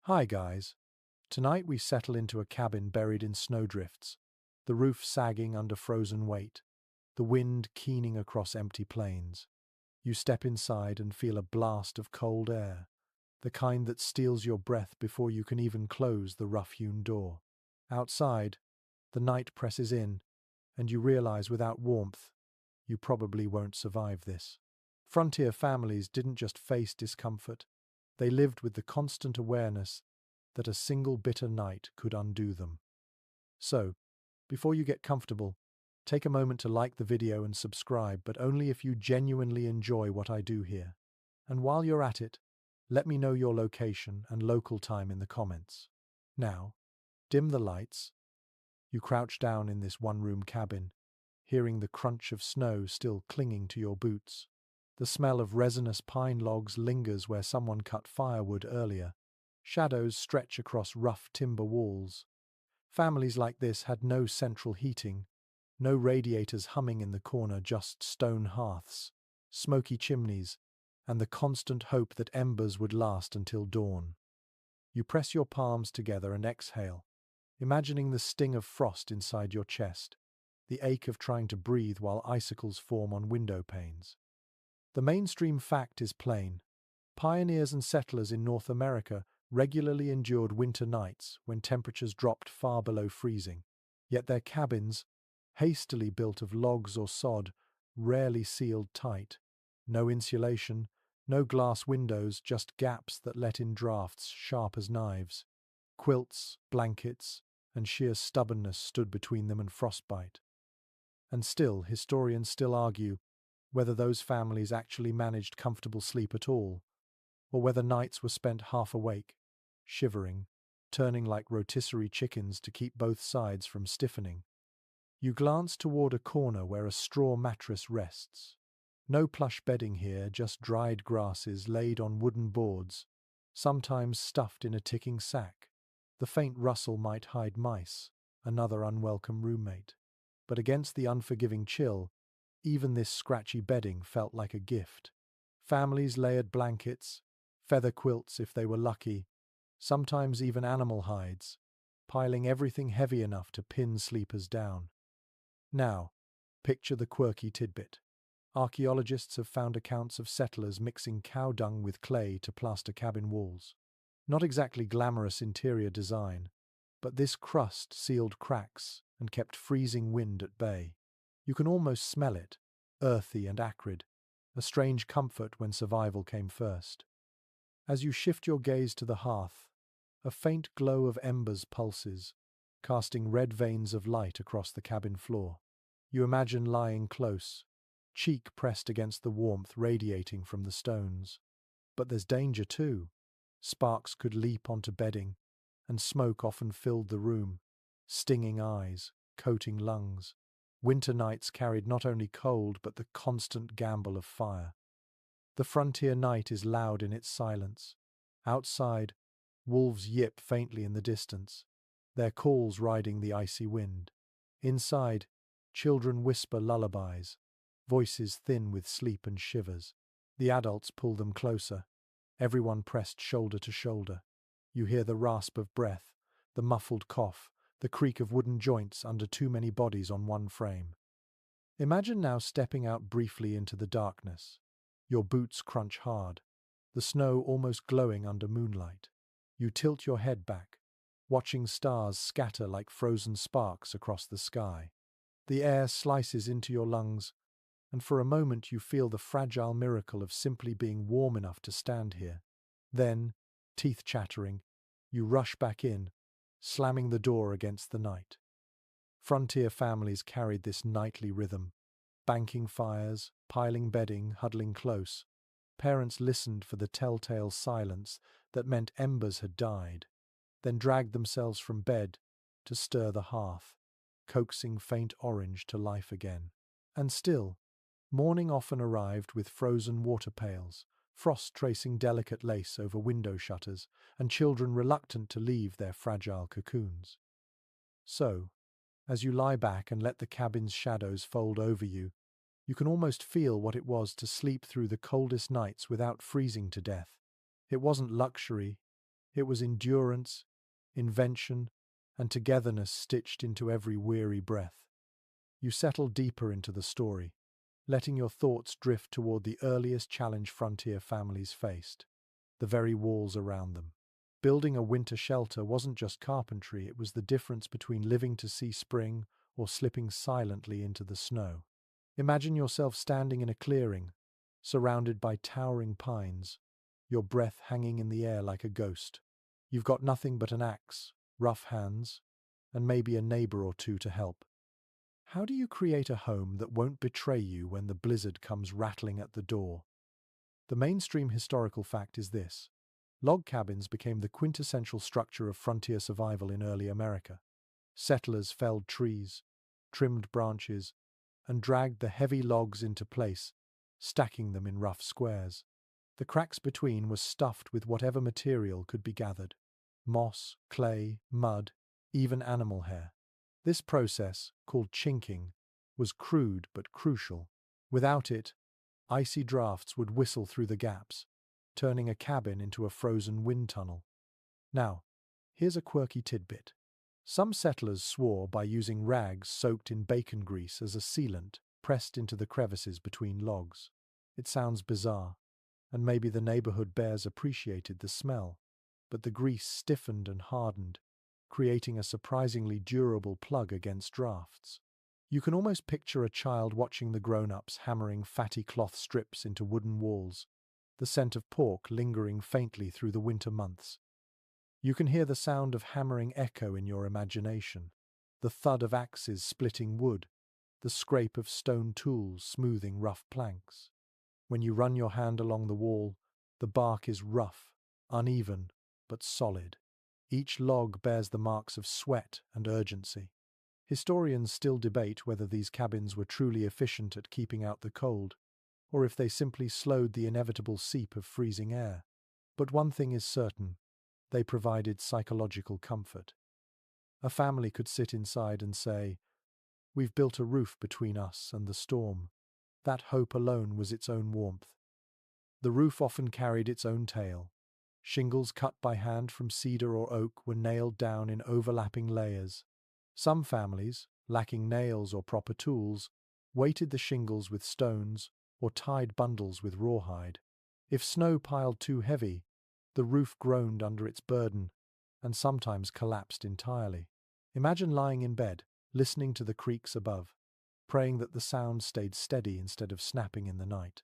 Hi guys. Tonight we settle into a cabin buried in snowdrifts, the roof sagging under frozen weight, the wind keening across empty plains. You step inside and feel a blast of cold air, the kind that steals your breath before you can even close the rough-hewn door. Outside, the night presses in, and you realize without warmth, you probably won't survive this. Frontier families didn't just face discomfort, they lived with the constant awareness that a single bitter night could undo them. So, before you get comfortable, take a moment to like the video and subscribe, but only if you genuinely enjoy what I do here. And while you're at it, let me know your location and local time in the comments. Now, dim the lights. You crouch down in this one-room cabin, hearing the crunch of snow still clinging to your boots. The smell of resinous pine logs lingers where someone cut firewood earlier. Shadows stretch across rough timber walls. Families like this had no central heating, no radiators humming in the corner, just stone hearths, smoky chimneys, and the constant hope that embers would last until dawn. You press your palms together and exhale, imagining the sting of frost inside your chest, the ache of trying to breathe while icicles form on window panes. The mainstream fact is plain. Pioneers and settlers in North America regularly endured winter nights when temperatures dropped far below freezing. Yet their cabins, hastily built of logs or sod, rarely sealed tight. No insulation, no glass windows, just gaps that let in drafts sharp as knives. Quilts, blankets, and sheer stubbornness stood between them and frostbite. And still, historians still argue whether those families actually managed comfortable sleep at all, or whether nights were spent half awake, shivering, turning like rotisserie chickens to keep both sides from stiffening. You glance toward a corner where a straw mattress rests. No plush bedding here, just dried grasses laid on wooden boards, sometimes stuffed in a ticking sack. The faint rustle might hide mice, another unwelcome roommate. But against the unforgiving chill, even this scratchy bedding felt like a gift. Families layered blankets, feather quilts if they were lucky, sometimes even animal hides, piling everything heavy enough to pin sleepers down. Now, picture the quirky tidbit. Archaeologists have found accounts of settlers mixing cow dung with clay to plaster cabin walls. Not exactly glamorous interior design, but this crust sealed cracks and kept freezing wind at bay. You can almost smell it, earthy and acrid, a strange comfort when survival came first. As you shift your gaze to the hearth, a faint glow of embers pulses, casting red veins of light across the cabin floor. You imagine lying close, cheek pressed against the warmth radiating from the stones. But there's danger too. Sparks could leap onto bedding, and smoke often filled the room, stinging eyes, coating lungs. Winter nights carried not only cold but the constant gamble of fire. The frontier night is loud in its silence. Outside, wolves yip faintly in the distance, their calls riding the icy wind. Inside, children whisper lullabies, voices thin with sleep and shivers. The adults pull them closer, everyone pressed shoulder to shoulder. You hear the rasp of breath, the muffled cough, the creak of wooden joints under too many bodies on one frame. Imagine now stepping out briefly into the darkness. Your boots crunch hard, the snow almost glowing under moonlight. You tilt your head back, watching stars scatter like frozen sparks across the sky. The air slices into your lungs, and for a moment you feel the fragile miracle of simply being warm enough to stand here. Then, teeth chattering, you rush back in, slamming the door against the night. Frontier families carried this nightly rhythm, banking fires, piling bedding, huddling close. Parents listened for the telltale silence that meant embers had died, then dragged themselves from bed to stir the hearth, coaxing faint orange to life again. And still, morning often arrived with frozen water pails, frost tracing delicate lace over window shutters, and children reluctant to leave their fragile cocoons. So, as you lie back and let the cabin's shadows fold over you, you can almost feel what it was to sleep through the coldest nights without freezing to death. It wasn't luxury, It was endurance, invention, and togetherness stitched into every weary breath. You settle deeper into the story, letting your thoughts drift toward the earliest challenge frontier families faced, the very walls around them. Building a winter shelter wasn't just carpentry, it was the difference between living to see spring or slipping silently into the snow. Imagine yourself standing in a clearing, surrounded by towering pines, your breath hanging in the air like a ghost. You've got nothing but an axe, rough hands, and maybe a neighbor or two to help. How do you create a home that won't betray you when the blizzard comes rattling at the door? The mainstream historical fact is this: log cabins became the quintessential structure of frontier survival in early America. Settlers felled trees, trimmed branches, and dragged the heavy logs into place, stacking them in rough squares. The cracks between were stuffed with whatever material could be gathered: moss, clay, mud, even animal hair. This process, called chinking, was crude but crucial. Without it, icy drafts would whistle through the gaps, turning a cabin into a frozen wind tunnel. Now, here's a quirky tidbit. Some settlers swore by using rags soaked in bacon grease as a sealant pressed into the crevices between logs. It sounds bizarre, and maybe the neighborhood bears appreciated the smell, but the grease stiffened and hardened, creating a surprisingly durable plug against drafts. You can almost picture a child watching the grown-ups hammering fatty cloth strips into wooden walls, the scent of pork lingering faintly through the winter months. You can hear the sound of hammering echo in your imagination, the thud of axes splitting wood, the scrape of stone tools smoothing rough planks. When you run your hand along the wall, the bark is rough, uneven, but solid. Each log bears the marks of sweat and urgency. Historians still debate whether these cabins were truly efficient at keeping out the cold, or if they simply slowed the inevitable seep of freezing air. But one thing is certain: they provided psychological comfort. A family could sit inside and say, "We've built a roof between us and the storm." That hope alone was its own warmth. The roof often carried its own tale. Shingles cut by hand from cedar or oak were nailed down in overlapping layers. Some families, lacking nails or proper tools, weighted the shingles with stones or tied bundles with rawhide. If snow piled too heavy, the roof groaned under its burden and sometimes collapsed entirely. Imagine lying in bed, listening to the creaks above, praying that the sound stayed steady instead of snapping in the night.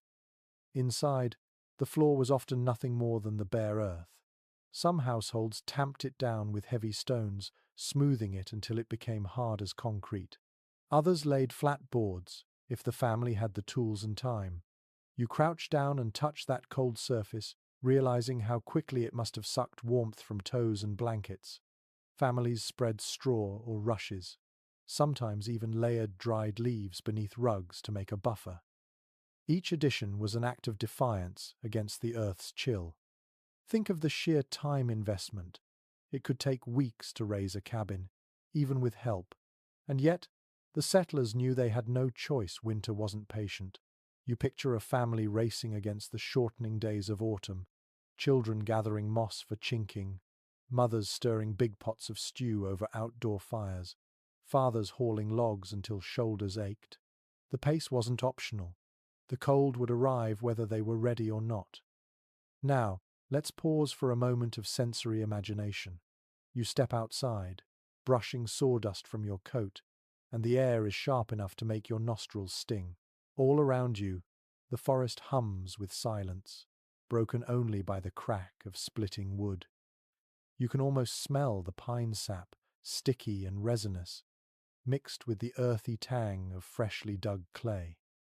Inside, the floor was often nothing more than the bare earth. Some households tamped it down with heavy stones, smoothing it until it became hard as concrete. Others laid flat boards, if the family had the tools and time. You crouched down and touched that cold surface, realizing how quickly it must have sucked warmth from toes and blankets. Families spread straw or rushes, sometimes even layered dried leaves beneath rugs to make a buffer. Each addition was an act of defiance against the earth's chill. Think of the sheer time investment. It could take weeks to raise a cabin, even with help. And yet, the settlers knew they had no choice. Winter wasn't patient. You picture a family racing against the shortening days of autumn, children gathering moss for chinking, mothers stirring big pots of stew over outdoor fires, fathers hauling logs until shoulders ached. The pace wasn't optional. The cold would arrive whether they were ready or not. Now, let's pause for a moment of sensory imagination. You step outside, brushing sawdust from your coat, and the air is sharp enough to make your nostrils sting. All around you, the forest hums with silence, broken only by the crack of splitting wood. You can almost smell the pine sap, sticky and resinous, mixed with the earthy tang of freshly dug clay.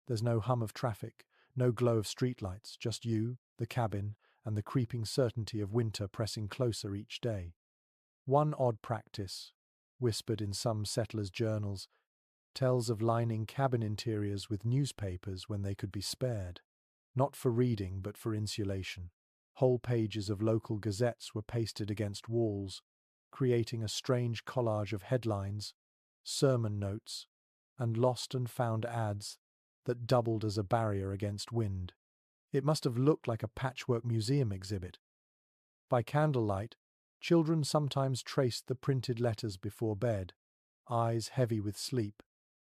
There's no hum of traffic, no glow of streetlights, just you, the cabin, and the creeping certainty of winter pressing closer each day. One odd practice, whispered in some settlers' journals, tells of lining cabin interiors with newspapers when they could be spared. Not for reading, but for insulation. Whole pages of local gazettes were pasted against walls, creating a strange collage of headlines, sermon notes, and lost and found ads that doubled as a barrier against wind. It must have looked like a patchwork museum exhibit. By candlelight, Children sometimes traced the printed letters before bed, eyes heavy with sleep,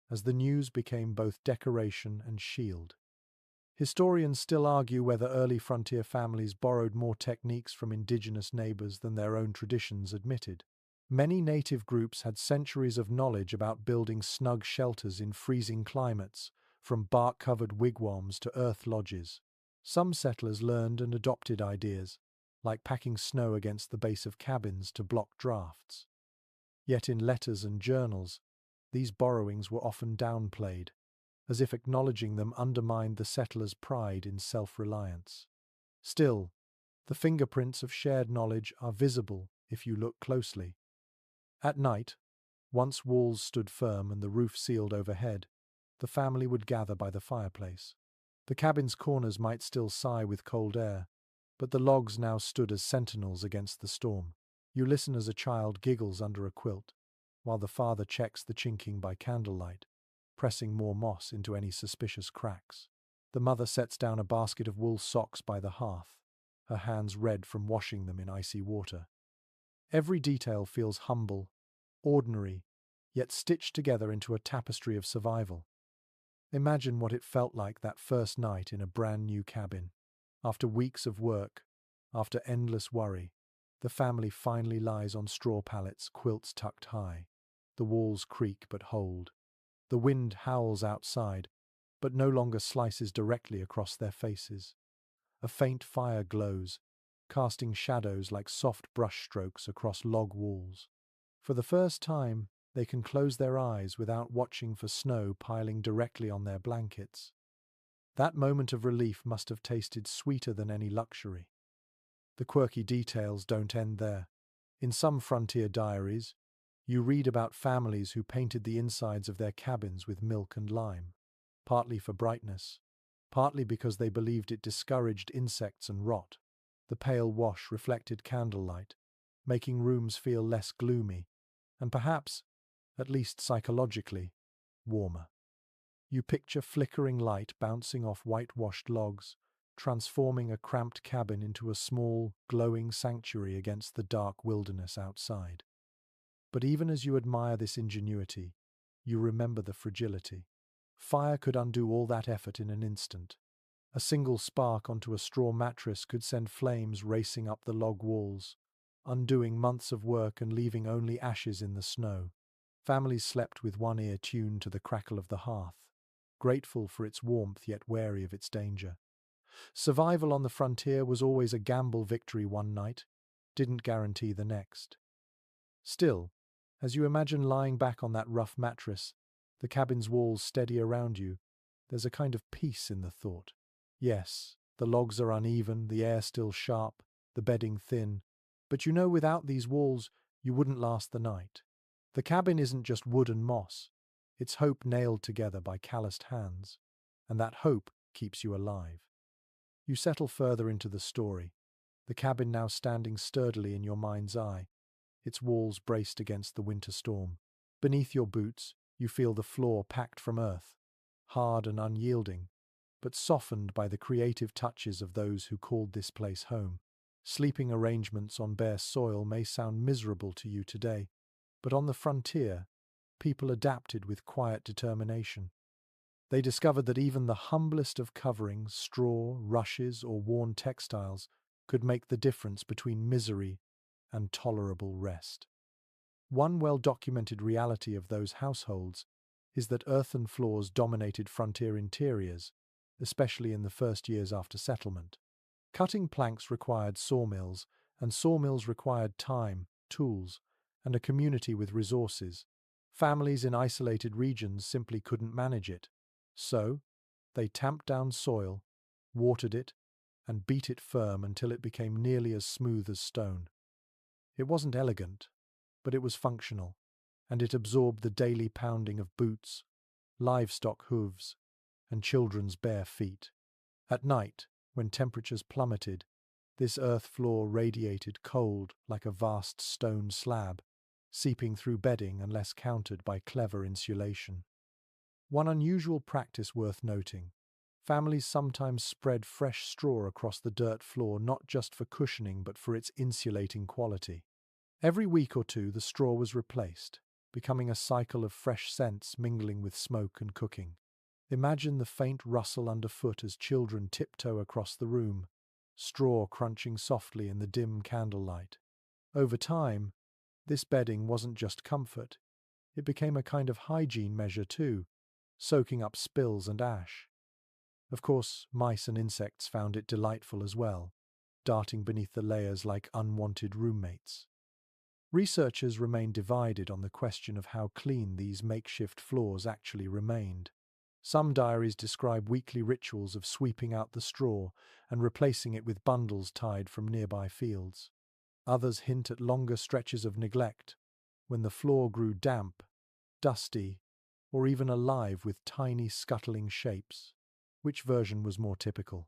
as the news became both decoration and shield. Historians still argue whether early frontier families borrowed more techniques from indigenous neighbors than their own traditions admitted. Many native groups had centuries of knowledge about building snug shelters in freezing climates, from bark-covered wigwams to earth lodges. Some settlers learned and adopted ideas, like packing snow against the base of cabins to block drafts. Yet in letters and journals, these borrowings were often downplayed, as if acknowledging them undermined the settlers' pride in self-reliance. Still, the fingerprints of shared knowledge are visible if you look closely. At night, once walls stood firm and the roof sealed overhead, the family would gather by the fireplace. The cabin's corners might still sigh with cold air, but the logs now stood as sentinels against the storm. You listen as a child giggles under a quilt, while the father checks the chinking by candlelight, pressing more moss into any suspicious cracks. The mother sets down a basket of wool socks by the hearth, her hands red from washing them in icy water. Every detail feels humble, ordinary, yet stitched together into a tapestry of survival. Imagine what it felt like that first night in a brand new cabin. After weeks of work, after endless worry, the family finally lies on straw pallets, quilts tucked high. The walls creak but hold. The wind howls outside, but no longer slices directly across their faces. A faint fire glows, casting shadows like soft brushstrokes across log walls. For the first time, they can close their eyes without watching for snow piling directly on their blankets. That moment of relief must have tasted sweeter than any luxury. The quirky details don't end there. In some frontier diaries, you read about families who painted the insides of their cabins with milk and lime, partly for brightness, partly because they believed it discouraged insects and rot. The pale wash reflected candlelight, making rooms feel less gloomy, and perhaps, at least psychologically, warmer. You picture flickering light bouncing off whitewashed logs, transforming a cramped cabin into a small, glowing sanctuary against the dark wilderness outside. But even as you admire this ingenuity, you remember the fragility. Fire could undo all that effort in an instant. A single spark onto a straw mattress could send flames racing up the log walls, undoing months of work and leaving only ashes in the snow. Families slept with one ear tuned to the crackle of the hearth, grateful for its warmth yet wary of its danger. Survival on the frontier was always a gamble. Victory one night didn't guarantee the next. Still, as you imagine lying back on that rough mattress, the cabin's walls steady around you, there's a kind of peace in the thought. Yes, the logs are uneven, the air still sharp, the bedding thin, but you know without these walls you wouldn't last the night. The cabin isn't just wood and moss, it's hope nailed together by calloused hands, and that hope keeps you alive. You settle further into the story, the cabin now standing sturdily in your mind's eye, its walls braced against the winter storm. Beneath your boots, you feel the floor packed from earth, hard and unyielding, but softened by the creative touches of those who called this place home. Sleeping arrangements on bare soil may sound miserable to you today, but on the frontier, people adapted with quiet determination. They discovered that even the humblest of coverings, straw, rushes, or worn textiles, could make the difference between misery and tolerable rest. One well-documented reality of those households is that earthen floors dominated frontier interiors, especially in the first years after settlement. Cutting planks required sawmills, and sawmills required time, tools, and a community with resources. Families in isolated regions simply couldn't manage it. So, they tamped down soil, watered it, and beat it firm until it became nearly as smooth as stone. It wasn't elegant, but it was functional, and it absorbed the daily pounding of boots, livestock hooves, and children's bare feet. At night, when temperatures plummeted, this earth floor radiated cold like a vast stone slab, seeping through bedding unless countered by clever insulation. One unusual practice worth noting: families sometimes spread fresh straw across the dirt floor not just for cushioning but for its insulating quality. Every week or two, the straw was replaced, becoming a cycle of fresh scents mingling with smoke and cooking. Imagine the faint rustle underfoot as children tiptoe across the room, straw crunching softly in the dim candlelight. Over time, this bedding wasn't just comfort, it became a kind of hygiene measure too, soaking up spills and ash. Of course, mice and insects found it delightful as well, darting beneath the layers like unwanted roommates. Researchers remain divided on the question of how clean these makeshift floors actually remained. Some diaries describe weekly rituals of sweeping out the straw and replacing it with bundles tied from nearby fields. Others hint at longer stretches of neglect, when the floor grew damp, dusty, or even alive with tiny scuttling shapes. Which version was more typical?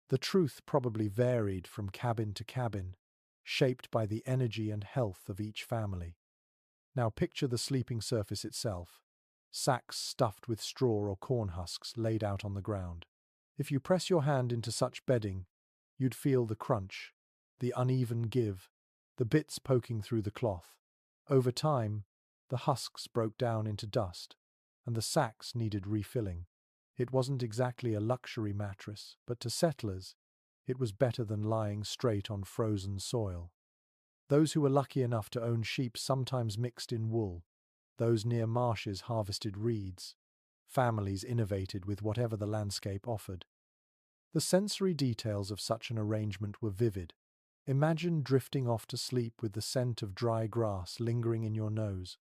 The truth probably varied from cabin to cabin, shaped by the energy and health of each family. Now picture the sleeping surface itself, sacks stuffed with straw or corn husks laid out on the ground. If you press your hand into such bedding, you'd feel the crunch, the uneven give, the bits poking through the cloth. Over time, the husks broke down into dust, and the sacks needed refilling. It wasn't exactly a luxury mattress, but to settlers, it was better than lying straight on frozen soil. Those who were lucky enough to own sheep sometimes mixed in wool. Those near marshes harvested reeds. Families innovated with whatever the landscape offered. The sensory details of such an arrangement were vivid. Imagine drifting off to sleep with the scent of dry grass lingering in your nose,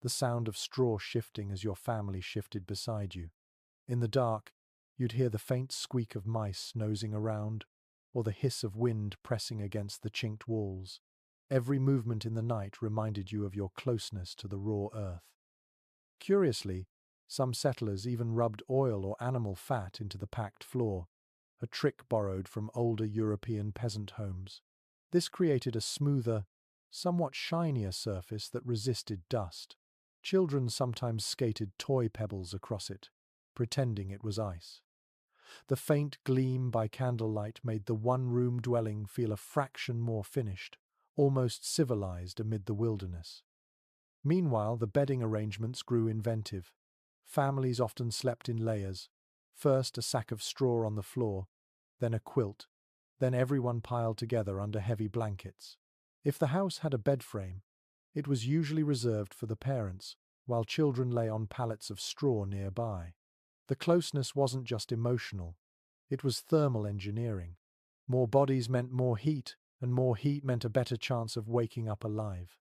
the sound of straw shifting as your family shifted beside you. In the dark, you'd hear the faint squeak of mice nosing around, or the hiss of wind pressing against the chinked walls. Every movement in the night reminded you of your closeness to the raw earth. Curiously, some settlers even rubbed oil or animal fat into the packed floor, a trick borrowed from older European peasant homes. This created a smoother, somewhat shinier surface that resisted dust. Children sometimes skated toy pebbles across it, pretending it was ice. The faint gleam by candlelight made the one-room dwelling feel a fraction more finished, almost civilized amid the wilderness. Meanwhile, the bedding arrangements grew inventive. Families often slept in layers, first a sack of straw on the floor, then a quilt, then everyone piled together under heavy blankets. If the house had a bed frame, it was usually reserved for the parents, while children lay on pallets of straw nearby. The closeness wasn't just emotional, it was thermal engineering. More bodies meant more heat, and more heat meant a better chance of waking up alive.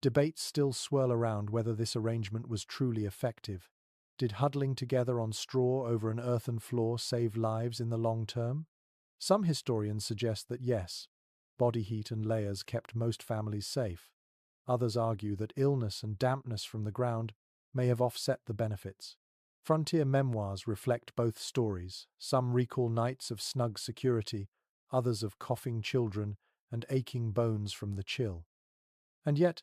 Debates still swirl around whether this arrangement was truly effective. Did huddling together on straw over an earthen floor save lives in the long term? Some historians suggest that yes, body heat and layers kept most families safe. Others argue that illness and dampness from the ground may have offset the benefits. Frontier memoirs reflect both stories. Some recall nights of snug security, others of coughing children and aching bones from the chill. And yet,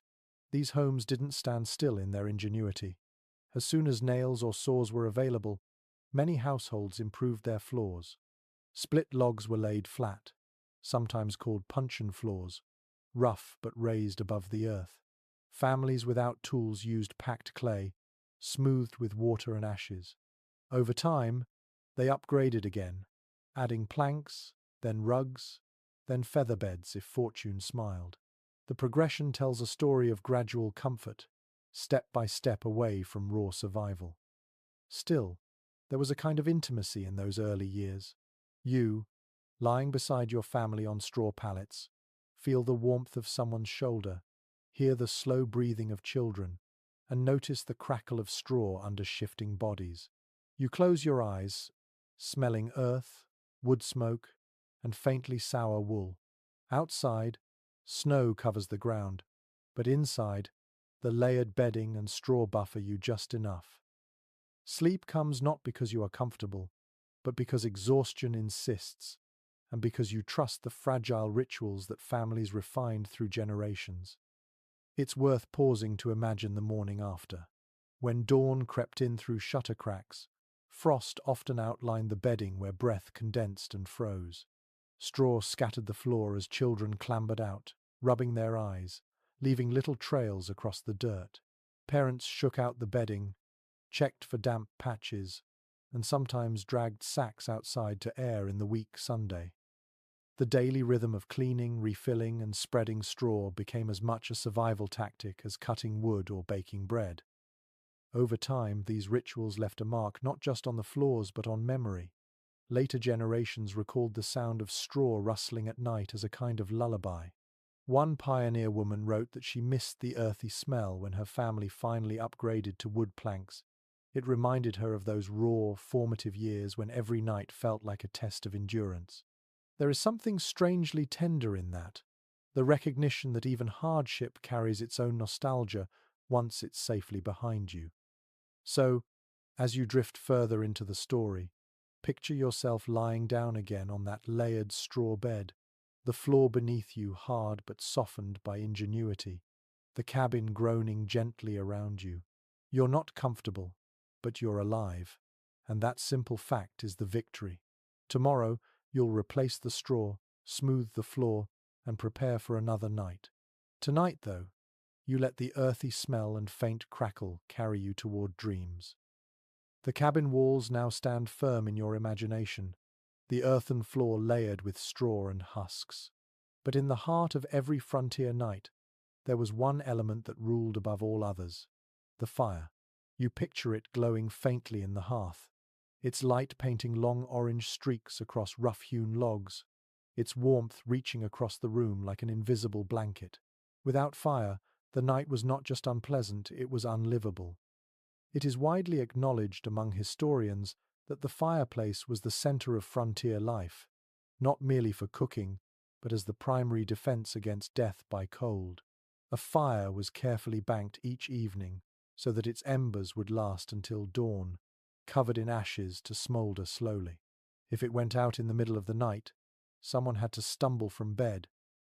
these homes didn't stand still in their ingenuity. As soon as nails or saws were available, many households improved their floors. Split logs were laid flat, sometimes called puncheon floors, rough but raised above the earth. Families without tools used packed clay, smoothed with water and ashes. Over time, they upgraded again, adding planks, then rugs, then feather beds if fortune smiled. The progression tells a story of gradual comfort, step by step away from raw survival. Still, there was a kind of intimacy in those early years. You, lying beside your family on straw pallets, feel the warmth of someone's shoulder, hear the slow breathing of children, and notice the crackle of straw under shifting bodies. You close your eyes, smelling earth, wood smoke, and faintly sour wool. Outside, snow covers the ground, but inside, the layered bedding and straw buffer you just enough. Sleep comes not because you are comfortable, but because exhaustion insists, and because you trust the fragile rituals that families refined through generations. It's worth pausing to imagine the morning after. When dawn crept in through shutter cracks, frost often outlined the bedding where breath condensed and froze. Straw scattered the floor as children clambered out, rubbing their eyes, leaving little trails across the dirt. Parents shook out the bedding, checked for damp patches, and sometimes dragged sacks outside to air in the weak Sunday. The daily rhythm of cleaning, refilling, and spreading straw became as much a survival tactic as cutting wood or baking bread. Over time, these rituals left a mark not just on the floors but on memory. Later generations recalled the sound of straw rustling at night as a kind of lullaby. One pioneer woman wrote that she missed the earthy smell when her family finally upgraded to wood planks. It reminded her of those raw, formative years when every night felt like a test of endurance. There is something strangely tender in that, the recognition that even hardship carries its own nostalgia once it's safely behind you. So, as you drift further into the story, picture yourself lying down again on that layered straw bed, the floor beneath you hard but softened by ingenuity, the cabin groaning gently around you. You're not comfortable, but you're alive, and that simple fact is the victory. Tomorrow, you'll replace the straw, smooth the floor, and prepare for another night. Tonight, though, you let the earthy smell and faint crackle carry you toward dreams. The cabin walls now stand firm in your imagination, the earthen floor layered with straw and husks. But in the heart of every frontier night, there was one element that ruled above all others: the fire. You picture it glowing faintly in the hearth, its light painting long orange streaks across rough-hewn logs, its warmth reaching across the room like an invisible blanket. Without fire, the night was not just unpleasant, it was unlivable. It is widely acknowledged among historians that the fireplace was the center of frontier life, not merely for cooking, but as the primary defense against death by cold. A fire was carefully banked each evening so that its embers would last until dawn, covered in ashes to smolder slowly. If it went out in the middle of the night, someone had to stumble from bed,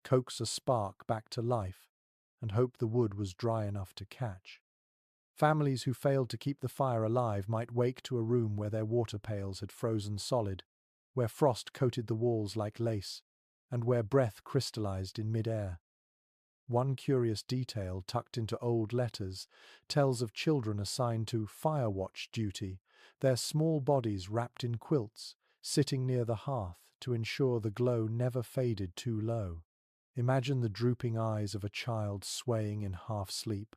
coax a spark back to life, and hope the wood was dry enough to catch. Families who failed to keep the fire alive might wake to a room where their water pails had frozen solid, where frost coated the walls like lace, and where breath crystallized in mid-air. One curious detail tucked into old letters tells of children assigned to fire watch duty, their small bodies wrapped in quilts, sitting near the hearth to ensure the glow never faded too low. Imagine the drooping eyes of a child swaying in half-sleep,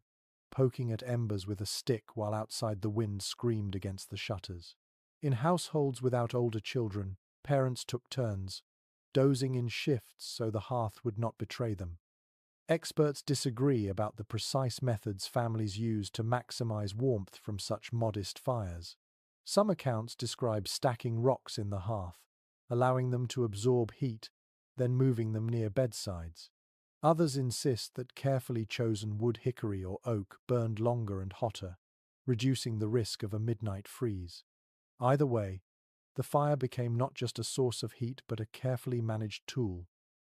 poking at embers with a stick while outside the wind screamed against the shutters. In households without older children, parents took turns, dozing in shifts so the hearth would not betray them. Experts disagree about the precise methods families used to maximize warmth from such modest fires. Some accounts describe stacking rocks in the hearth, allowing them to absorb heat, then moving them near bedsides. Others insist that carefully chosen wood, hickory or oak burned longer and hotter, reducing the risk of a midnight freeze. Either way, the fire became not just a source of heat but a carefully managed tool,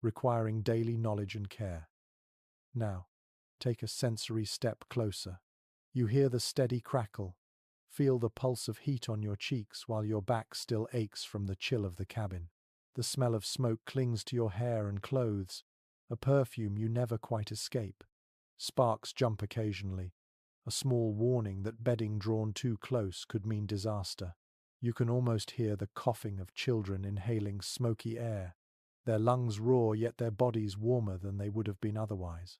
requiring daily knowledge and care. Now, take a sensory step closer. You hear the steady crackle, feel the pulse of heat on your cheeks while your back still aches from the chill of the cabin. The smell of smoke clings to your hair and clothes, a perfume you never quite escape. Sparks jump occasionally, a small warning that bedding drawn too close could mean disaster. You can almost hear the coughing of children inhaling smoky air, their lungs raw yet their bodies warmer than they would have been otherwise.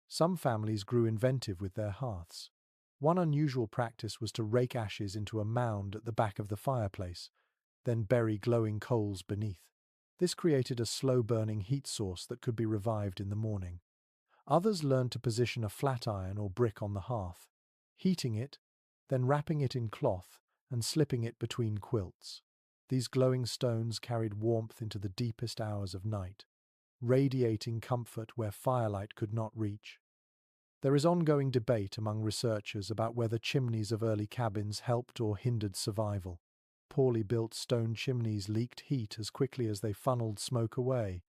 Some families grew inventive with their hearths. One unusual practice was to rake ashes into a mound at the back of the fireplace, then bury glowing coals beneath. This created a slow-burning heat source that could be revived in the morning. Others learned to position a flat iron or brick on the hearth, heating it, then wrapping it in cloth and slipping it between quilts. These glowing stones carried warmth into the deepest hours of night, radiating comfort where firelight could not reach. There is ongoing debate among researchers about whether chimneys of early cabins helped or hindered survival. Poorly built stone chimneys leaked heat as quickly as they funneled smoke away,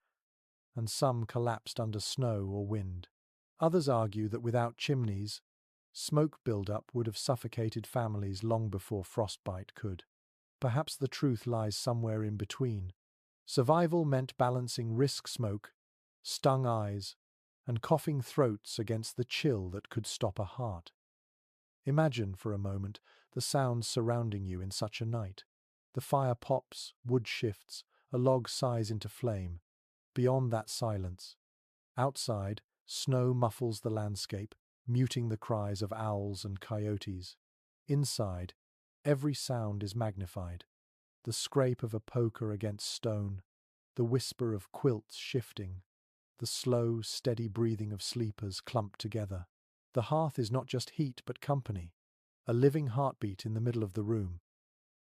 and some collapsed under snow or wind. Others argue that without chimneys, smoke buildup would have suffocated families long before frostbite could. Perhaps the truth lies somewhere in between. Survival meant balancing risk smoke, stung eyes, and coughing throats against the chill that could stop a heart. Imagine for a moment the sounds surrounding you in such a night. The fire pops, wood shifts, a log sighs into flame. Beyond that silence, outside, snow muffles the landscape, muting the cries of owls and coyotes. Inside, every sound is magnified. The scrape of a poker against stone, the whisper of quilts shifting, the slow, steady breathing of sleepers clumped together. The hearth is not just heat but company, a living heartbeat in the middle of the room.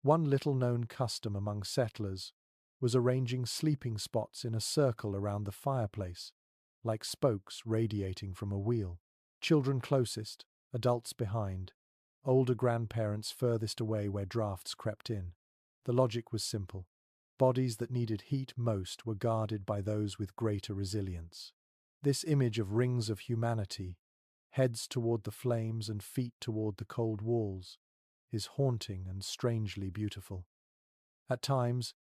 One little-known custom among settlers was arranging sleeping spots in a circle around the fireplace, like spokes radiating from a wheel. Children closest, adults behind, older grandparents furthest away where drafts crept in. The logic was simple. Bodies that needed heat most were guarded by those with greater resilience. This image of rings of humanity, heads toward the flames and feet toward the cold walls, is haunting and strangely beautiful. At times,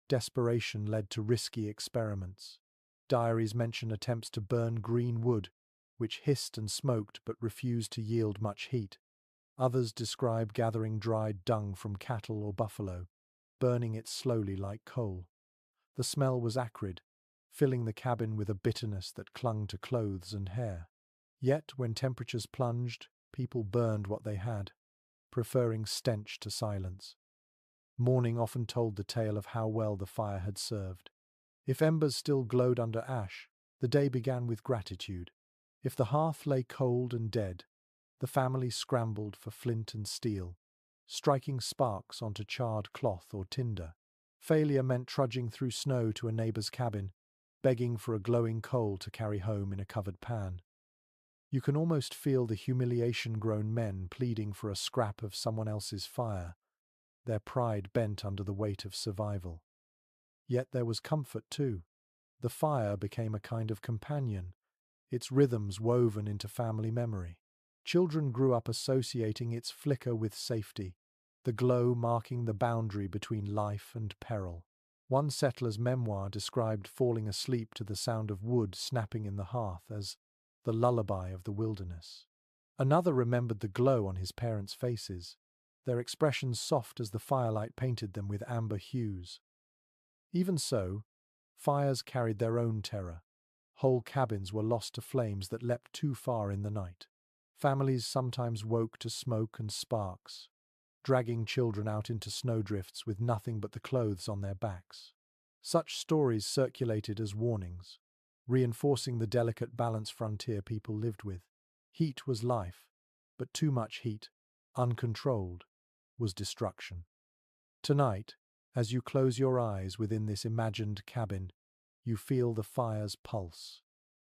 desperation led to risky experiments. Diaries mention attempts to burn green wood, which hissed and smoked but refused to yield much heat. Others describe gathering dried dung from cattle or buffalo, burning it slowly like coal. The smell was acrid, filling the cabin with a bitterness that clung to clothes and hair. Yet, when temperatures plunged, people burned what they had, preferring stench to silence. Morning often told the tale of how well the fire had served. If embers still glowed under ash, the day began with gratitude. If the hearth lay cold and dead, the family scrambled for flint and steel, striking sparks onto charred cloth or tinder. Failure meant trudging through snow to a neighbor's cabin, begging for a glowing coal to carry home in a covered pan. You can almost feel the humiliation-grown men pleading for a scrap of someone else's fire, their pride bent under the weight of survival. Yet there was comfort too. The fire became a kind of companion, its rhythms woven into family memory. Children grew up associating its flicker with safety, the glow marking the boundary between life and peril. One settler's memoir described falling asleep to the sound of wood snapping in the hearth as the lullaby of the wilderness. Another remembered the glow on his parents' faces, their expressions soft as the firelight painted them with amber hues. Even so, fires carried their own terror. Whole cabins were lost to flames that leapt too far in the night. Families sometimes woke to smoke and sparks, dragging children out into snowdrifts with nothing but the clothes on their backs. Such stories circulated as warnings, reinforcing the delicate balance frontier people lived with. Heat was life, but too much heat, uncontrolled, was destruction. Tonight, as you close your eyes within this imagined cabin, you feel the fire's pulse.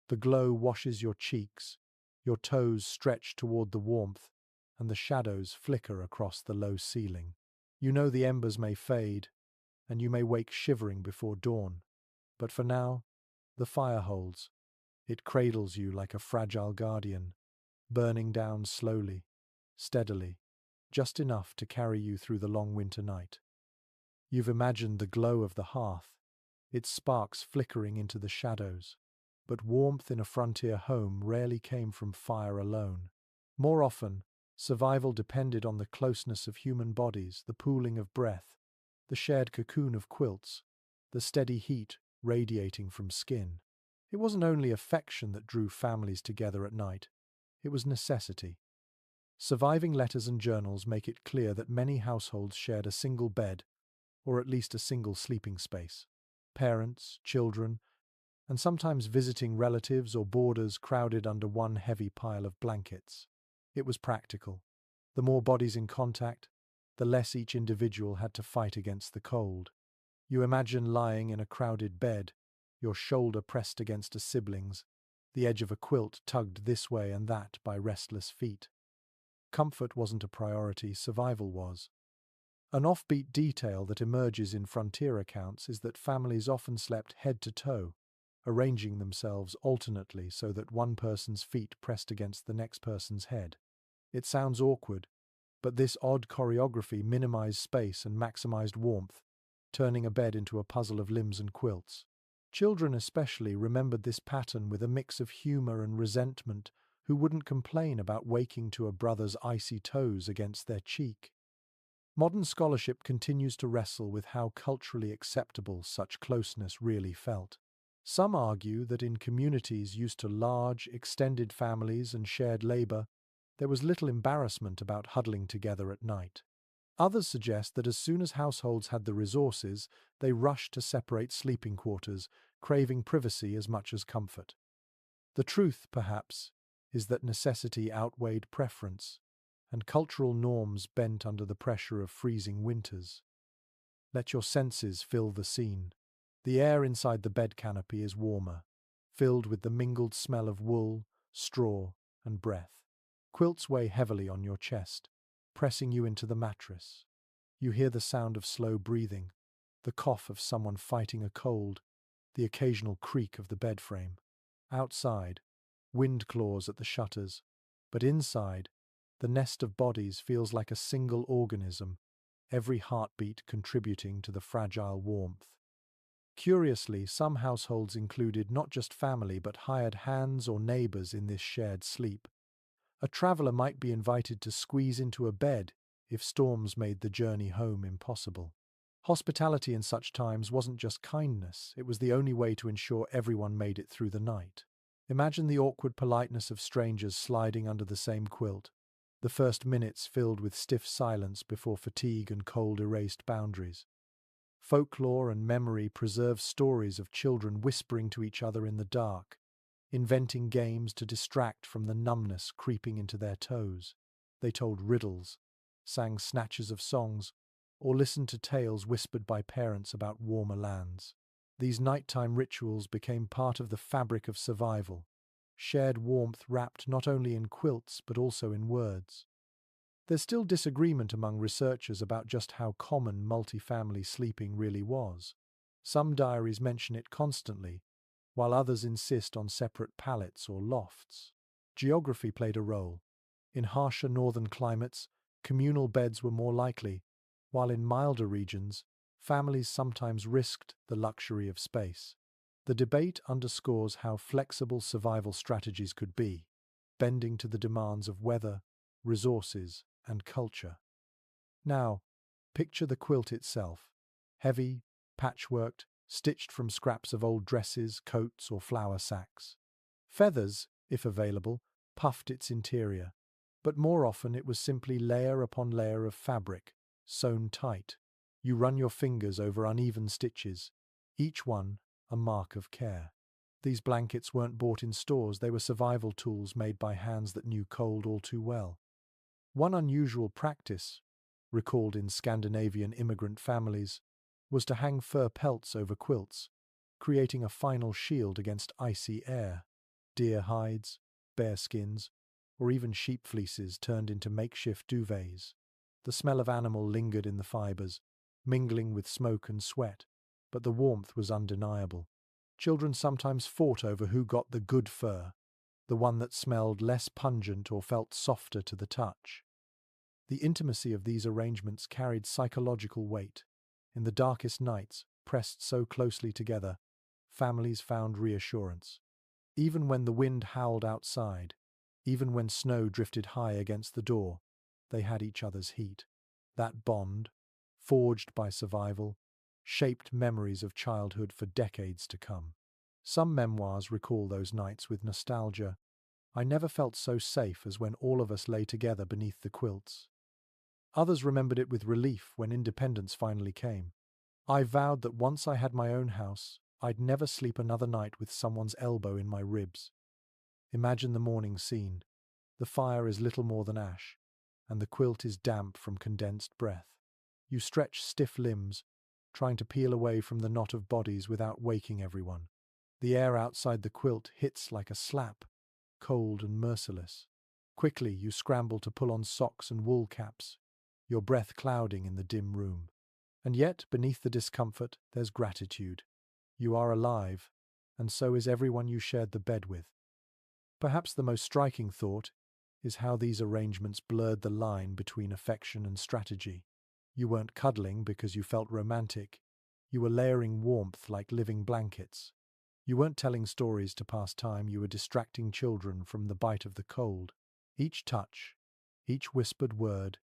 The glow washes your cheeks, your toes stretch toward the warmth, and the shadows flicker across the low ceiling. You know the embers may fade, and you may wake shivering before dawn, but for now, the fire holds. It cradles you like a fragile guardian, burning down slowly, steadily, just enough to carry you through the long winter night. You've imagined the glow of the hearth, its sparks flickering into the shadows, but warmth in a frontier home rarely came from fire alone. More often, survival depended on the closeness of human bodies, the pooling of breath, the shared cocoon of quilts, the steady heat radiating from skin. It wasn't only affection that drew families together at night, it was necessity. Surviving letters and journals make it clear that many households shared a single bed, or at least a single sleeping space. Parents, children, and sometimes visiting relatives or boarders crowded under one heavy pile of blankets. It was practical. The more bodies in contact, the less each individual had to fight against the cold. You imagine lying in a crowded bed, your shoulder pressed against a sibling's, the edge of a quilt tugged this way and that by restless feet. Comfort wasn't a priority, survival was. An offbeat detail that emerges in frontier accounts is that families often slept head to toe, arranging themselves alternately so that one person's feet pressed against the next person's head. It sounds awkward, but this odd choreography minimized space and maximized warmth, turning a bed into a puzzle of limbs and quilts. Children especially remembered this pattern with a mix of humor and resentment, who wouldn't complain about waking to a brother's icy toes against their cheek. Modern scholarship continues to wrestle with how culturally acceptable such closeness really felt. Some argue that in communities used to large, extended families and shared labor, there was little embarrassment about huddling together at night. Others suggest that as soon as households had the resources, they rushed to separate sleeping quarters, craving privacy as much as comfort. The truth, perhaps, is that necessity outweighed preference, and cultural norms bent under the pressure of freezing winters. Let your senses fill the scene. The air inside the bed canopy is warmer, filled with the mingled smell of wool, straw, and breath. Quilts weigh heavily on your chest, pressing you into the mattress. You hear the sound of slow breathing, the cough of someone fighting a cold, the occasional creak of the bed frame. Outside, wind claws at the shutters, but inside, the nest of bodies feels like a single organism, every heartbeat contributing to the fragile warmth. Curiously, some households included not just family but hired hands or neighbors in this shared sleep. A traveler might be invited to squeeze into a bed if storms made the journey home impossible. Hospitality in such times wasn't just kindness, it was the only way to ensure everyone made it through the night. Imagine the awkward politeness of strangers sliding under the same quilt, the first minutes filled with stiff silence before fatigue and cold erased boundaries. Folklore and memory preserve stories of children whispering to each other in the dark, inventing games to distract from the numbness creeping into their toes. They told riddles, sang snatches of songs, or listened to tales whispered by parents about warmer lands. These nighttime rituals became part of the fabric of survival, shared warmth wrapped not only in quilts but also in words. There's still disagreement among researchers about just how common multifamily sleeping really was. Some diaries mention it constantly, while others insist on separate pallets or lofts. Geography played a role. In harsher northern climates, communal beds were more likely, while in milder regions, families sometimes risked the luxury of space. The debate underscores how flexible survival strategies could be, bending to the demands of weather, resources, and culture. Now, picture the quilt itself. Heavy, patchworked, stitched from scraps of old dresses, coats, or flour sacks. Feathers, if available, puffed its interior, but more often it was simply layer upon layer of fabric, sewn tight. You run your fingers over uneven stitches, each one a mark of care. These blankets weren't bought in stores, they were survival tools made by hands that knew cold all too well. One unusual practice, recalled in Scandinavian immigrant families, was to hang fur pelts over quilts, creating a final shield against icy air. Deer hides, bear skins, or even sheep fleeces turned into makeshift duvets. The smell of animal lingered in the fibers, mingling with smoke and sweat, but the warmth was undeniable. Children sometimes fought over who got the good fur, the one that smelled less pungent or felt softer to the touch. The intimacy of these arrangements carried psychological weight. In the darkest nights, pressed so closely together, families found reassurance. Even when the wind howled outside, even when snow drifted high against the door, they had each other's heat. That bond, forged by survival, shaped memories of childhood for decades to come. Some memoirs recall those nights with nostalgia. I never felt so safe as when all of us lay together beneath the quilts. Others remembered it with relief when independence finally came. I vowed that once I had my own house, I'd never sleep another night with someone's elbow in my ribs. Imagine the morning scene. The fire is little more than ash, and the quilt is damp from condensed breath. You stretch stiff limbs, trying to peel away from the knot of bodies without waking everyone. The air outside the quilt hits like a slap, cold and merciless. Quickly, you scramble to pull on socks and wool caps, your breath clouding in the dim room. And yet, beneath the discomfort, there's gratitude. You are alive, and so is everyone you shared the bed with. Perhaps the most striking thought is how these arrangements blurred the line between affection and strategy. You weren't cuddling because you felt romantic. You were layering warmth like living blankets. You weren't telling stories to pass time, you were distracting children from the bite of the cold. Each touch, each whispered word,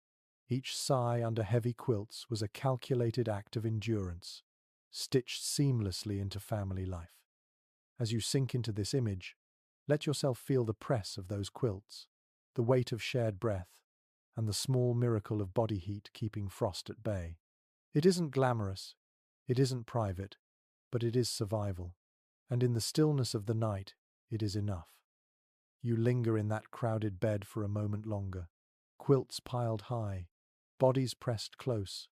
each sigh under heavy quilts was a calculated act of endurance, stitched seamlessly into family life. As you sink into this image, let yourself feel the press of those quilts, the weight of shared breath, and the small miracle of body heat keeping frost at bay. It isn't glamorous, it isn't private, but it is survival. And in the stillness of the night, it is enough. You linger in that crowded bed for a moment longer, quilts piled high, bodies pressed close,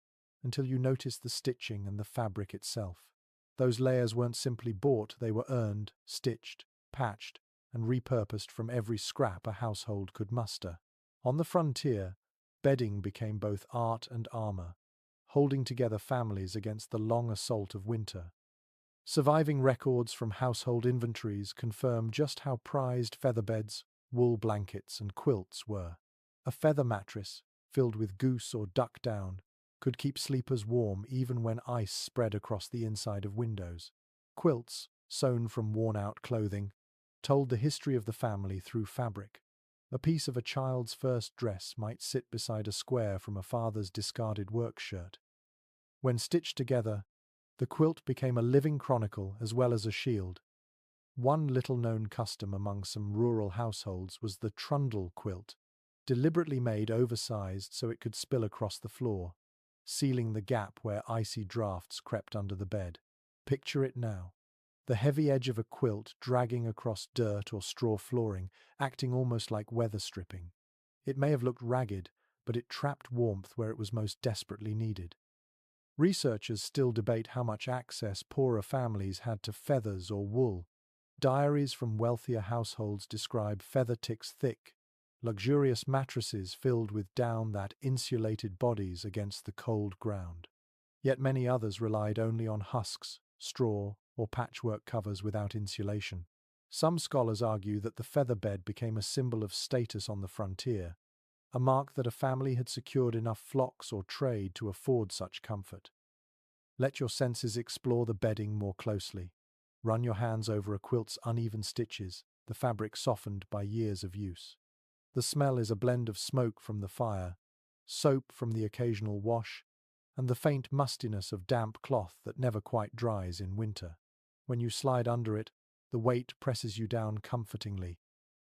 until you notice the stitching and the fabric itself. Those layers weren't simply bought, they were earned, stitched, patched, and repurposed from every scrap a household could muster. On the frontier, bedding became both art and armor, holding together families against the long assault of winter. Surviving records from household inventories confirm just how prized featherbeds, wool blankets, and quilts were. A feather mattress, filled with goose or duck down, could keep sleepers warm even when ice spread across the inside of windows. Quilts, sewn from worn-out clothing, told the history of the family through fabric. A piece of a child's first dress might sit beside a square from a father's discarded work shirt. When stitched together, the quilt became a living chronicle as well as a shield. One little-known custom among some rural households was the trundle quilt, deliberately made oversized so it could spill across the floor, sealing the gap where icy drafts crept under the bed. Picture it now. The heavy edge of a quilt dragging across dirt or straw flooring, acting almost like weather stripping. It may have looked ragged, but it trapped warmth where it was most desperately needed. Researchers still debate how much access poorer families had to feathers or wool. Diaries from wealthier households describe feather ticks thick, luxurious mattresses filled with down that insulated bodies against the cold ground. Yet many others relied only on husks, straw, or patchwork covers without insulation. Some scholars argue that the feather bed became a symbol of status on the frontier, a mark that a family had secured enough flocks or trade to afford such comfort. Let your senses explore the bedding more closely. Run your hands over a quilt's uneven stitches, the fabric softened by years of use. The smell is a blend of smoke from the fire, soap from the occasional wash, and the faint mustiness of damp cloth that never quite dries in winter. When you slide under it, the weight presses you down comfortingly,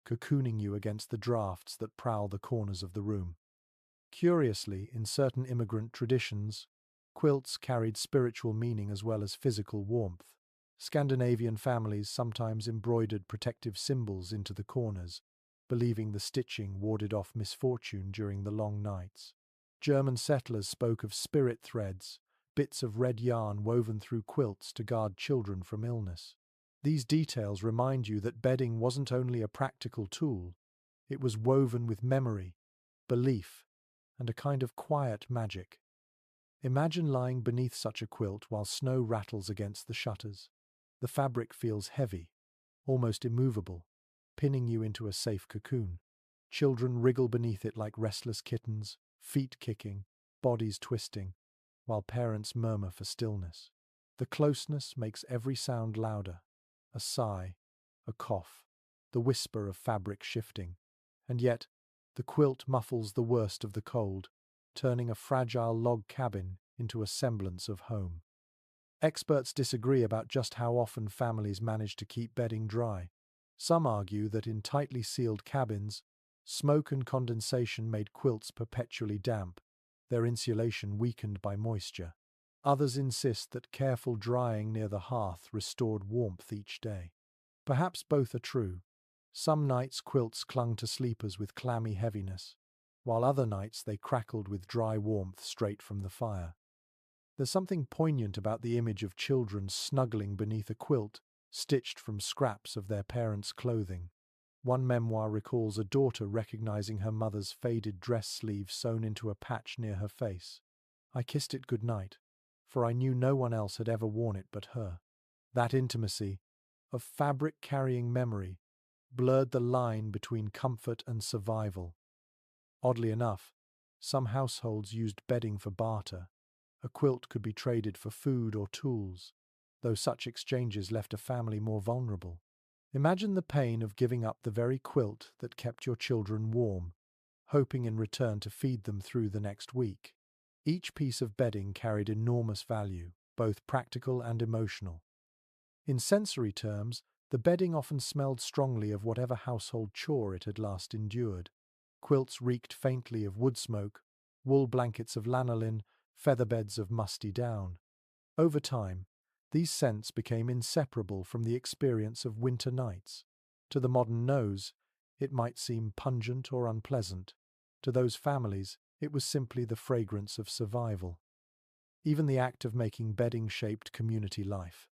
cocooning you against the drafts that prowl the corners of the room. Curiously, in certain immigrant traditions, quilts carried spiritual meaning as well as physical warmth. Scandinavian families sometimes embroidered protective symbols into the corners, believing the stitching warded off misfortune during the long nights. German settlers spoke of spirit threads, bits of red yarn woven through quilts to guard children from illness. These details remind you that bedding wasn't only a practical tool, it was woven with memory, belief, and a kind of quiet magic. Imagine lying beneath such a quilt while snow rattles against the shutters. The fabric feels heavy, almost immovable, pinning you into a safe cocoon. Children wriggle beneath it like restless kittens, feet kicking, bodies twisting, while parents murmur for stillness. The closeness makes every sound louder, a sigh, a cough, the whisper of fabric shifting. And yet, the quilt muffles the worst of the cold, turning a fragile log cabin into a semblance of home. Experts disagree about just how often families manage to keep bedding dry. Some argue that in tightly sealed cabins, smoke and condensation made quilts perpetually damp, their insulation weakened by moisture. Others insist that careful drying near the hearth restored warmth each day. Perhaps both are true. Some nights quilts clung to sleepers with clammy heaviness, while other nights they crackled with dry warmth straight from the fire. There's something poignant about the image of children snuggling beneath a quilt, stitched from scraps of their parents' clothing. One memoir recalls a daughter recognizing her mother's faded dress sleeve sewn into a patch near her face. "I kissed it good night, for I knew no one else had ever worn it but her." That intimacy, of fabric carrying memory, blurred the line between comfort and survival. Oddly enough, some households used bedding for barter. A quilt could be traded for food or tools. though such exchanges left a family more vulnerable. Imagine the pain of giving up the very quilt that kept your children warm, hoping in return to feed them through the next week. Each piece of bedding carried enormous value, both practical and emotional. In sensory terms, the bedding often smelled strongly of whatever household chore it had last endured. Quilts reeked faintly of wood smoke, wool blankets of lanolin, featherbeds of musty down. Over time, these scents became inseparable from the experience of winter nights. To the modern nose, it might seem pungent or unpleasant. To those families, it was simply the fragrance of survival. Even the act of making bedding shaped community life.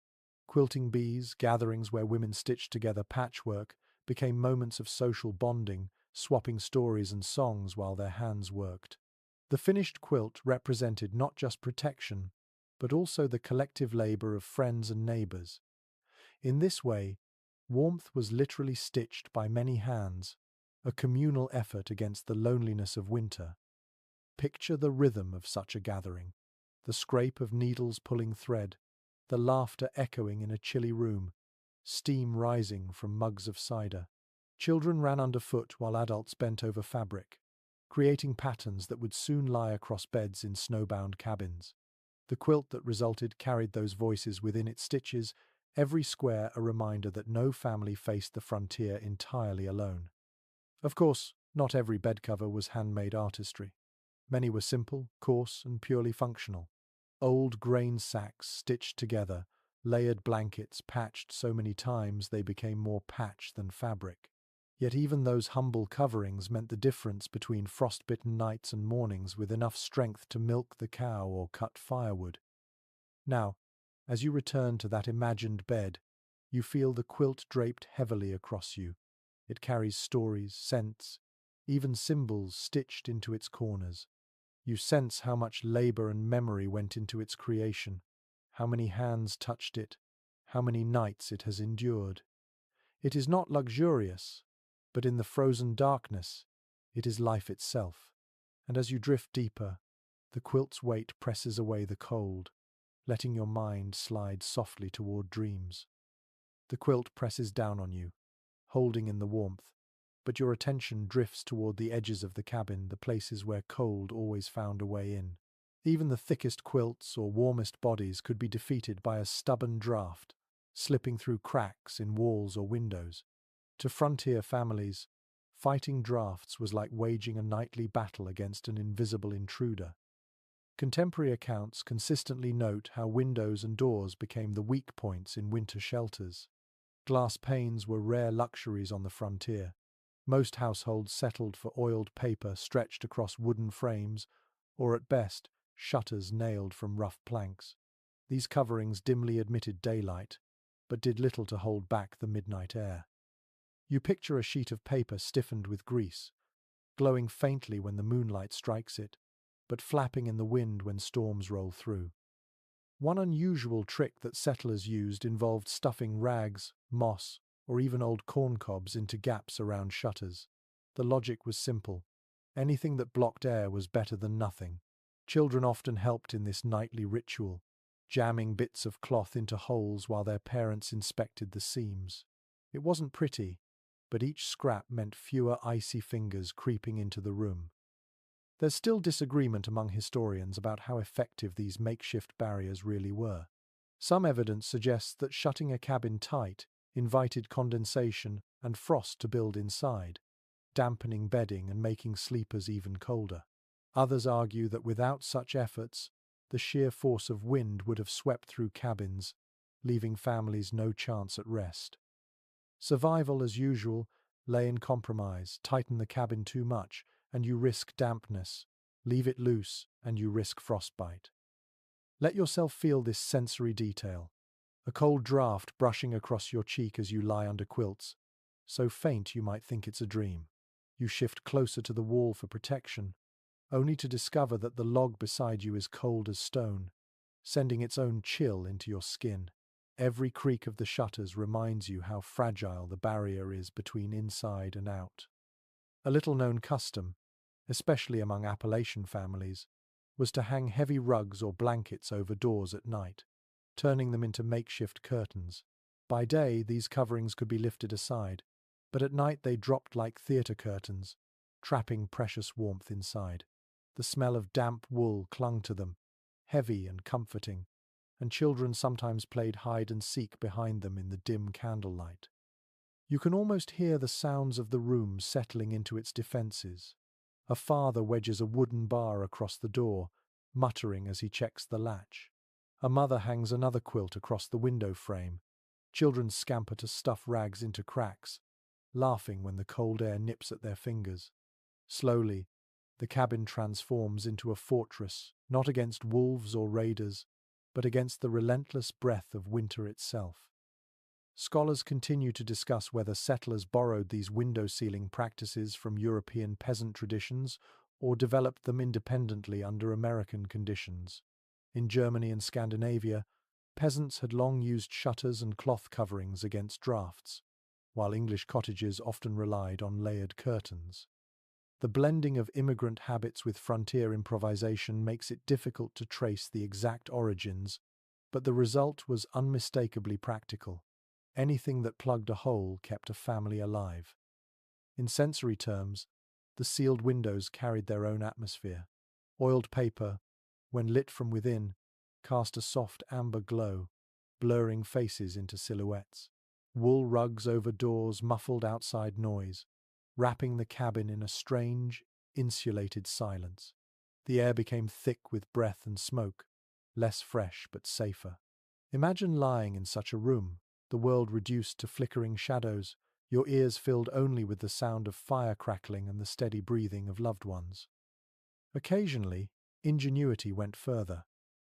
Quilting bees, gatherings where women stitched together patchwork, became moments of social bonding, swapping stories and songs while their hands worked. The finished quilt represented not just protection, but also the collective labor of friends and neighbors. In this way, warmth was literally stitched by many hands, a communal effort against the loneliness of winter. Picture the rhythm of such a gathering, the scrape of needles pulling thread, the laughter echoing in a chilly room, steam rising from mugs of cider. Children ran underfoot while adults bent over fabric, creating patterns that would soon lie across beds in snowbound cabins. The quilt that resulted carried those voices within its stitches, every square a reminder that no family faced the frontier entirely alone. Of course, not every bed cover was handmade artistry. Many were simple, coarse, and purely functional. Old grain sacks stitched together, layered blankets patched so many times they became more patch than fabric. Yet even those humble coverings meant the difference between frostbitten nights and mornings with enough strength to milk the cow or cut firewood. Now, as you return to that imagined bed, you feel the quilt draped heavily across you. It carries stories, scents, even symbols stitched into its corners. You sense how much labor and memory went into its creation, how many hands touched it, how many nights it has endured. It is not luxurious, but in the frozen darkness, it is life itself. And as you drift deeper, the quilt's weight presses away the cold, letting your mind slide softly toward dreams. The quilt presses down on you, holding in the warmth, but your attention drifts toward the edges of the cabin, the places where cold always found a way in. Even the thickest quilts or warmest bodies could be defeated by a stubborn draft, slipping through cracks in walls or windows. To frontier families, fighting drafts was like waging a nightly battle against an invisible intruder. Contemporary accounts consistently note how windows and doors became the weak points in winter shelters. Glass panes were rare luxuries on the frontier. Most households settled for oiled paper stretched across wooden frames, or at best, shutters nailed from rough planks. These coverings dimly admitted daylight, but did little to hold back the midnight air. You picture a sheet of paper stiffened with grease, glowing faintly when the moonlight strikes it, but flapping in the wind when storms roll through. One unusual trick that settlers used involved stuffing rags, moss, or even old corn cobs into gaps around shutters. The logic was simple. Anything that blocked air was better than nothing. Children often helped in this nightly ritual, jamming bits of cloth into holes while their parents inspected the seams. It wasn't pretty, but each scrap meant fewer icy fingers creeping into the room. There's still disagreement among historians about how effective these makeshift barriers really were. Some evidence suggests that shutting a cabin tight invited condensation and frost to build inside, dampening bedding and making sleepers even colder. Others argue that without such efforts, the sheer force of wind would have swept through cabins, leaving families no chance at rest. Survival, as usual, lay in compromise. Tighten the cabin too much, and you risk dampness. Leave it loose, and you risk frostbite. Let yourself feel this sensory detail. A cold draft brushing across your cheek as you lie under quilts, so faint you might think it's a dream. You shift closer to the wall for protection, only to discover that the log beside you is cold as stone, sending its own chill into your skin. Every creak of the shutters reminds you how fragile the barrier is between inside and out. A little-known custom, especially among Appalachian families, was to hang heavy rugs or blankets over doors at night. turning them into makeshift curtains. By day, these coverings could be lifted aside, but at night they dropped like theatre curtains, trapping precious warmth inside. The smell of damp wool clung to them, heavy and comforting, and children sometimes played hide and seek behind them in the dim candlelight. You can almost hear the sounds of the room settling into its defences. A father wedges a wooden bar across the door, muttering as he checks the latch. A mother hangs another quilt across the window frame. Children scamper to stuff rags into cracks, laughing when the cold air nips at their fingers. Slowly, the cabin transforms into a fortress, not against wolves or raiders, but against the relentless breath of winter itself. Scholars continue to discuss whether settlers borrowed these window-sealing practices from European peasant traditions or developed them independently under American conditions. In Germany and Scandinavia, peasants had long used shutters and cloth coverings against drafts, while English cottages often relied on layered curtains. The blending of immigrant habits with frontier improvisation makes it difficult to trace the exact origins, but the result was unmistakably practical. Anything that plugged a hole kept a family alive. In sensory terms, the sealed windows carried their own atmosphere. Oiled paper, when lit from within, cast a soft amber glow, blurring faces into silhouettes. Wool rugs over doors muffled outside noise, wrapping the cabin in a strange, insulated silence. The air became thick with breath and smoke, less fresh but safer. Imagine lying in such a room, the world reduced to flickering shadows, your ears filled only with the sound of fire crackling and the steady breathing of loved ones. Occasionally, ingenuity went further.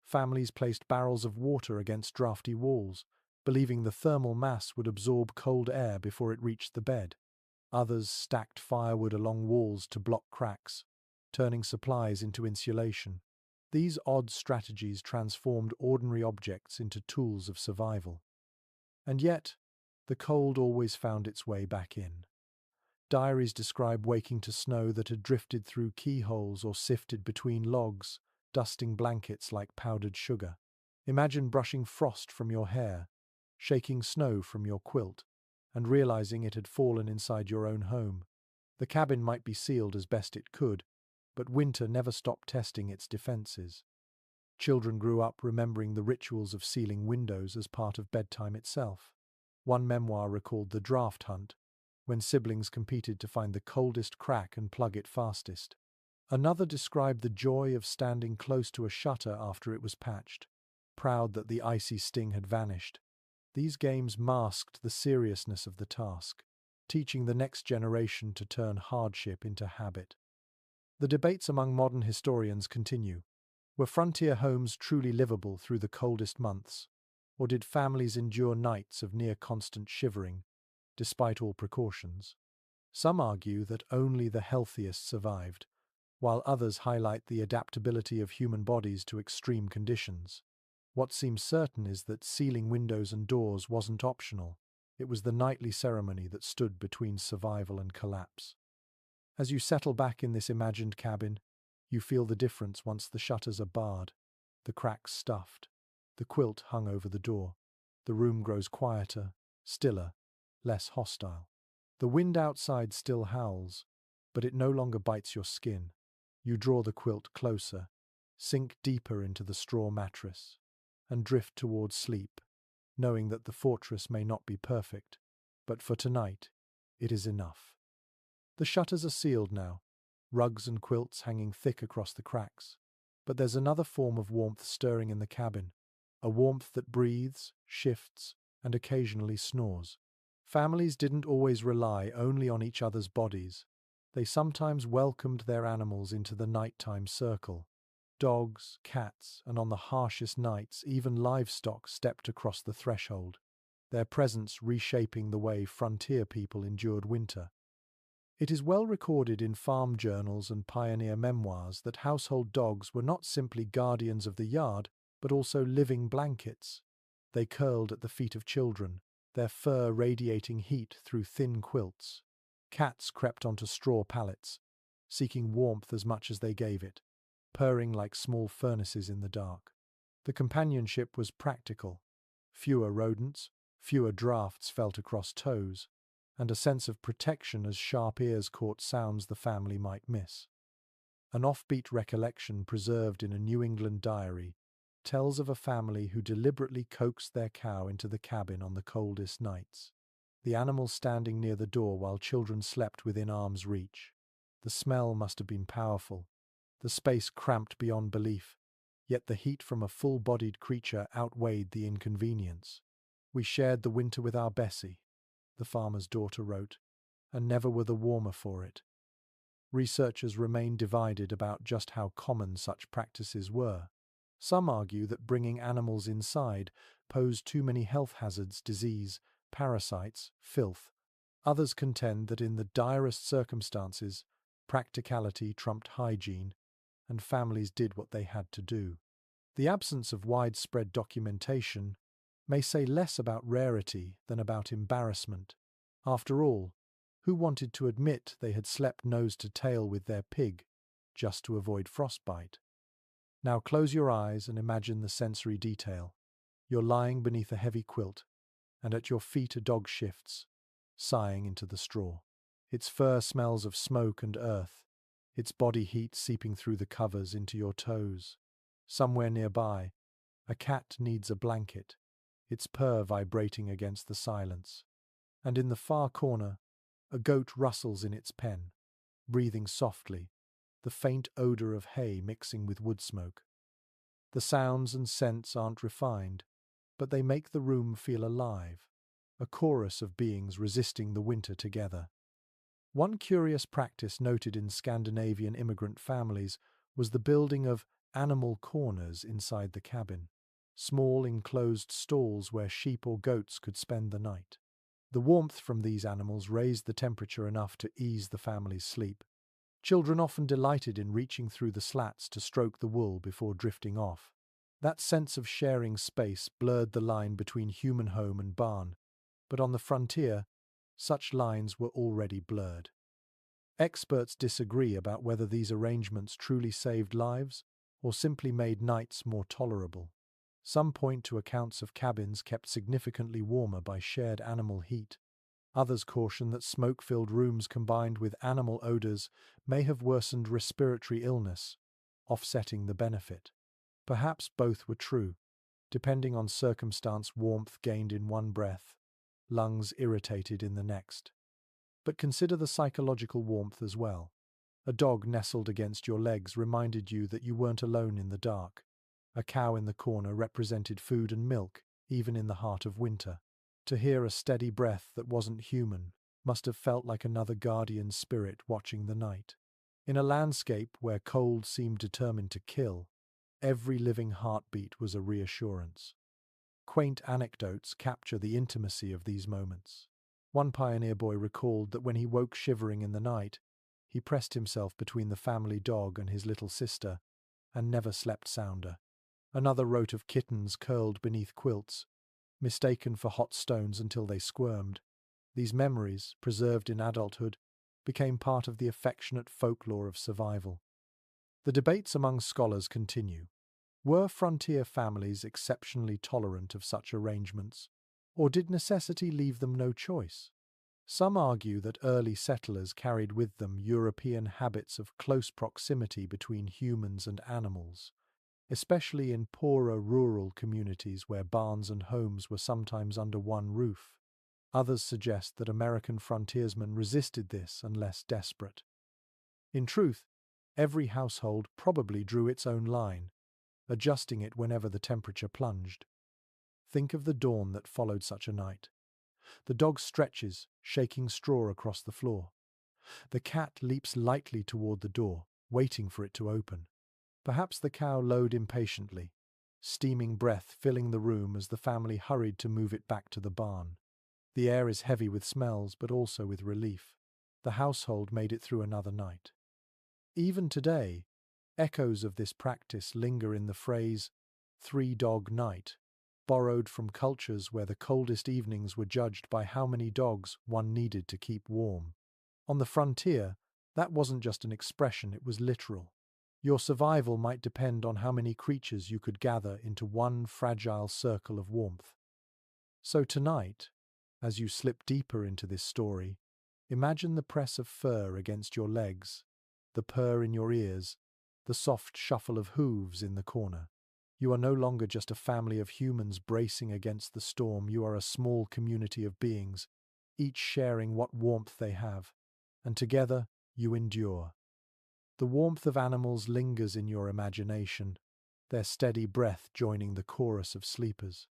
Families placed barrels of water against drafty walls, believing the thermal mass would absorb cold air before it reached the bed. Others stacked firewood along walls to block cracks, turning supplies into insulation. These odd strategies transformed ordinary objects into tools of survival. And yet, the cold always found its way back in. Diaries describe waking to snow that had drifted through keyholes or sifted between logs, dusting blankets like powdered sugar. Imagine brushing frost from your hair, shaking snow from your quilt, and realizing it had fallen inside your own home. The cabin might be sealed as best it could, but winter never stopped testing its defenses. Children grew up remembering the rituals of sealing windows as part of bedtime itself. One memoir recalled the draft hunt, when siblings competed to find the coldest crack and plug it fastest. Another described the joy of standing close to a shutter after it was patched, proud that the icy sting had vanished. These games masked the seriousness of the task, teaching the next generation to turn hardship into habit. The debates among modern historians continue. Were frontier homes truly livable through the coldest months, or did families endure nights of near-constant shivering, despite all precautions? Some argue that only the healthiest survived, while others highlight the adaptability of human bodies to extreme conditions. What seems certain is that sealing windows and doors wasn't optional. It was the nightly ceremony that stood between survival and collapse. As you settle back in this imagined cabin, you feel the difference once the shutters are barred, the cracks stuffed, the quilt hung over the door. The room grows quieter, stiller, less hostile. The wind outside still howls, but it no longer bites your skin. You draw the quilt closer, sink deeper into the straw mattress, and drift towards sleep, knowing that the fortress may not be perfect, but for tonight, it is enough. The shutters are sealed now, rugs and quilts hanging thick across the cracks. But there's another form of warmth stirring in the cabin, a warmth that breathes, shifts, and occasionally snores. Families didn't always rely only on each other's bodies. They sometimes welcomed their animals into the nighttime circle. Dogs, cats, and on the harshest nights, even livestock stepped across the threshold, their presence reshaping the way frontier people endured winter. It is well recorded in farm journals and pioneer memoirs that household dogs were not simply guardians of the yard, but also living blankets. They curled at the feet of children, their fur radiating heat through thin quilts. Cats crept onto straw pallets, seeking warmth as much as they gave it, purring like small furnaces in the dark. The companionship was practical. Fewer rodents, fewer drafts felt across toes, and a sense of protection as sharp ears caught sounds the family might miss. An offbeat recollection preserved in a New England diary tells of a family who deliberately coaxed their cow into the cabin on the coldest nights. The animal standing near the door while children slept within arm's reach. The smell must have been powerful, the space cramped beyond belief, yet the heat from a full-bodied creature outweighed the inconvenience. "We shared the winter with our Bessie," the farmer's daughter wrote, "and never were the warmer for it." Researchers remain divided about just how common such practices were. Some argue that bringing animals inside posed too many health hazards, disease, parasites, filth. Others contend that in the direst circumstances, practicality trumped hygiene, and families did what they had to do. The absence of widespread documentation may say less about rarity than about embarrassment. After all, who wanted to admit they had slept nose to tail with their pig just to avoid frostbite? Now close your eyes and imagine the sensory detail. You're lying beneath a heavy quilt, and at your feet a dog shifts, sighing into the straw. Its fur smells of smoke and earth, its body heat seeping through the covers into your toes. Somewhere nearby, a cat needs a blanket, its purr vibrating against the silence. And in the far corner, a goat rustles in its pen, breathing softly, the faint odor of hay mixing with wood smoke. The sounds and scents aren't refined, but they make the room feel alive, a chorus of beings resisting the winter together. One curious practice noted in Scandinavian immigrant families was the building of animal corners inside the cabin, small enclosed stalls where sheep or goats could spend the night. The warmth from these animals raised the temperature enough to ease the family's sleep. Children often delighted in reaching through the slats to stroke the wool before drifting off. That sense of sharing space blurred the line between human home and barn, but on the frontier, such lines were already blurred. Experts disagree about whether these arrangements truly saved lives or simply made nights more tolerable. Some point to accounts of cabins kept significantly warmer by shared animal heat. Others caution that smoke-filled rooms combined with animal odors may have worsened respiratory illness, offsetting the benefit. Perhaps both were true. Depending on circumstance, warmth gained in one breath, lungs irritated in the next. But consider the psychological warmth as well. A dog nestled against your legs reminded you that you weren't alone in the dark. A cow in the corner represented food and milk, even in the heart of winter. To hear a steady breath that wasn't human must have felt like another guardian spirit watching the night. In a landscape where cold seemed determined to kill, every living heartbeat was a reassurance. Quaint anecdotes capture the intimacy of these moments. One pioneer boy recalled that when he woke shivering in the night, he pressed himself between the family dog and his little sister, and never slept sounder. Another wrote of kittens curled beneath quilts, mistaken for hot stones until they squirmed. These memories, preserved in adulthood, became part of the affectionate folklore of survival. The debates among scholars continue. Were frontier families exceptionally tolerant of such arrangements, or did necessity leave them no choice? Some argue that early settlers carried with them European habits of close proximity between humans and animals, especially in poorer rural communities where barns and homes were sometimes under one roof. Others suggest that American frontiersmen resisted this unless desperate. In truth, every household probably drew its own line, adjusting it whenever the temperature plunged. Think of the dawn that followed such a night. The dog stretches, shaking straw across the floor. The cat leaps lightly toward the door, waiting for it to open. Perhaps the cow lowed impatiently, steaming breath filling the room as the family hurried to move it back to the barn. The air is heavy with smells, but also with relief. The household made it through another night. Even today, echoes of this practice linger in the phrase, three-dog night, borrowed from cultures where the coldest evenings were judged by how many dogs one needed to keep warm. On the frontier, that wasn't just an expression, it was literal. Your survival might depend on how many creatures you could gather into one fragile circle of warmth. So tonight, as you slip deeper into this story, imagine the press of fur against your legs, the purr in your ears, the soft shuffle of hooves in the corner. You are no longer just a family of humans bracing against the storm, you are a small community of beings, each sharing what warmth they have, and together you endure. The warmth of animals lingers in your imagination, their steady breath joining the chorus of sleepers.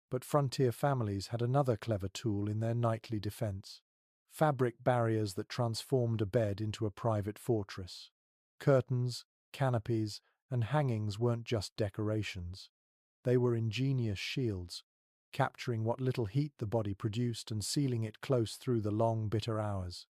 But frontier families had another clever tool in their nightly defense: fabric barriers that transformed a bed into a private fortress. Curtains, canopies, and hangings weren't just decorations. They were ingenious shields, capturing what little heat the body produced and sealing it close through the long, bitter hours.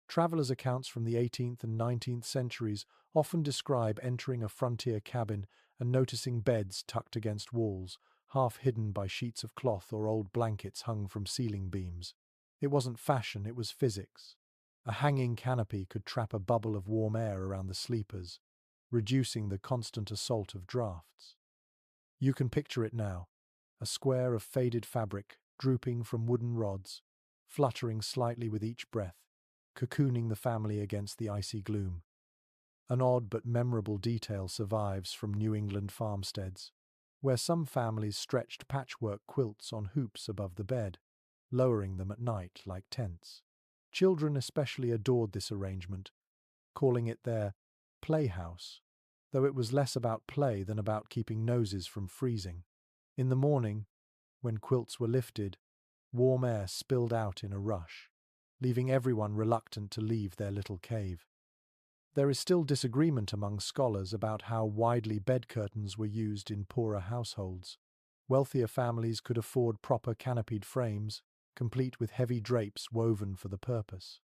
Travelers' accounts from the 18th and 19th centuries often describe entering a frontier cabin and noticing beds tucked against walls, half hidden by sheets of cloth or old blankets hung from ceiling beams. It wasn't fashion, it was physics. A hanging canopy could trap a bubble of warm air around the sleepers, reducing the constant assault of drafts. You can picture it now, a square of faded fabric drooping from wooden rods, fluttering slightly with each breath, cocooning the family against the icy gloom. An odd but memorable detail survives from New England farmsteads, where some families stretched patchwork quilts on hoops above the bed, lowering them at night like tents. Children especially adored this arrangement, calling it their playhouse, though it was less about play than about keeping noses from freezing. In the morning, when quilts were lifted, warm air spilled out in a rush, leaving everyone reluctant to leave their little cave. There is still disagreement among scholars about how widely bed curtains were used in poorer households. Wealthier families could afford proper canopied frames, complete with heavy drapes woven for the purpose.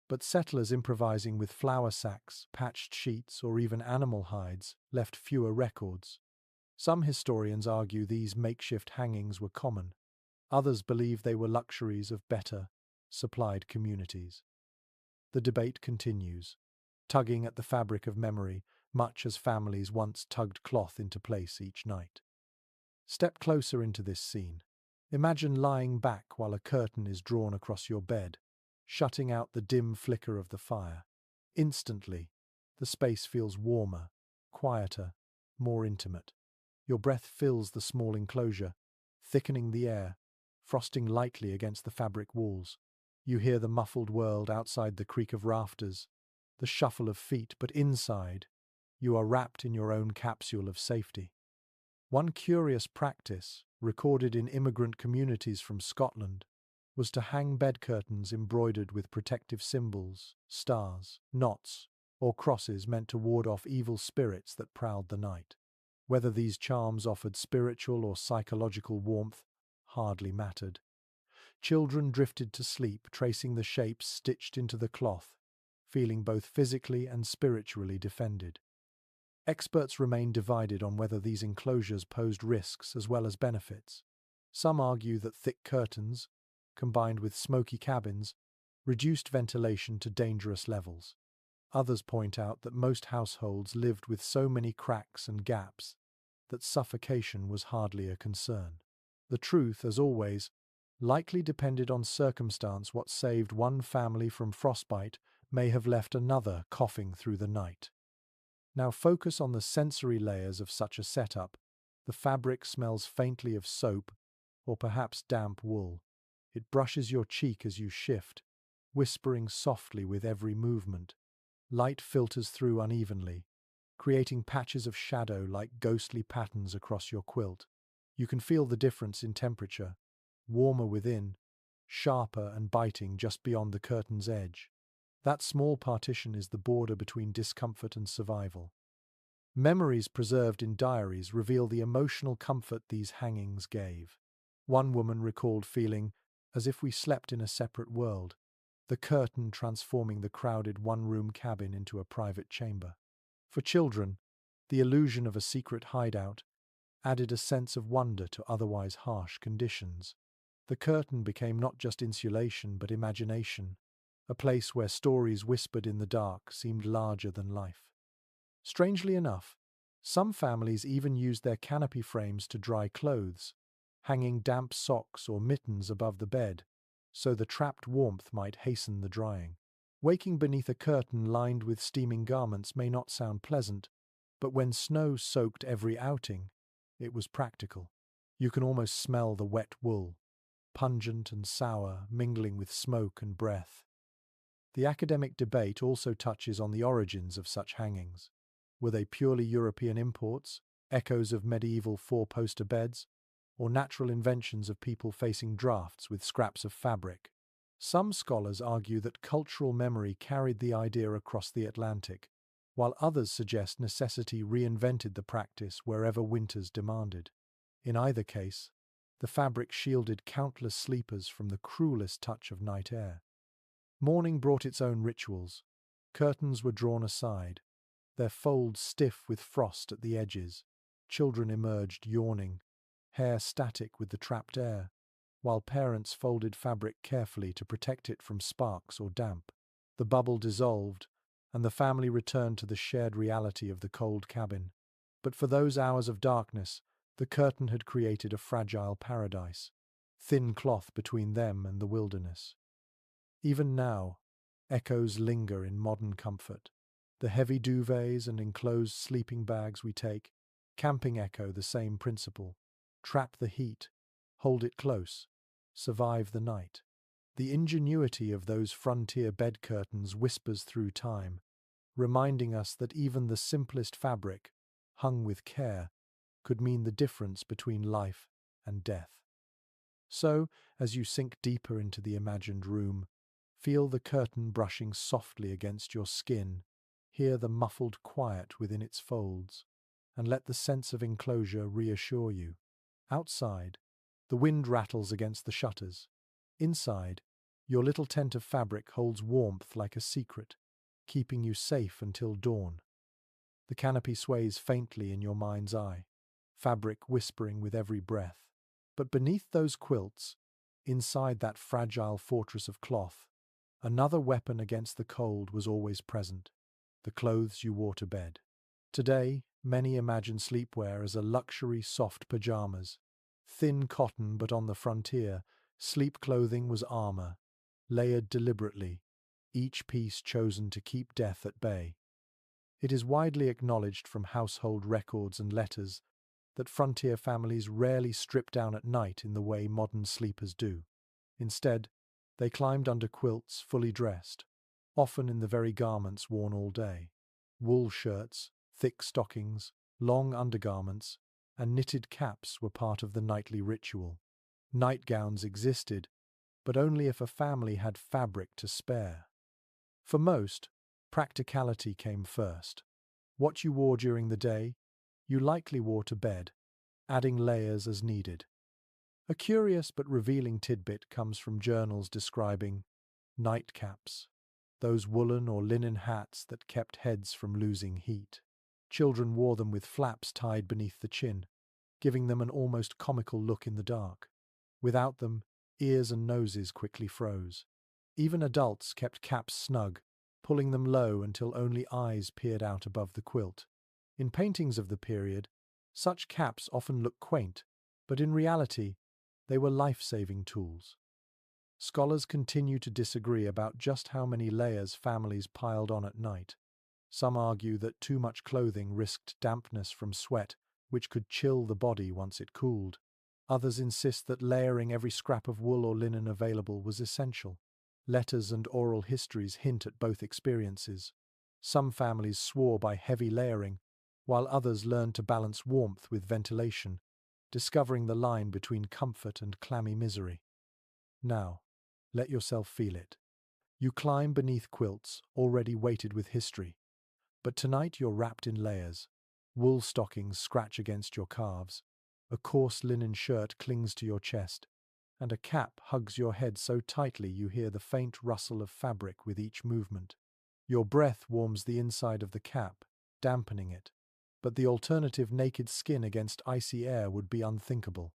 But settlers improvising with flour sacks, patched sheets, or even animal hides left fewer records. Some historians argue these makeshift hangings were common. Others believe they were luxuries of better, supplied communities. The debate continues, tugging at the fabric of memory, much as families once tugged cloth into place each night. Step closer into this scene. Imagine lying back while a curtain is drawn across your bed, shutting out the dim flicker of the fire. Instantly, the space feels warmer, quieter, more intimate. Your breath fills the small enclosure, thickening the air, frosting lightly against the fabric walls. You hear the muffled world outside, the creak of rafters, the shuffle of feet, but inside, you are wrapped in your own capsule of safety. One curious practice, recorded in immigrant communities from Scotland, was to hang bed curtains embroidered with protective symbols, stars, knots, or crosses meant to ward off evil spirits that prowled the night. Whether these charms offered spiritual or psychological warmth hardly mattered. Children drifted to sleep, tracing the shapes stitched into the cloth, feeling both physically and spiritually defended. Experts remain divided on whether these enclosures posed risks as well as benefits. Some argue that thick curtains, combined with smoky cabins, reduced ventilation to dangerous levels. Others point out that most households lived with so many cracks and gaps that suffocation was hardly a concern. The truth, as always, likely depended on circumstance. What saved one family from frostbite may have left another coughing through the night. Now focus on the sensory layers of such a setup. The fabric smells faintly of soap, or perhaps damp wool. It brushes your cheek as you shift, whispering softly with every movement. Light filters through unevenly, creating patches of shadow like ghostly patterns across your quilt. You can feel the difference in temperature, warmer within, sharper and biting just beyond the curtain's edge. That small partition is the border between discomfort and survival. Memories preserved in diaries reveal the emotional comfort these hangings gave. One woman recalled feeling as if we slept in a separate world, the curtain transforming the crowded one-room cabin into a private chamber. For children, the illusion of a secret hideout added a sense of wonder to otherwise harsh conditions. The curtain became not just insulation but imagination, a place where stories whispered in the dark seemed larger than life. Strangely enough, some families even use their canopy frames to dry clothes, hanging damp socks or mittens above the bed, so the trapped warmth might hasten the drying. Waking beneath a curtain lined with steaming garments may not sound pleasant, but when snow soaked every outing, it was practical. You can almost smell the wet wool, pungent and sour, mingling with smoke and breath. The academic debate also touches on the origins of such hangings. Were they purely European imports, echoes of medieval four-poster beds, or natural inventions of people facing drafts with scraps of fabric? Some scholars argue that cultural memory carried the idea across the Atlantic, while others suggest necessity reinvented the practice wherever winters demanded. In either case, the fabric shielded countless sleepers from the cruelest touch of night air. Morning brought its own rituals. Curtains were drawn aside, their folds stiff with frost at the edges. Children emerged yawning, hair static with the trapped air, while parents folded fabric carefully to protect it from sparks or damp. The bubble dissolved, and the family returned to the shared reality of the cold cabin. But for those hours of darkness, the curtain had created a fragile paradise, thin cloth between them and the wilderness. Even now, echoes linger in modern comfort. The heavy duvets and enclosed sleeping bags we take, camping echo the same principle. Trap the heat, hold it close, survive the night. The ingenuity of those frontier bed curtains whispers through time, reminding us that even the simplest fabric, hung with care, could mean the difference between life and death. So, as you sink deeper into the imagined room, feel the curtain brushing softly against your skin, hear the muffled quiet within its folds, and let the sense of enclosure reassure you. Outside, the wind rattles against the shutters. Inside, your little tent of fabric holds warmth like a secret, keeping you safe until dawn. The canopy sways faintly in your mind's eye, fabric whispering with every breath. But beneath those quilts, inside that fragile fortress of cloth, another weapon against the cold was always present: the clothes you wore to bed. Today, many imagine sleepwear as a luxury soft pajamas. Thin cotton, but on the frontier, sleep clothing was armor, layered deliberately, each piece chosen to keep death at bay. It is widely acknowledged from household records and letters that frontier families rarely stripped down at night in the way modern sleepers do. Instead, they climbed under quilts fully dressed, often in the very garments worn all day. Wool shirts, thick stockings, long undergarments, and knitted caps were part of the nightly ritual. Nightgowns existed, but only if a family had fabric to spare. For most, practicality came first. What you wore during the day, you likely wore to bed, adding layers as needed. A curious but revealing tidbit comes from journals describing nightcaps, those woolen or linen hats that kept heads from losing heat. Children wore them with flaps tied beneath the chin, giving them an almost comical look in the dark. Without them, ears and noses quickly froze. Even adults kept caps snug, pulling them low until only eyes peered out above the quilt. In paintings of the period, such caps often look quaint, but in reality, they were life-saving tools. Scholars continue to disagree about just how many layers families piled on at night. Some argue that too much clothing risked dampness from sweat, which could chill the body once it cooled. Others insist that layering every scrap of wool or linen available was essential. Letters and oral histories hint at both experiences. Some families swore by heavy layering, while others learned to balance warmth with ventilation, discovering the line between comfort and clammy misery. Now, let yourself feel it. You climb beneath quilts already weighted with history, but tonight you're wrapped in layers. Wool stockings scratch against your calves, a coarse linen shirt clings to your chest, and a cap hugs your head so tightly you hear the faint rustle of fabric with each movement. Your breath warms the inside of the cap, dampening it, but the alternative, naked skin against icy air, would be unthinkable.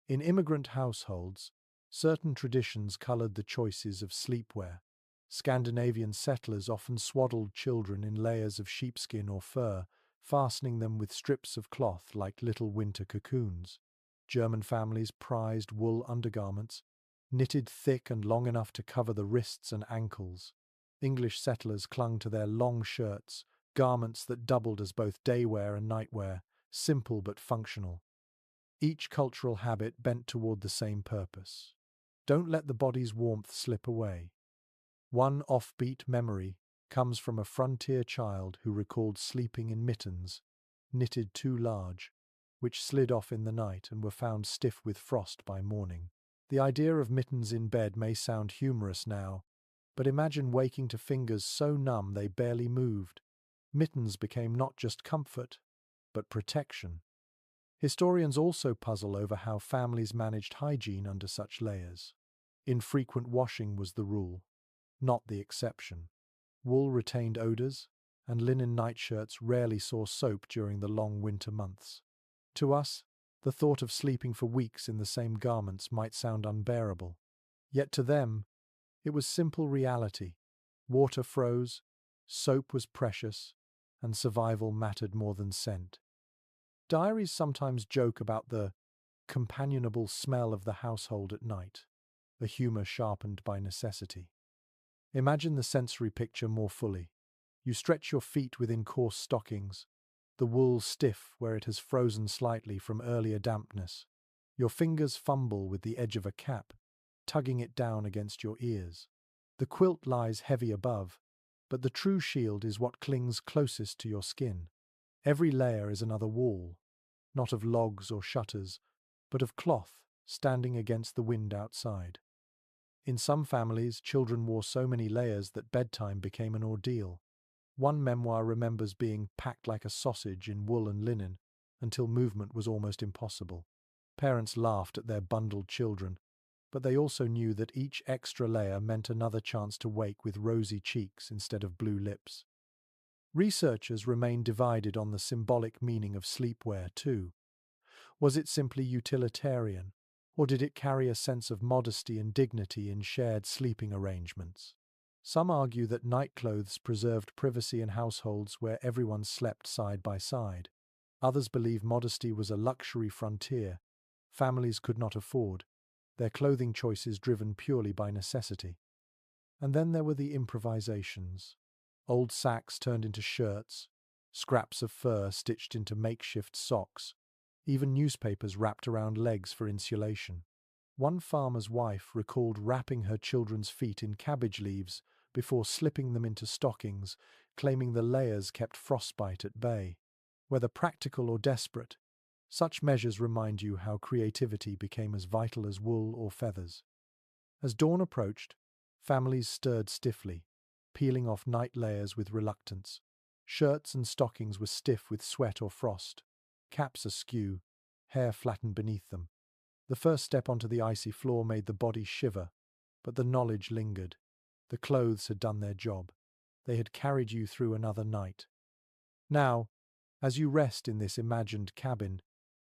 In immigrant households, certain traditions colored the choices of sleepwear. Scandinavian settlers often swaddled children in layers of sheepskin or fur, fastening them with strips of cloth like little winter cocoons. German families prized wool undergarments, knitted thick and long enough to cover the wrists and ankles. English settlers clung to their long shirts, garments that doubled as both daywear and nightwear, simple but functional. Each cultural habit bent toward the same purpose. Don't let the body's warmth slip away. One offbeat memory comes from a frontier child who recalled sleeping in mittens, knitted too large, which slid off in the night and were found stiff with frost by morning. The idea of mittens in bed may sound humorous now, but imagine waking to fingers so numb they barely moved. Mittens became not just comfort, but protection. Historians also puzzle over how families managed hygiene under such layers. Infrequent washing was the rule, not the exception. Wool retained odors, and linen nightshirts rarely saw soap during the long winter months. To us, the thought of sleeping for weeks in the same garments might sound unbearable. Yet to them, it was simple reality. Water froze, soap was precious, and survival mattered more than scent. Diaries sometimes joke about the companionable smell of the household at night, a humor sharpened by necessity. Imagine the sensory picture more fully. You stretch your feet within coarse stockings, the wool stiff where it has frozen slightly from earlier dampness. Your fingers fumble with the edge of a cap, tugging it down against your ears. The quilt lies heavy above, but the true shield is what clings closest to your skin. Every layer is another wall, not of logs or shutters, but of cloth standing against the wind outside. In some families, children wore so many layers that bedtime became an ordeal. One memoir remembers being packed like a sausage in wool and linen until movement was almost impossible. Parents laughed at their bundled children, but they also knew that each extra layer meant another chance to wake with rosy cheeks instead of blue lips. Researchers remain divided on the symbolic meaning of sleepwear, too. Was it simply utilitarian, or did it carry a sense of modesty and dignity in shared sleeping arrangements? Some argue that nightclothes preserved privacy in households where everyone slept side by side. Others believe modesty was a luxury frontier families could not afford, their clothing choices driven purely by necessity. And then there were the improvisations. Old sacks turned into shirts, scraps of fur stitched into makeshift socks, even newspapers wrapped around legs for insulation. One farmer's wife recalled wrapping her children's feet in cabbage leaves before slipping them into stockings, claiming the layers kept frostbite at bay. Whether practical or desperate, such measures remind you how creativity became as vital as wool or feathers. As dawn approached, families stirred stiffly, peeling off night layers with reluctance. Shirts and stockings were stiff with sweat or frost, caps askew, hair flattened beneath them. The first step onto the icy floor made the body shiver, but the knowledge lingered. The clothes had done their job. They had carried you through another night. Now, as you rest in this imagined cabin,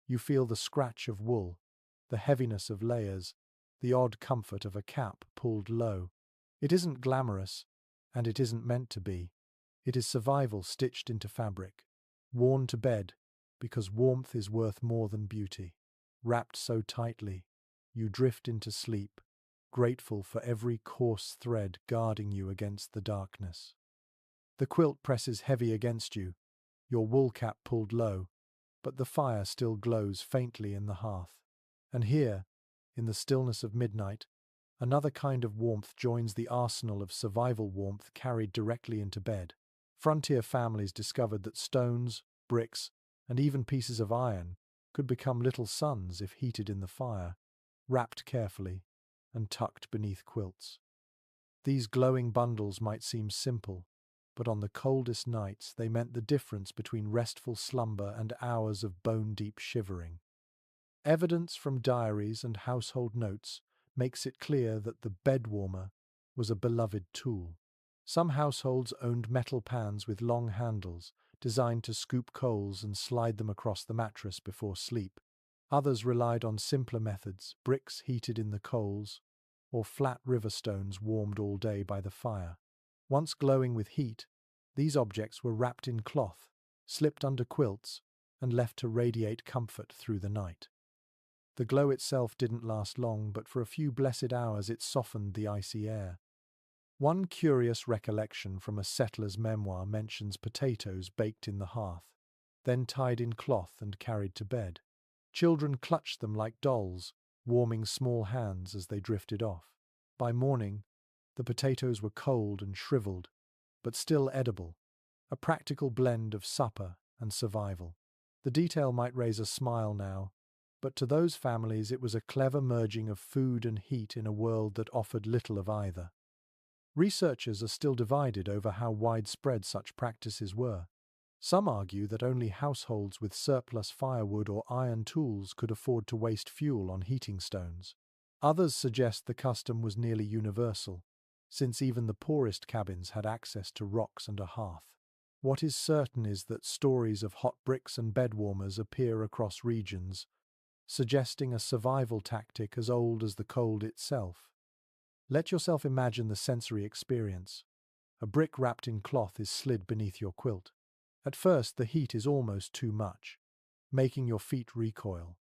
you feel the scratch of wool, the heaviness of layers, the odd comfort of a cap pulled low. It isn't glamorous, and it isn't meant to be. It is survival stitched into fabric, worn to bed, because warmth is worth more than beauty. Wrapped so tightly, you drift into sleep, grateful for every coarse thread guarding you against the darkness. The quilt presses heavy against you, your wool cap pulled low, but the fire still glows faintly in the hearth. And here, in the stillness of midnight, another kind of warmth joins the arsenal of survival warmth carried directly into bed. Frontier families discovered that stones, bricks, and even pieces of iron could become little suns if heated in the fire, wrapped carefully and tucked beneath quilts. These glowing bundles might seem simple, but on the coldest nights they meant the difference between restful slumber and hours of bone-deep shivering. Evidence from diaries and household notes makes it clear that the bed warmer was a beloved tool. Some households owned metal pans with long handles, designed to scoop coals and slide them across the mattress before sleep. Others relied on simpler methods, bricks heated in the coals, or flat river stones warmed all day by the fire. Once glowing with heat, these objects were wrapped in cloth, slipped under quilts, and left to radiate comfort through the night. The glow itself didn't last long, but for a few blessed hours it softened the icy air. One curious recollection from a settler's memoir mentions potatoes baked in the hearth, then tied in cloth and carried to bed. Children clutched them like dolls, warming small hands as they drifted off. By morning, the potatoes were cold and shriveled, but still edible, a practical blend of supper and survival. The detail might raise a smile now, but to those families it was a clever merging of food and heat in a world that offered little of either. Researchers are still divided over how widespread such practices were. Some argue that only households with surplus firewood or iron tools could afford to waste fuel on heating stones. Others suggest the custom was nearly universal, since even the poorest cabins had access to rocks and a hearth. What is certain is that stories of hot bricks and bed warmers appear across regions, suggesting a survival tactic as old as the cold itself. Let yourself imagine the sensory experience. A brick wrapped in cloth is slid beneath your quilt. At first, the heat is almost too much, making your feet recoil.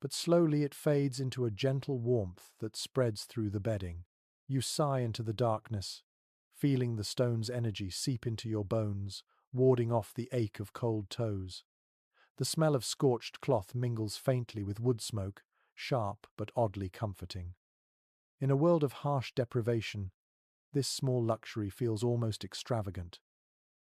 But slowly it fades into a gentle warmth that spreads through the bedding. You sigh into the darkness, feeling the stone's energy seep into your bones, warding off the ache of cold toes. The smell of scorched cloth mingles faintly with wood smoke, sharp but oddly comforting. In a world of harsh deprivation, this small luxury feels almost extravagant.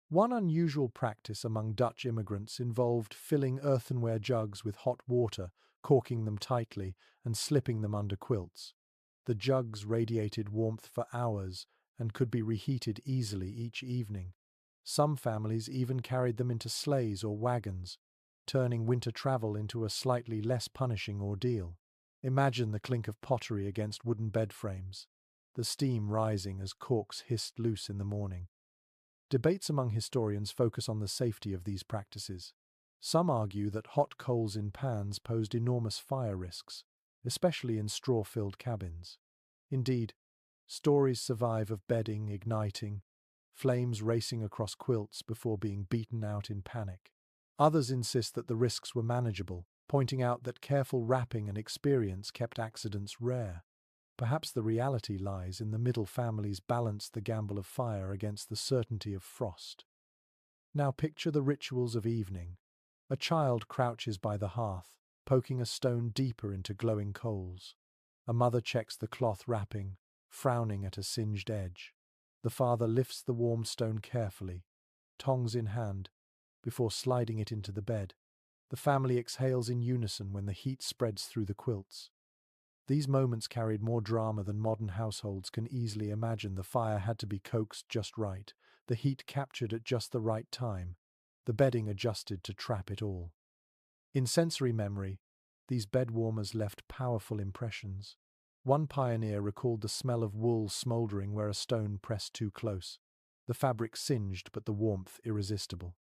One unusual practice among Dutch immigrants involved filling earthenware jugs with hot water, corking them tightly, and slipping them under quilts. The jugs radiated warmth for hours and could be reheated easily each evening. Some families even carried them into sleighs or wagons, turning winter travel into a slightly less punishing ordeal. Imagine the clink of pottery against wooden bed frames, the steam rising as corks hissed loose in the morning. Debates among historians focus on the safety of these practices. Some argue that hot coals in pans posed enormous fire risks, especially in straw-filled cabins. Indeed, stories survive of bedding igniting, flames racing across quilts before being beaten out in panic. Others insist that the risks were manageable, pointing out that careful wrapping and experience kept accidents rare. Perhaps the reality lies in the middle families balanced the gamble of fire against the certainty of frost. Now picture the rituals of evening. A child crouches by the hearth, poking a stone deeper into glowing coals. A mother checks the cloth wrapping, frowning at a singed edge. The father lifts the warm stone carefully, tongs in hand, before sliding it into the bed. The family exhales in unison when the heat spreads through the quilts. These moments carried more drama than modern households can easily imagine. The fire had to be coaxed just right, the heat captured at just the right time, the bedding adjusted to trap it all. In sensory memory, these bed warmers left powerful impressions. One pioneer recalled the smell of wool smouldering where a stone pressed too close, the fabric singed but the warmth irresistible.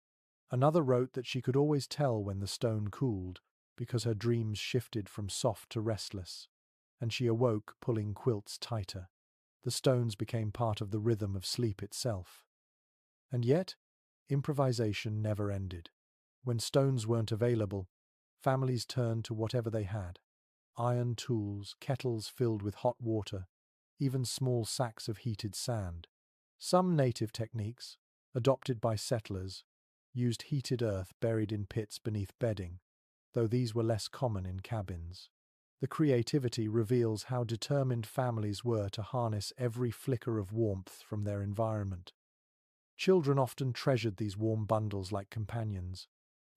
Another wrote that she could always tell when the stone cooled because her dreams shifted from soft to restless, and she awoke pulling quilts tighter. The stones became part of the rhythm of sleep itself. And yet, improvisation never ended. When stones weren't available, families turned to whatever they had. Iron tools, kettles filled with hot water, even small sacks of heated sand. Some native techniques, adopted by settlers, used heated earth buried in pits beneath bedding, though these were less common in cabins. The creativity reveals how determined families were to harness every flicker of warmth from their environment. Children often treasured these warm bundles like companions.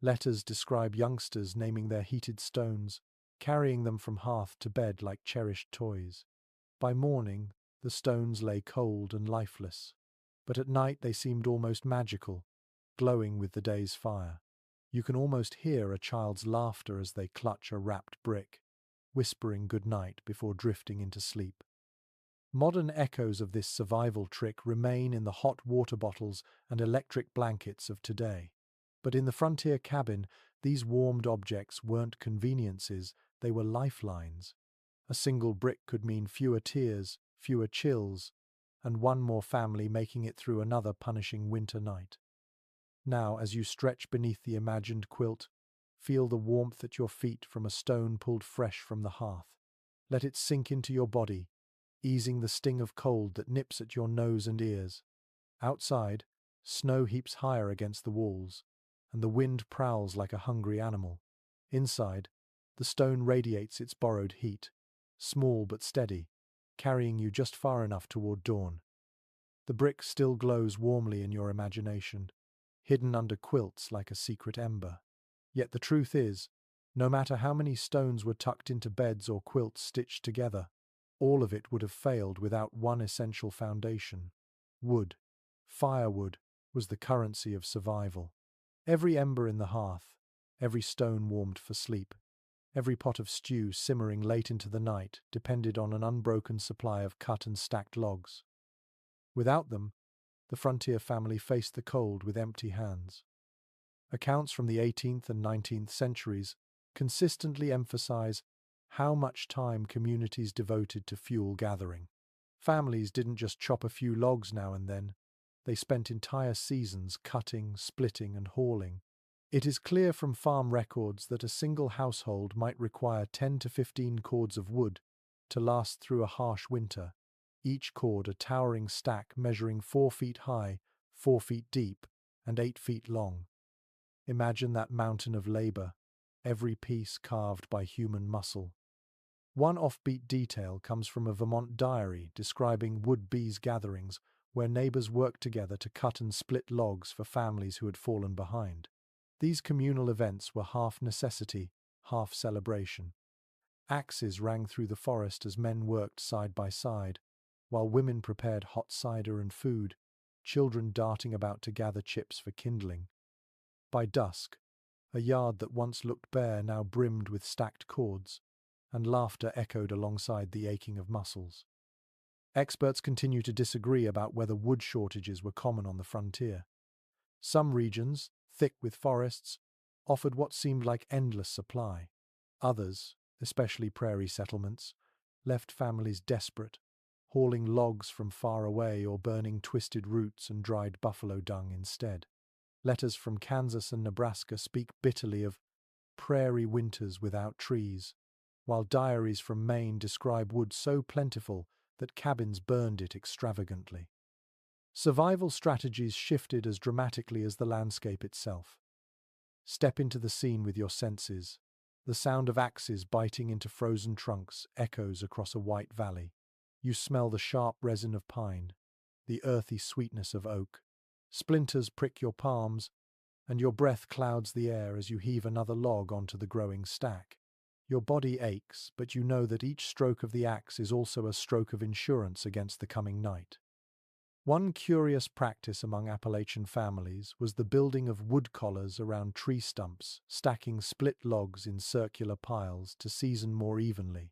Letters describe youngsters naming their heated stones, carrying them from hearth to bed like cherished toys. By morning, the stones lay cold and lifeless, but at night they seemed almost magical, glowing with the day's fire. You can almost hear a child's laughter as they clutch a wrapped brick, whispering good night before drifting into sleep. Modern echoes of this survival trick remain in the hot water bottles and electric blankets of today. But in the frontier cabin, these warmed objects weren't conveniences, they were lifelines. A single brick could mean fewer tears, fewer chills, and one more family making it through another punishing winter night. Now, as you stretch beneath the imagined quilt, feel the warmth at your feet from a stone pulled fresh from the hearth. Let it sink into your body, easing the sting of cold that nips at your nose and ears. Outside, snow heaps higher against the walls, and the wind prowls like a hungry animal. Inside, the stone radiates its borrowed heat, small but steady, carrying you just far enough toward dawn. The brick still glows warmly in your imagination, hidden under quilts like a secret ember. Yet the truth is, no matter how many stones were tucked into beds or quilts stitched together, all of it would have failed without one essential foundation. Wood. Firewood was the currency of survival. Every ember in the hearth, every stone warmed for sleep, every pot of stew simmering late into the night depended on an unbroken supply of cut and stacked logs. Without them, the frontier family faced the cold with empty hands. Accounts from the 18th and 19th centuries consistently emphasize how much time communities devoted to fuel gathering. Families didn't just chop a few logs now and then, they spent entire seasons cutting, splitting, and hauling. It is clear from farm records that a single household might require 10 to 15 cords of wood to last through a harsh winter, each cord a towering stack measuring 4 feet high, 4 feet deep, and 8 feet long. Imagine that mountain of labor, every piece carved by human muscle. One offbeat detail comes from a Vermont diary describing would-be's gatherings where neighbors worked together to cut and split logs for families who had fallen behind. These communal events were half necessity, half celebration. Axes rang through the forest as men worked side by side, while women prepared hot cider and food, children darting about to gather chips for kindling. By dusk, a yard that once looked bare now brimmed with stacked cords, and laughter echoed alongside the aching of muscles. Experts continue to disagree about whether wood shortages were common on the frontier. Some regions, thick with forests, offered what seemed like endless supply. Others, especially prairie settlements, left families desperate, hauling logs from far away or burning twisted roots and dried buffalo dung instead. Letters from Kansas and Nebraska speak bitterly of prairie winters without trees, while diaries from Maine describe wood so plentiful that cabins burned it extravagantly. Survival strategies shifted as dramatically as the landscape itself. Step into the scene with your senses. The sound of axes biting into frozen trunks echoes across a white valley. You smell the sharp resin of pine, the earthy sweetness of oak. Splinters prick your palms, and your breath clouds the air as you heave another log onto the growing stack. Your body aches, but you know that each stroke of the axe is also a stroke of insurance against the coming night. One curious practice among Appalachian families was the building of wood collars around tree stumps, stacking split logs in circular piles to season more evenly,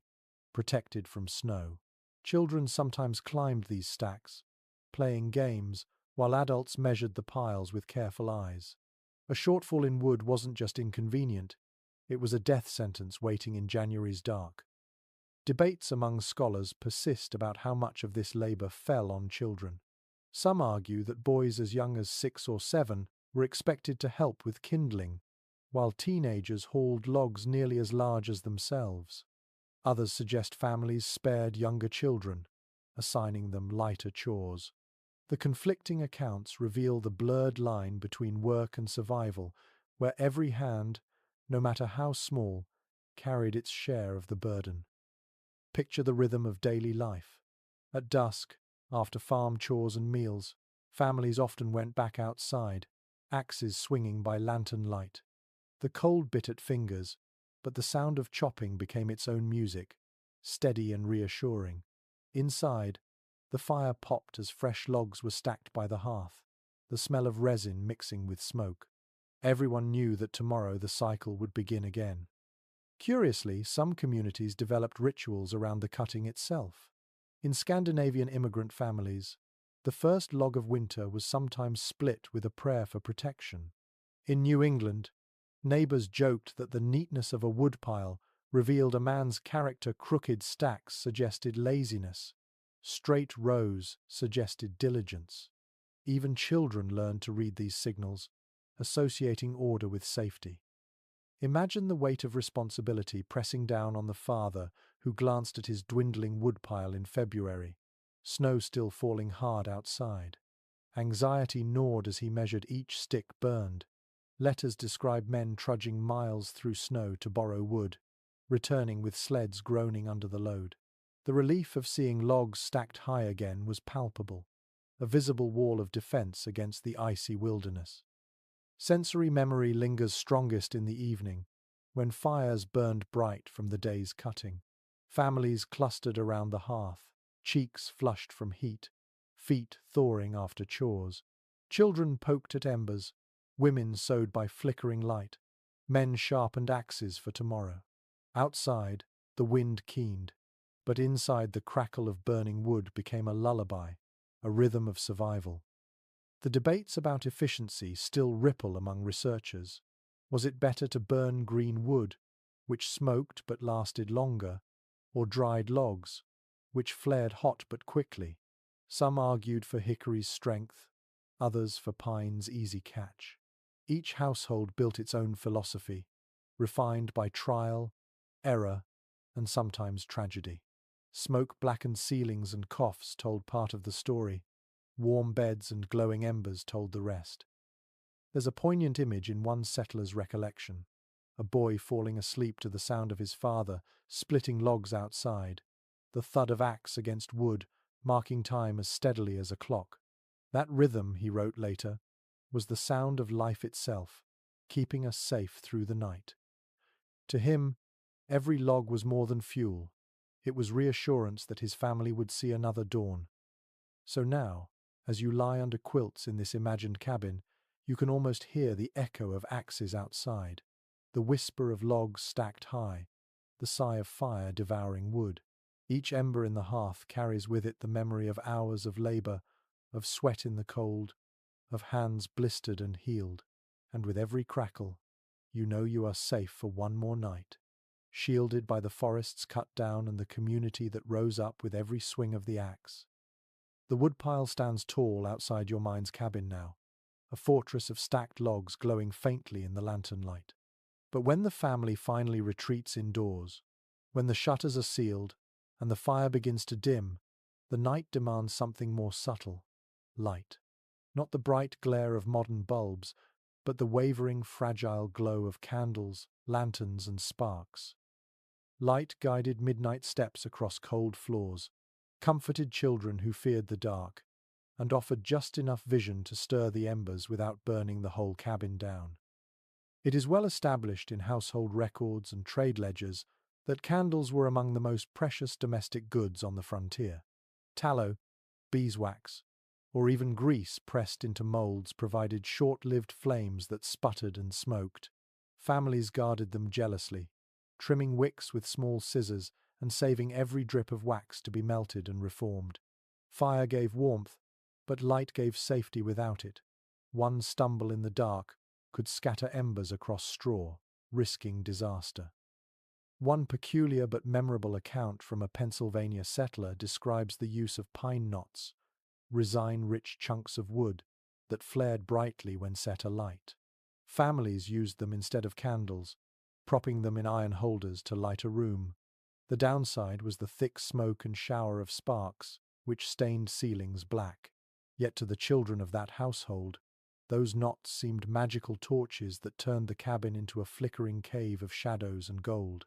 protected from snow. Children sometimes climbed these stacks, playing games, while adults measured the piles with careful eyes. A shortfall in wood wasn't just inconvenient, it was a death sentence waiting in January's dark. Debates among scholars persist about how much of this labor fell on children. Some argue that boys as young as 6 or 7 were expected to help with kindling, while teenagers hauled logs nearly as large as themselves. Others suggest families spared younger children, assigning them lighter chores. The conflicting accounts reveal the blurred line between work and survival, where every hand, no matter how small, carried its share of the burden. Picture the rhythm of daily life. At dusk, after farm chores and meals, families often went back outside, axes swinging by lantern light. The cold bit at fingers, but the sound of chopping became its own music, steady and reassuring. Inside, the fire popped as fresh logs were stacked by the hearth, the smell of resin mixing with smoke. Everyone knew that tomorrow the cycle would begin again. Curiously, some communities developed rituals around the cutting itself. In Scandinavian immigrant families, the first log of winter was sometimes split with a prayer for protection. In New England, neighbors joked that the neatness of a woodpile revealed a man's character. Crooked stacks suggested laziness. Straight rows suggested diligence. Even children learned to read these signals, associating order with safety. Imagine the weight of responsibility pressing down on the father who glanced at his dwindling woodpile in February, snow still falling hard outside. Anxiety gnawed as he measured each stick burned. Letters describe men trudging miles through snow to borrow wood, returning with sleds groaning under the load. The relief of seeing logs stacked high again was palpable, a visible wall of defense against the icy wilderness. Sensory memory lingers strongest in the evening, when fires burned bright from the day's cutting. Families clustered around the hearth, cheeks flushed from heat, feet thawing after chores. Children poked at embers, women sewed by flickering light, men sharpened axes for tomorrow. Outside, the wind keened, but inside the crackle of burning wood became a lullaby, a rhythm of survival. The debates about efficiency still ripple among researchers. Was it better to burn green wood, which smoked but lasted longer, or dried logs, which flared hot but quickly? Some argued for hickory's strength, others for pine's easy catch. Each household built its own philosophy, refined by trial, error, and sometimes tragedy. Smoke-blackened ceilings and coughs told part of the story. Warm beds and glowing embers told the rest. There's a poignant image in one settler's recollection, a boy falling asleep to the sound of his father splitting logs outside, the thud of axe against wood marking time as steadily as a clock. That rhythm, he wrote later, was the sound of life itself, keeping us safe through the night. To him, every log was more than fuel. It was reassurance that his family would see another dawn. So now, as you lie under quilts in this imagined cabin, you can almost hear the echo of axes outside, the whisper of logs stacked high, the sigh of fire devouring wood. Each ember in the hearth carries with it the memory of hours of labor, of sweat in the cold, of hands blistered and healed. And with every crackle, you know you are safe for one more night, shielded by the forests cut down and the community that rose up with every swing of the axe. The woodpile stands tall outside your mind's cabin now, a fortress of stacked logs glowing faintly in the lantern light. But when the family finally retreats indoors, when the shutters are sealed and the fire begins to dim, the night demands something more subtle: light. Not the bright glare of modern bulbs, but the wavering, fragile glow of candles, lanterns, and sparks. Light guided midnight steps across cold floors, comforted children who feared the dark, and offered just enough vision to stir the embers without burning the whole cabin down. It is well established in household records and trade ledgers that candles were among the most precious domestic goods on the frontier. Tallow, beeswax, or even grease pressed into molds provided short-lived flames that sputtered and smoked. Families guarded them jealously, trimming wicks with small scissors and saving every drip of wax to be melted and reformed. Fire gave warmth, but light gave safety without it. One stumble in the dark could scatter embers across straw, risking disaster. One peculiar but memorable account from a Pennsylvania settler describes the use of pine knots, resin-rich chunks of wood that flared brightly when set alight. Families used them instead of candles, propping them in iron holders to light a room. The downside was the thick smoke and shower of sparks, which stained ceilings black. Yet to the children of that household, those knots seemed magical torches that turned the cabin into a flickering cave of shadows and gold.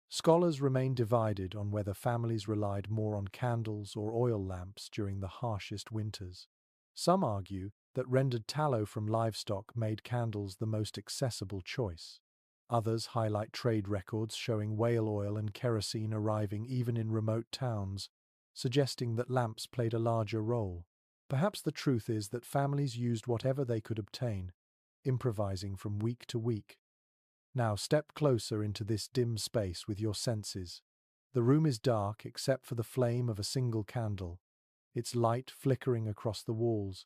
Scholars remain divided on whether families relied more on candles or oil lamps during the harshest winters. Some argue that rendered tallow from livestock made candles the most accessible choice. Others highlight trade records showing whale oil and kerosene arriving even in remote towns, suggesting that lamps played a larger role. Perhaps the truth is that families used whatever they could obtain, improvising from week to week. Now step closer into this dim space with your senses. The room is dark except for the flame of a single candle, its light flickering across the walls,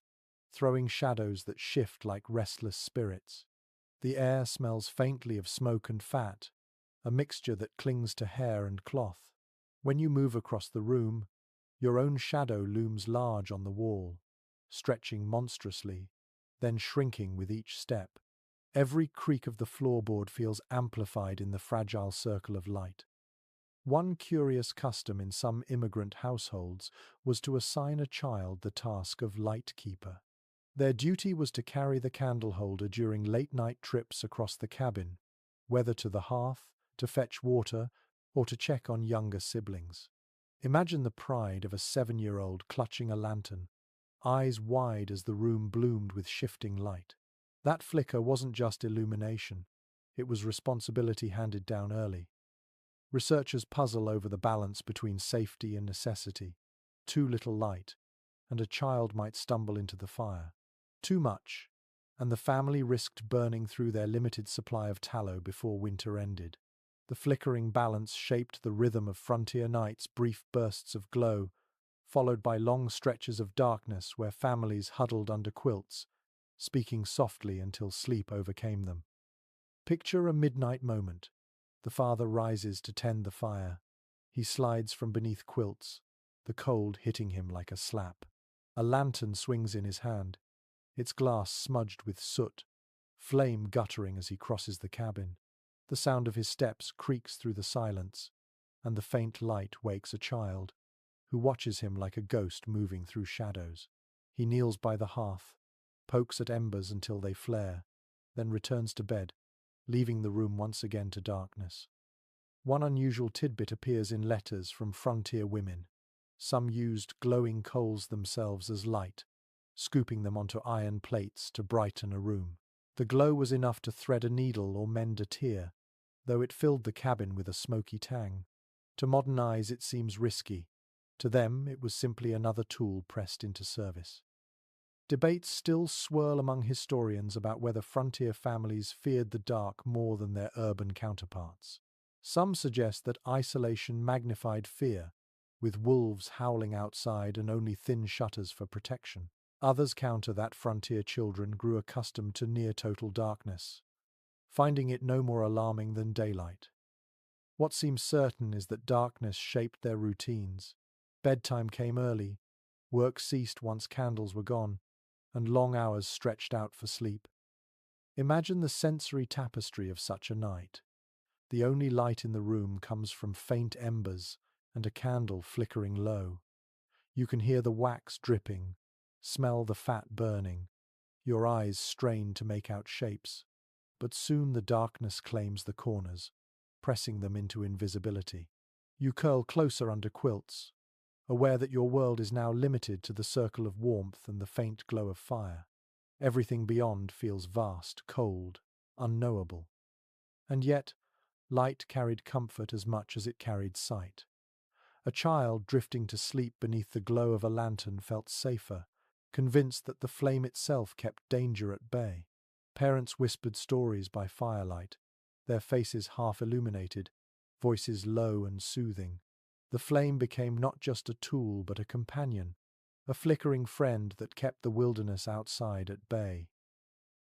throwing shadows that shift like restless spirits. The air smells faintly of smoke and fat, a mixture that clings to hair and cloth. When you move across the room, Your own shadow looms large on the wall, stretching monstrously, then shrinking with each step. Every creak of the floorboard feels amplified in the fragile circle of light. One curious custom in some immigrant households was to assign a child the task of light keeper. Their duty was to carry the candle holder during late-night trips across the cabin, whether to the hearth, to fetch water, or to check on younger siblings. Imagine the pride of a 7-year-old clutching a lantern, eyes wide as the room bloomed with shifting light. That flicker wasn't just illumination, it was responsibility handed down early. Researchers puzzle over the balance between safety and necessity. Too little light, and a child might stumble into the fire. Too much, and the family risked burning through their limited supply of tallow before winter ended. The flickering balance shaped the rhythm of frontier nights, brief bursts of glow, followed by long stretches of darkness where families huddled under quilts, speaking softly until sleep overcame them. Picture a midnight moment. The father rises to tend the fire. He slides from beneath quilts, the cold hitting him like a slap. A lantern swings in his hand, its glass smudged with soot, flame guttering as he crosses the cabin. The sound of his steps creaks through the silence, and the faint light wakes a child, who watches him like a ghost moving through shadows. He kneels by the hearth, pokes at embers until they flare, then returns to bed, leaving the room once again to darkness. One unusual tidbit appears in letters from frontier women. Some used glowing coals themselves as light, scooping them onto iron plates to brighten a room. The glow was enough to thread a needle or mend a tear, though it filled the cabin with a smoky tang. To modern eyes it seems risky. To them it was simply another tool pressed into service. Debates still swirl among historians about whether frontier families feared the dark more than their urban counterparts. Some suggest that isolation magnified fear, with wolves howling outside and only thin shutters for protection. Others counter that frontier children grew accustomed to near-total darkness, finding it no more alarming than daylight. What seems certain is that darkness shaped their routines. Bedtime came early, work ceased once candles were gone, and long hours stretched out for sleep. Imagine the sensory tapestry of such a night. The only light in the room comes from faint embers and a candle flickering low. You can hear the wax dripping, smell the fat burning, your eyes strain to make out shapes. But soon the darkness claims the corners, pressing them into invisibility. You curl closer under quilts, aware that your world is now limited to the circle of warmth and the faint glow of fire. Everything beyond feels vast, cold, unknowable. And yet, light carried comfort as much as it carried sight. A child drifting to sleep beneath the glow of a lantern felt safer, convinced that the flame itself kept danger at bay. Parents whispered stories by firelight, their faces half illuminated, voices low and soothing. The flame became not just a tool but a companion, a flickering friend that kept the wilderness outside at bay.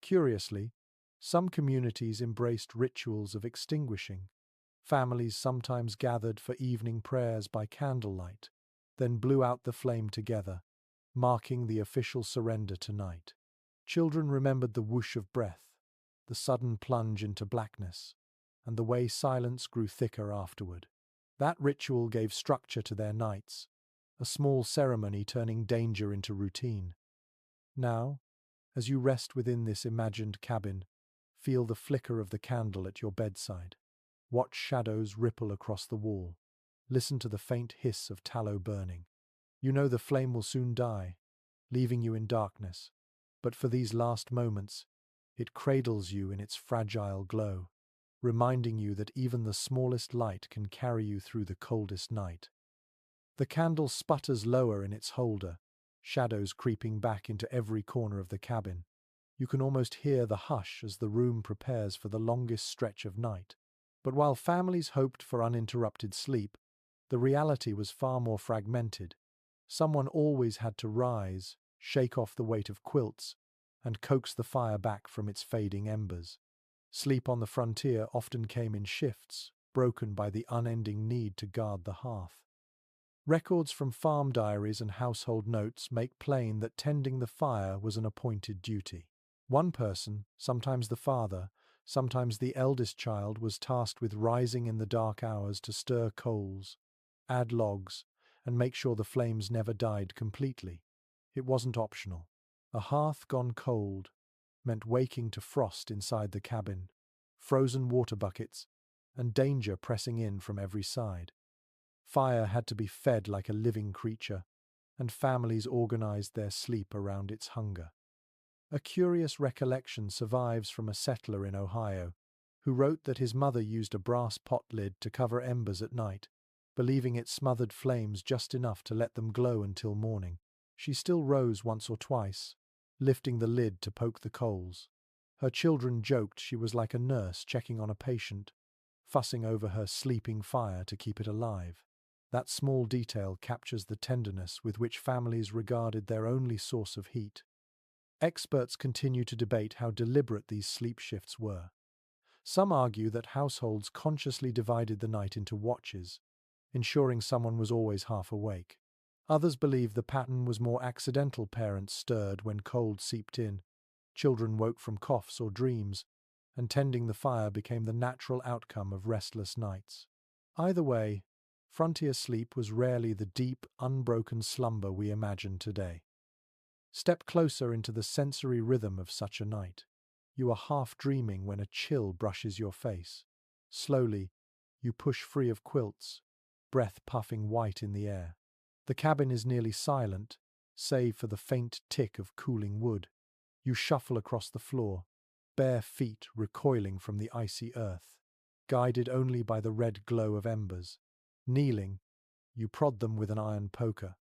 Curiously, some communities embraced rituals of extinguishing. Families sometimes gathered for evening prayers by candlelight, then blew out the flame together, marking the official surrender to night. Children remembered the whoosh of breath, the sudden plunge into blackness, and the way silence grew thicker afterward. That ritual gave structure to their nights, a small ceremony turning danger into routine. Now, as you rest within this imagined cabin, feel the flicker of the candle at your bedside. Watch shadows ripple across the wall. Listen to the faint hiss of tallow burning. You know the flame will soon die, leaving you in darkness. But for these last moments, it cradles you in its fragile glow, reminding you that even the smallest light can carry you through the coldest night. The candle sputters lower in its holder, shadows creeping back into every corner of the cabin. You can almost hear the hush as the room prepares for the longest stretch of night. But while families hoped for uninterrupted sleep, the reality was far more fragmented. Someone always had to rise, shake off the weight of quilts, and coax the fire back from its fading embers. Sleep on the frontier often came in shifts, broken by the unending need to guard the hearth. Records from farm diaries and household notes make plain that tending the fire was an appointed duty. One person, sometimes the father, sometimes the eldest child, was tasked with rising in the dark hours to stir coals, add logs, and make sure the flames never died completely. It wasn't optional. A hearth gone cold meant waking to frost inside the cabin, frozen water buckets, and danger pressing in from every side. Fire had to be fed like a living creature, and families organized their sleep around its hunger. A curious recollection survives from a settler in Ohio, who wrote that his mother used a brass pot lid to cover embers at night, believing it smothered flames just enough to let them glow until morning. She still rose once or twice, lifting the lid to poke the coals. Her children joked she was like a nurse checking on a patient, fussing over her sleeping fire to keep it alive. That small detail captures the tenderness with which families regarded their only source of heat. Experts continue to debate how deliberate these sleep shifts were. Some argue that households consciously divided the night into watches, ensuring someone was always half awake. Others believe the pattern was more accidental. Parents stirred when cold seeped in, children woke from coughs or dreams, and tending the fire became the natural outcome of restless nights. Either way, frontier sleep was rarely the deep, unbroken slumber we imagine today. Step closer into the sensory rhythm of such a night. You are half dreaming when a chill brushes your face. Slowly, you push free of quilts, breath puffing white in the air. The cabin is nearly silent, save for the faint tick of cooling wood. You shuffle across the floor, bare feet recoiling from the icy earth, guided only by the red glow of embers. Kneeling, you prod them with an iron poker,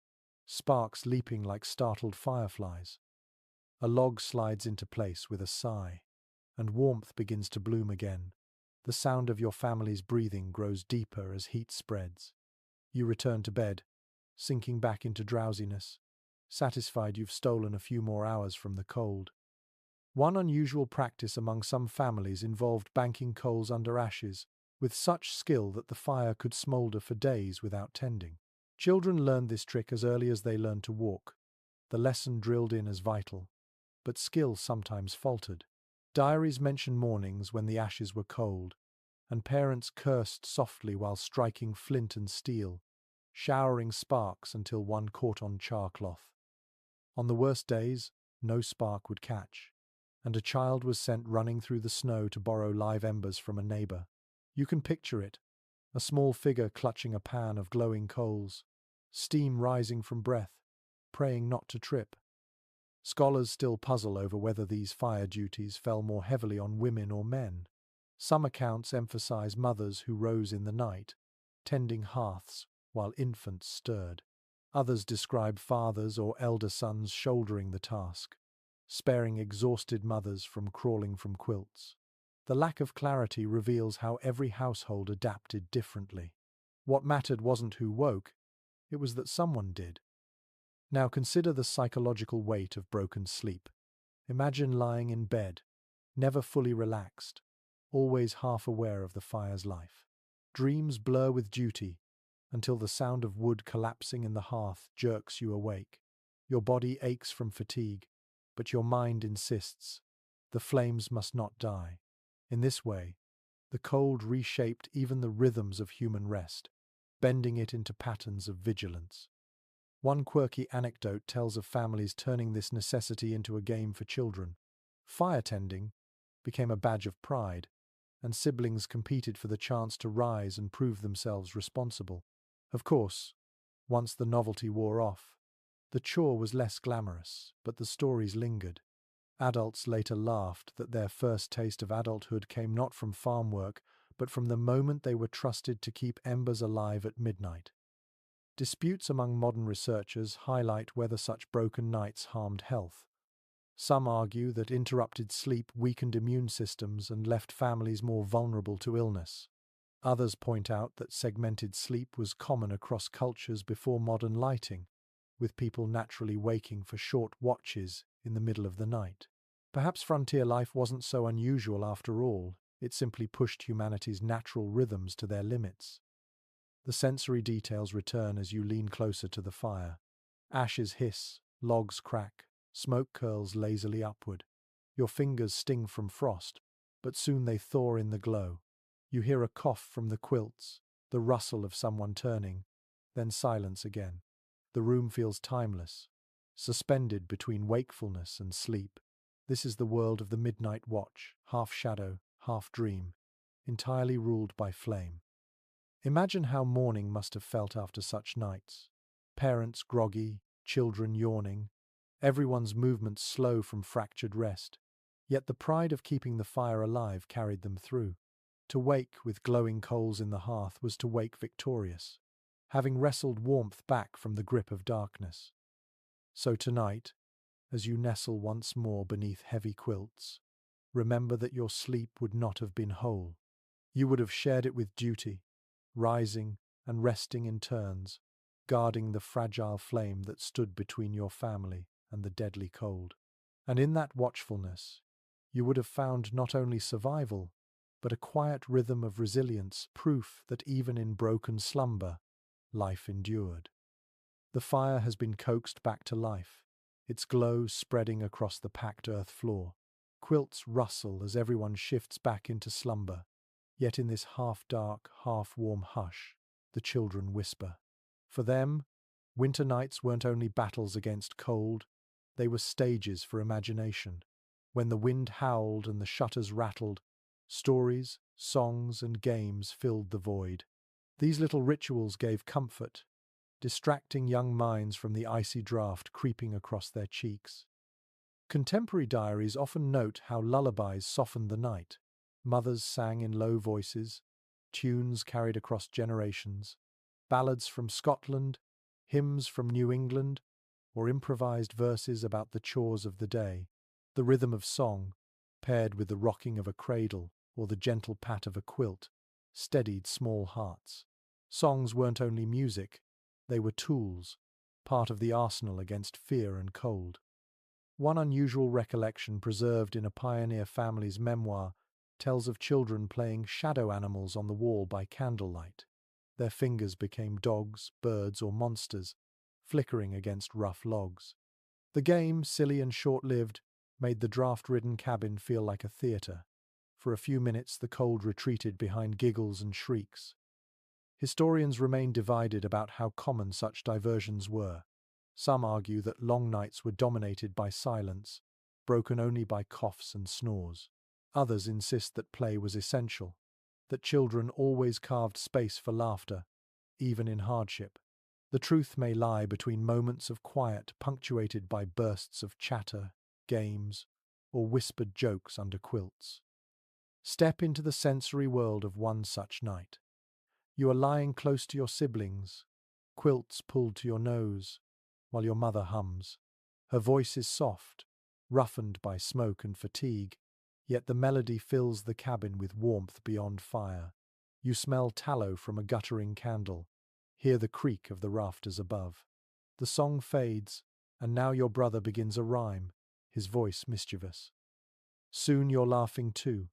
sparks leaping like startled fireflies. A log slides into place with a sigh, and warmth begins to bloom again. The sound of your family's breathing grows deeper as heat spreads. You return to bed, sinking back into drowsiness, satisfied you've stolen a few more hours from the cold. One unusual practice among some families involved banking coals under ashes, with such skill that the fire could smoulder for days without tending. Children learned this trick as early as they learned to walk, the lesson drilled in as vital, but skill sometimes faltered. Diaries mention mornings when the ashes were cold, and parents cursed softly while striking flint and steel, showering sparks until one caught on char cloth. On the worst days, no spark would catch, and a child was sent running through the snow to borrow live embers from a neighbor. You can picture it, a small figure clutching a pan of glowing coals, steam rising from breath, praying not to trip. Scholars still puzzle over whether these fire duties fell more heavily on women or men. Some accounts emphasize mothers who rose in the night, tending hearths while infants stirred. Others describe fathers or elder sons shouldering the task, sparing exhausted mothers from crawling from quilts. The lack of clarity reveals how every household adapted differently. What mattered wasn't who woke, it was that someone did. Now consider the psychological weight of broken sleep. Imagine lying in bed, never fully relaxed, always half aware of the fire's life. Dreams blur with duty until the sound of wood collapsing in the hearth jerks you awake. Your body aches from fatigue, but your mind insists the flames must not die. In this way, the cold reshaped even the rhythms of human rest, bending it into patterns of vigilance. One quirky anecdote tells of families turning this necessity into a game for children. Fire tending became a badge of pride, and siblings competed for the chance to rise and prove themselves responsible. Of course, once the novelty wore off, the chore was less glamorous, but the stories lingered. Adults later laughed that their first taste of adulthood came not from farm work, but from the moment they were trusted to keep embers alive at midnight. Disputes among modern researchers highlight whether such broken nights harmed health. Some argue that interrupted sleep weakened immune systems and left families more vulnerable to illness. Others point out that segmented sleep was common across cultures before modern lighting, with people naturally waking for short watches in the middle of the night. Perhaps frontier life wasn't so unusual after all, it simply pushed humanity's natural rhythms to their limits. The sensory details return as you lean closer to the fire. Ashes hiss, logs crack, smoke curls lazily upward. Your fingers sting from frost, but soon they thaw in the glow. You hear a cough from the quilts, the rustle of someone turning, then silence again. The room feels timeless, suspended between wakefulness and sleep. This is the world of the midnight watch, half shadow, half dream, entirely ruled by flame. Imagine how morning must have felt after such nights. Parents groggy, children yawning, everyone's movements slow from fractured rest. Yet the pride of keeping the fire alive carried them through. To wake with glowing coals in the hearth was to wake victorious, having wrestled warmth back from the grip of darkness. So tonight, as you nestle once more beneath heavy quilts, remember that your sleep would not have been whole. You would have shared it with duty, rising and resting in turns, guarding the fragile flame that stood between your family and the deadly cold. And in that watchfulness, you would have found not only survival, but a quiet rhythm of resilience, proof that even in broken slumber, life endured. The fire has been coaxed back to life, its glow spreading across the packed earth floor. Quilts rustle as everyone shifts back into slumber, yet in this half-dark, half-warm hush, the children whisper. For them, winter nights weren't only battles against cold, they were stages for imagination. When the wind howled and the shutters rattled, stories, songs, and games filled the void. These little rituals gave comfort, distracting young minds from the icy draught creeping across their cheeks. Contemporary diaries often note how lullabies softened the night. Mothers sang in low voices, tunes carried across generations, ballads from Scotland, hymns from New England, or improvised verses about the chores of the day. The rhythm of song, paired with the rocking of a cradle or the gentle pat of a quilt, steadied small hearts. Songs weren't only music, they were tools, part of the arsenal against fear and cold. One unusual recollection preserved in a pioneer family's memoir tells of children playing shadow animals on the wall by candlelight. Their fingers became dogs, birds, or monsters, flickering against rough logs. The game, silly and short-lived, made the draft-ridden cabin feel like a theatre. For a few minutes the cold retreated behind giggles and shrieks. Historians remain divided about how common such diversions were. Some argue that long nights were dominated by silence, broken only by coughs and snores. Others insist that play was essential, that children always carved space for laughter, even in hardship. The truth may lie between moments of quiet punctuated by bursts of chatter, games, or whispered jokes under quilts. Step into the sensory world of one such night. You are lying close to your siblings, quilts pulled to your nose, while your mother hums. Her voice is soft, roughened by smoke and fatigue, yet the melody fills the cabin with warmth beyond fire. You smell tallow from a guttering candle, hear the creak of the rafters above. The song fades, and now your brother begins a rhyme, his voice mischievous. Soon you're laughing too,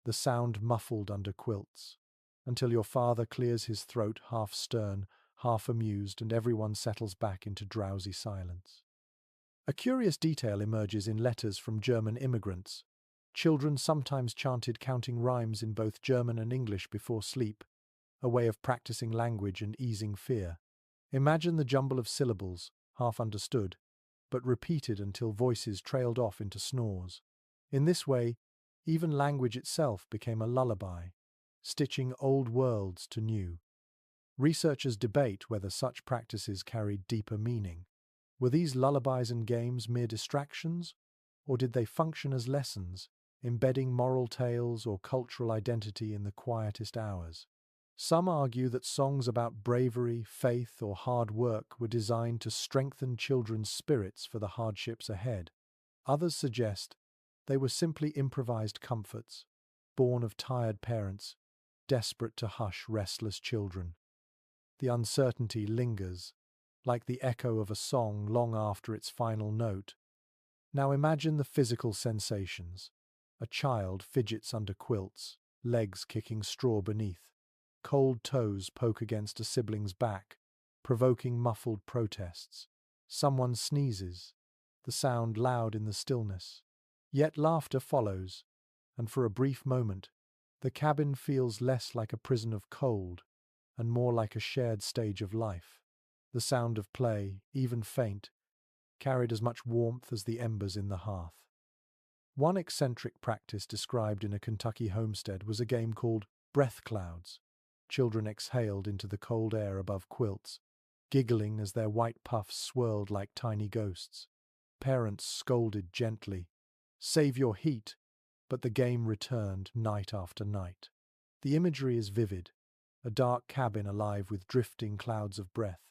the sound muffled under quilts, until your father clears his throat half stern, half amused, and everyone settles back into drowsy silence. A curious detail emerges in letters from German immigrants. Children sometimes chanted counting rhymes in both German and English before sleep, a way of practicing language and easing fear. Imagine the jumble of syllables, half understood, but repeated until voices trailed off into snores. In this way, even language itself became a lullaby, stitching old worlds to new. Researchers debate whether such practices carried deeper meaning. Were these lullabies and games mere distractions, or did they function as lessons, embedding moral tales or cultural identity in the quietest hours? Some argue that songs about bravery, faith, or hard work were designed to strengthen children's spirits for the hardships ahead. Others suggest they were simply improvised comforts, born of tired parents, desperate to hush restless children. The uncertainty lingers, like the echo of a song long after its final note. Now imagine the physical sensations. A child fidgets under quilts, legs kicking straw beneath. Cold toes poke against a sibling's back, provoking muffled protests. Someone sneezes, the sound loud in the stillness. Yet laughter follows, and for a brief moment, the cabin feels less like a prison of cold and more like a shared stage of life. The sound of play, even faint, carried as much warmth as the embers in the hearth. One eccentric practice described in a Kentucky homestead was a game called breath clouds. Children exhaled into the cold air above quilts, giggling as their white puffs swirled like tiny ghosts. Parents scolded gently, "Save your heat," but the game returned night after night. The imagery is vivid, a dark cabin alive with drifting clouds of breath,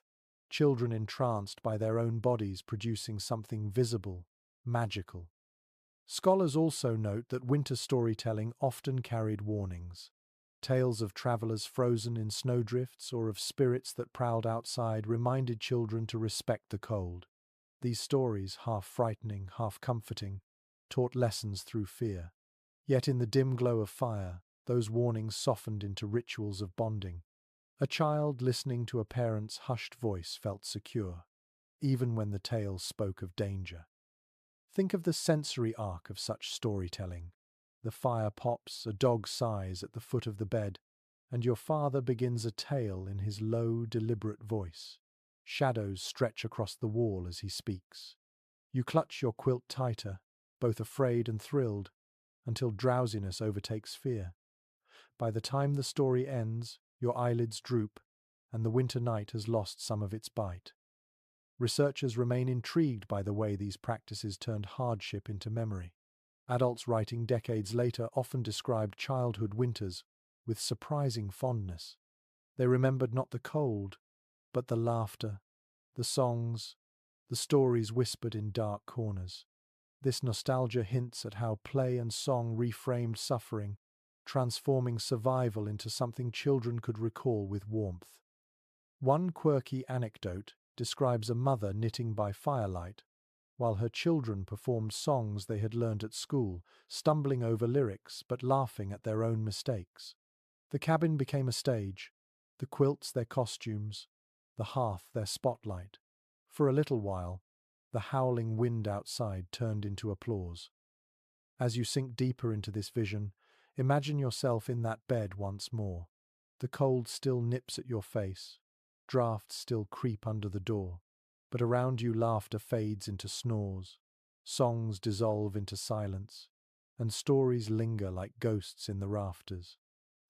children entranced by their own bodies producing something visible, magical. Scholars also note that winter storytelling often carried warnings. Tales of travelers frozen in snowdrifts or of spirits that prowled outside reminded children to respect the cold. These stories, half frightening, half comforting, taught lessons through fear. Yet in the dim glow of fire, those warnings softened into rituals of bonding. A child listening to a parent's hushed voice felt secure, even when the tale spoke of danger. Think of the sensory arc of such storytelling. The fire pops, a dog sighs at the foot of the bed, and your father begins a tale in his low, deliberate voice. Shadows stretch across the wall as he speaks. You clutch your quilt tighter, both afraid and thrilled, until drowsiness overtakes fear. By the time the story ends, your eyelids droop, and the winter night has lost some of its bite. Researchers remain intrigued by the way these practices turned hardship into memory. Adults writing decades later often described childhood winters with surprising fondness. They remembered not the cold, but the laughter, the songs, the stories whispered in dark corners. This nostalgia hints at how play and song reframed suffering, transforming survival into something children could recall with warmth. One quirky anecdote describes a mother knitting by firelight, while her children performed songs they had learned at school, stumbling over lyrics but laughing at their own mistakes. The cabin became a stage, the quilts their costumes, the hearth their spotlight. For a little while, the howling wind outside turned into applause. As you sink deeper into this vision, imagine yourself in that bed once more. The cold still nips at your face, drafts still creep under the door, but around you laughter fades into snores, songs dissolve into silence, and stories linger like ghosts in the rafters.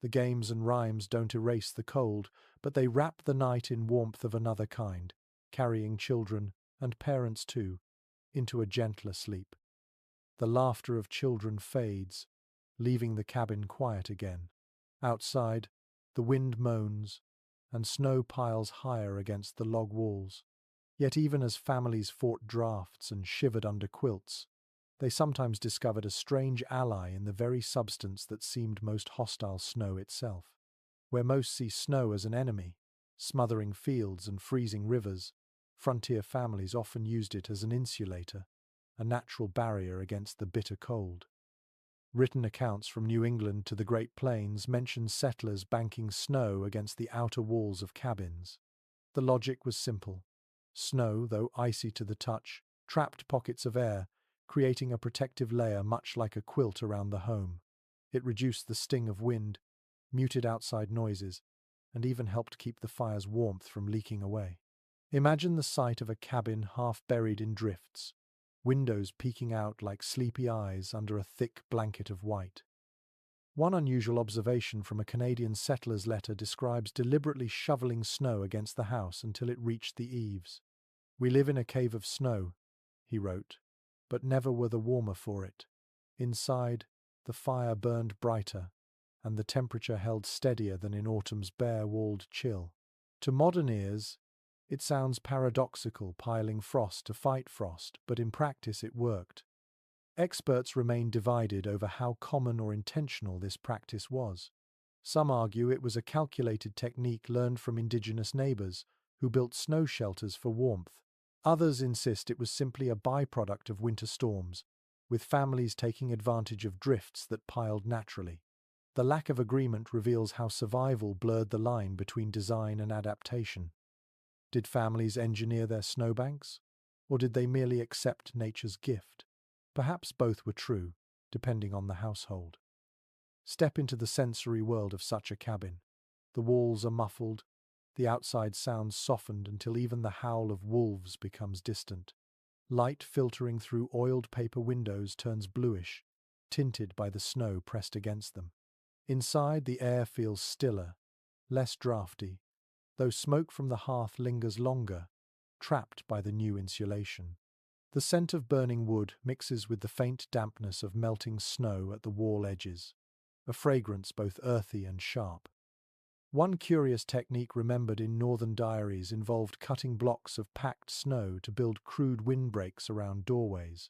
The games and rhymes don't erase the cold, but they wrap the night in warmth of another kind, carrying children, and parents too, into a gentler sleep. The laughter of children fades, leaving the cabin quiet again. Outside, the wind moans, and snow piles higher against the log walls. Yet even as families fought drafts and shivered under quilts, they sometimes discovered a strange ally in the very substance that seemed most hostile: snow itself. Where most see snow as an enemy, smothering fields and freezing rivers, frontier families often used it as an insulator, a natural barrier against the bitter cold. Written accounts from New England to the Great Plains mention settlers banking snow against the outer walls of cabins. The logic was simple. Snow, though icy to the touch, trapped pockets of air, creating a protective layer much like a quilt around the home. It reduced the sting of wind, muted outside noises, and even helped keep the fire's warmth from leaking away. Imagine the sight of a cabin half buried in drifts, windows peeking out like sleepy eyes under a thick blanket of white. One unusual observation from a Canadian settler's letter describes deliberately shoveling snow against the house until it reached the eaves. "We live in a cave of snow," he wrote, "but never were the warmer for it. Inside, the fire burned brighter, and the temperature held steadier than in autumn's bare-walled chill." To modern ears, it sounds paradoxical, piling frost to fight frost, but in practice it worked. Experts remain divided over how common or intentional this practice was. Some argue it was a calculated technique learned from indigenous neighbors who built snow shelters for warmth. Others insist it was simply a byproduct of winter storms, with families taking advantage of drifts that piled naturally. The lack of agreement reveals how survival blurred the line between design and adaptation. Did families engineer their snowbanks, or did they merely accept nature's gift? Perhaps both were true, depending on the household. Step into the sensory world of such a cabin. The walls are muffled, the outside sounds softened until even the howl of wolves becomes distant. Light filtering through oiled paper windows turns bluish, tinted by the snow pressed against them. Inside, the air feels stiller, less drafty, though smoke from the hearth lingers longer, trapped by the new insulation. The scent of burning wood mixes with the faint dampness of melting snow at the wall edges, a fragrance both earthy and sharp. One curious technique remembered in northern diaries involved cutting blocks of packed snow to build crude windbreaks around doorways.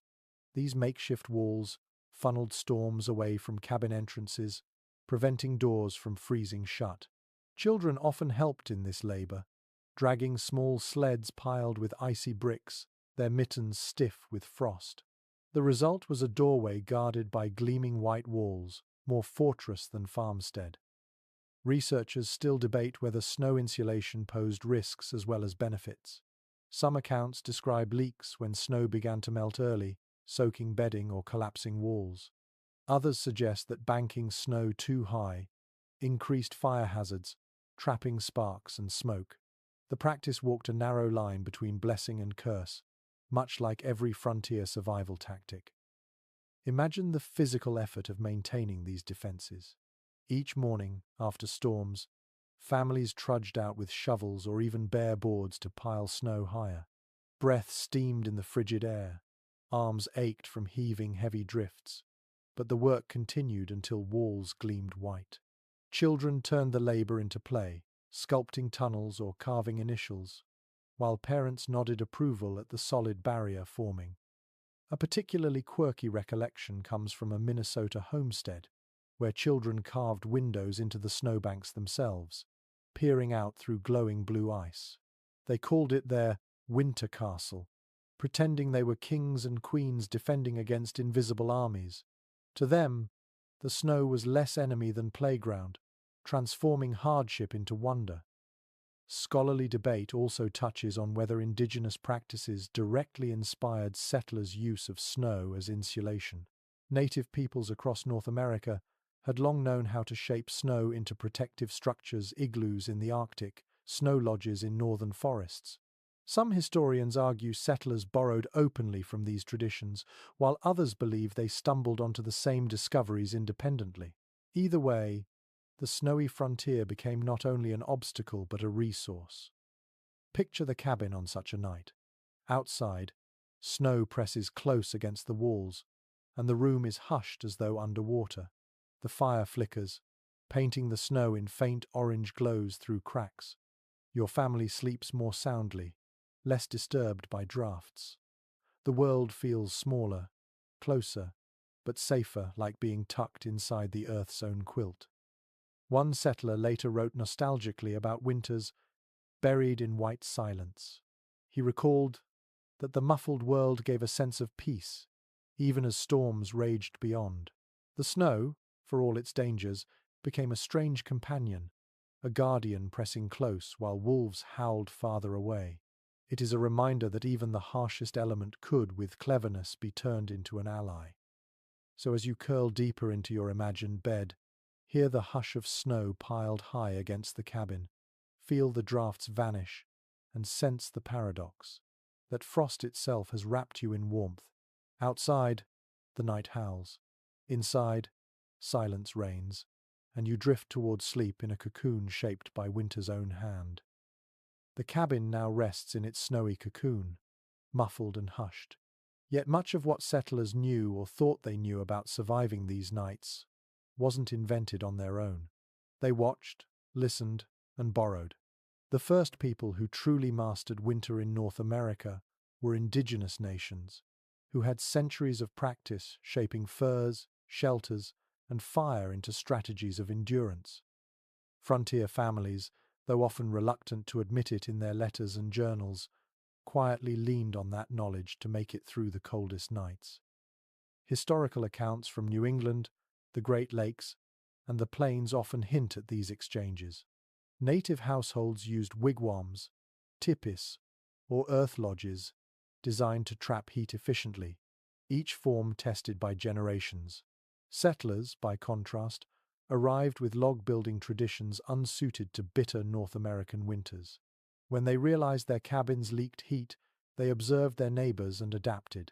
These makeshift walls funneled storms away from cabin entrances, preventing doors from freezing shut. Children often helped in this labor, dragging small sleds piled with icy bricks, their mittens stiff with frost. The result was a doorway guarded by gleaming white walls, more fortress than farmstead. Researchers still debate whether snow insulation posed risks as well as benefits. Some accounts describe leaks when snow began to melt early, soaking bedding or collapsing walls. Others suggest that banking snow too high increased fire hazards, trapping sparks and smoke. The practice walked a narrow line between blessing and curse, much like every frontier survival tactic. Imagine the physical effort of maintaining these defenses. Each morning, after storms, families trudged out with shovels or even bare boards to pile snow higher. Breath steamed in the frigid air, arms ached from heaving heavy drifts, but the work continued until walls gleamed white. Children turned the labor into play, sculpting tunnels or carving initials, while parents nodded approval at the solid barrier forming. A particularly quirky recollection comes from a Minnesota homestead, where children carved windows into the snowbanks themselves, peering out through glowing blue ice. They called it their winter castle, pretending they were kings and queens defending against invisible armies. To them, the snow was less enemy than playground, transforming hardship into wonder. Scholarly debate also touches on whether indigenous practices directly inspired settlers' use of snow as insulation. Native peoples across North America had long known how to shape snow into protective structures, igloos in the Arctic, snow lodges in northern forests. Some historians argue settlers borrowed openly from these traditions, while others believe they stumbled onto the same discoveries independently. Either way, the snowy frontier became not only an obstacle but a resource. Picture the cabin on such a night. Outside, snow presses close against the walls, and the room is hushed as though underwater. The fire flickers, painting the snow in faint orange glows through cracks. Your family sleeps more soundly, less disturbed by drafts. The world feels smaller, closer, but safer, like being tucked inside the Earth's own quilt. One settler later wrote nostalgically about winters buried in white silence. He recalled that the muffled world gave a sense of peace, even as storms raged beyond. The snow, for all its dangers, became a strange companion, a guardian pressing close while wolves howled farther away. It is a reminder that even the harshest element could, with cleverness, be turned into an ally. So as you curl deeper into your imagined bed, hear the hush of snow piled high against the cabin, feel the drafts vanish, and sense the paradox, that frost itself has wrapped you in warmth. Outside, the night howls. Inside, silence reigns, and you drift towards sleep in a cocoon shaped by winter's own hand. The cabin now rests in its snowy cocoon, muffled and hushed. Yet much of what settlers knew or thought they knew about surviving these nights wasn't invented on their own. They watched, listened, and borrowed. The first people who truly mastered winter in North America were indigenous nations, who had centuries of practice shaping furs, shelters, and fire into strategies of endurance. Frontier families, though often reluctant to admit it in their letters and journals, quietly leaned on that knowledge to make it through the coldest nights. Historical accounts from New England, the Great Lakes, and the plains often hint at these exchanges. Native households used wigwams, tipis, or earth lodges designed to trap heat efficiently, each form tested by generations. Settlers, by contrast, arrived with log-building traditions unsuited to bitter North American winters. When they realized their cabins leaked heat, they observed their neighbors and adapted.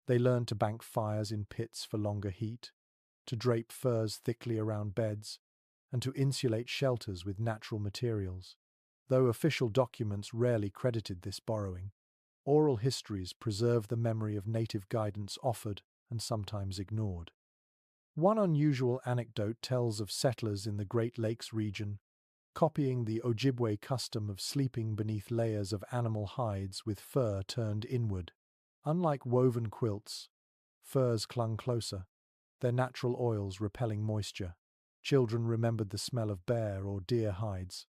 They learned to bank fires in pits for longer heat, to drape furs thickly around beds, and to insulate shelters with natural materials. Though official documents rarely credited this borrowing, oral histories preserve the memory of native guidance offered and sometimes ignored. One unusual anecdote tells of settlers in the Great Lakes region copying the Ojibwe custom of sleeping beneath layers of animal hides with fur turned inward. Unlike woven quilts, furs clung closer, their natural oils repelling moisture. Children remembered the smell of bear or deer hides,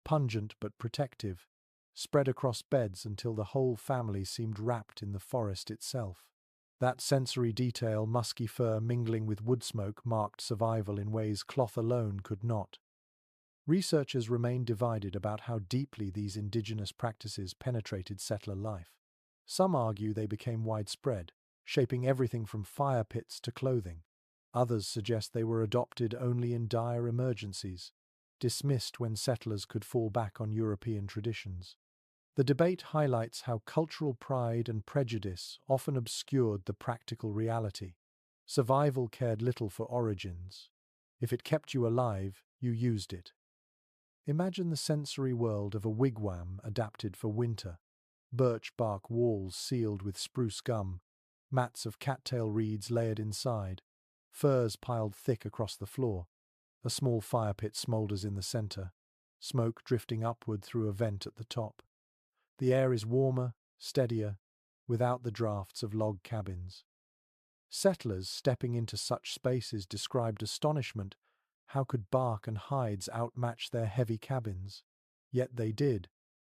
pungent but protective, spread across beds until the whole family seemed wrapped in the forest itself. That sensory detail, musky fur mingling with wood smoke, marked survival in ways cloth alone could not. Researchers remain divided about how deeply these indigenous practices penetrated settler life. Some argue they became widespread, shaping everything from fire pits to clothing. Others suggest they were adopted only in dire emergencies, dismissed when settlers could fall back on European traditions. The debate highlights how cultural pride and prejudice often obscured the practical reality. Survival cared little for origins. If it kept you alive, you used it. Imagine the sensory world of a wigwam adapted for winter. Birch bark walls sealed with spruce gum, mats of cattail reeds layered inside, furs piled thick across the floor. A small fire pit smolders in the center, smoke drifting upward through a vent at the top. The air is warmer, steadier, without the drafts of log cabins. Settlers stepping into such spaces described astonishment. How could bark and hides outmatch their heavy cabins? Yet they did,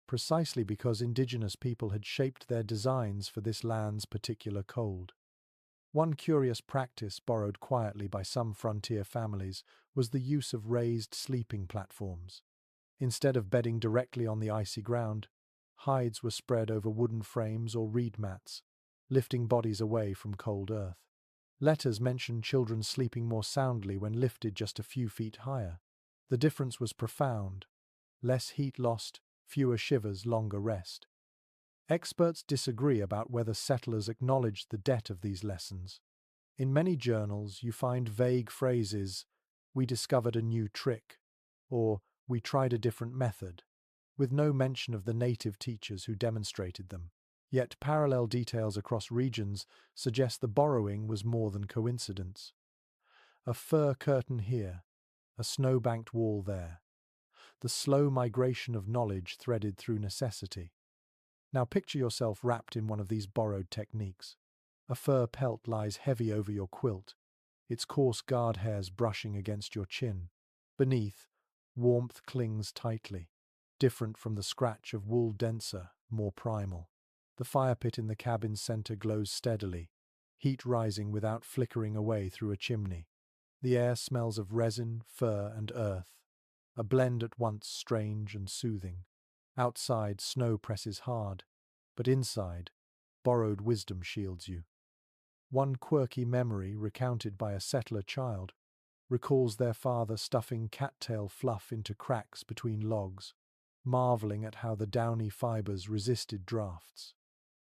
precisely because indigenous people had shaped their designs for this land's particular cold. One curious practice borrowed quietly by some frontier families was the use of raised sleeping platforms. Instead of bedding directly on the icy ground, hides were spread over wooden frames or reed mats, lifting bodies away from cold earth. Letters mention children sleeping more soundly when lifted just a few feet higher. The difference was profound. Less heat lost, fewer shivers, longer rest. Experts disagree about whether settlers acknowledged the debt of these lessons. In many journals, you find vague phrases, "We discovered a new trick," or "We tried a different method," with no mention of the native teachers who demonstrated them. Yet parallel details across regions suggest the borrowing was more than coincidence. A fir curtain here, a snow-banked wall there. The slow migration of knowledge threaded through necessity. Now picture yourself wrapped in one of these borrowed techniques. A fur pelt lies heavy over your quilt, its coarse guard hairs brushing against your chin. Beneath, warmth clings tightly, different from the scratch of wool, denser, more primal. The fire pit in the cabin's center glows steadily, heat rising without flickering away through a chimney. The air smells of resin, fur, and earth, a blend at once strange and soothing. Outside, snow presses hard, but inside, borrowed wisdom shields you. One quirky memory, recounted by a settler child, recalls their father stuffing cattail fluff into cracks between logs, marveling at how the downy fibers resisted drafts.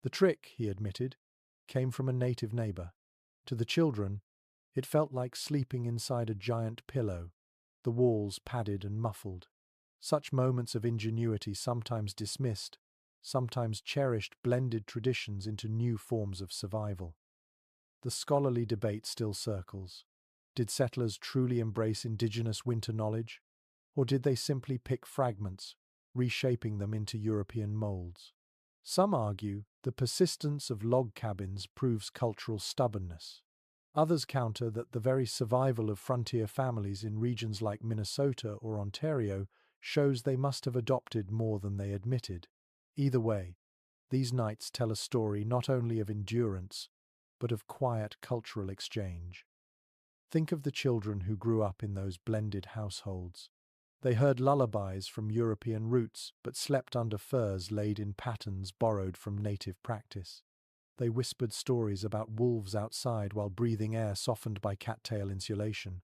The trick, he admitted, came from a native neighbor. To the children, it felt like sleeping inside a giant pillow, the walls padded and muffled. Such moments of ingenuity, sometimes dismissed, sometimes cherished, blended traditions into new forms of survival. The scholarly debate still circles. Did settlers truly embrace indigenous winter knowledge, or did they simply pick fragments, reshaping them into European molds? Some argue the persistence of log cabins proves cultural stubbornness. Others counter that the very survival of frontier families in regions like Minnesota or Ontario shows they must have adopted more than they admitted. Either way, these nights tell a story not only of endurance, but of quiet cultural exchange. Think of the children who grew up in those blended households. They heard lullabies from European roots, but slept under furs laid in patterns borrowed from native practice. They whispered stories about wolves outside while breathing air softened by cattail insulation.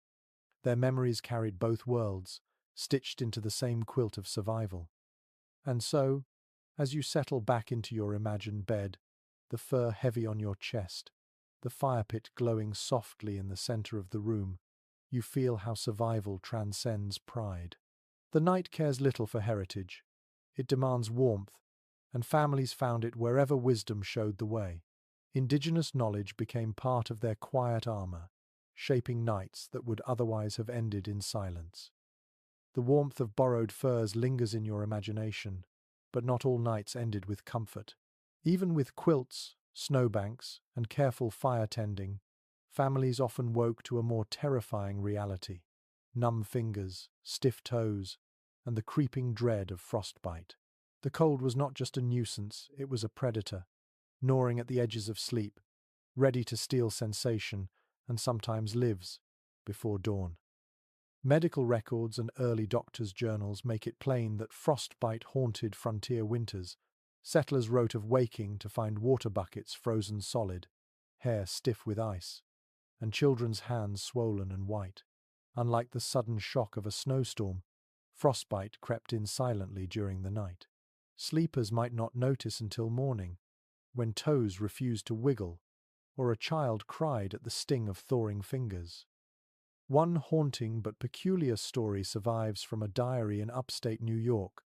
Their memories carried both worlds, stitched into the same quilt of survival. And so, as you settle back into your imagined bed, the fur heavy on your chest, the fire pit glowing softly in the center of the room, you feel how survival transcends pride. The night cares little for heritage. It demands warmth, and families found it wherever wisdom showed the way. Indigenous knowledge became part of their quiet armor, shaping nights that would otherwise have ended in silence. The warmth of borrowed furs lingers in your imagination, but not all nights ended with comfort. Even with quilts, snowbanks, and careful fire tending, families often woke to a more terrifying reality: numb fingers, stiff toes, and the creeping dread of frostbite. The cold was not just a nuisance, it was a predator, gnawing at the edges of sleep, ready to steal sensation, and sometimes lives before dawn. Medical records and early doctors' journals make it plain that frostbite haunted frontier winters. Settlers wrote of waking to find water buckets frozen solid, hair stiff with ice, and children's hands swollen and white. Unlike the sudden shock of a snowstorm, frostbite crept in silently during the night. Sleepers might not notice until morning, when toes refused to wiggle, or a child cried at the sting of thawing fingers. One haunting but peculiar story survives from a diary in upstate New York.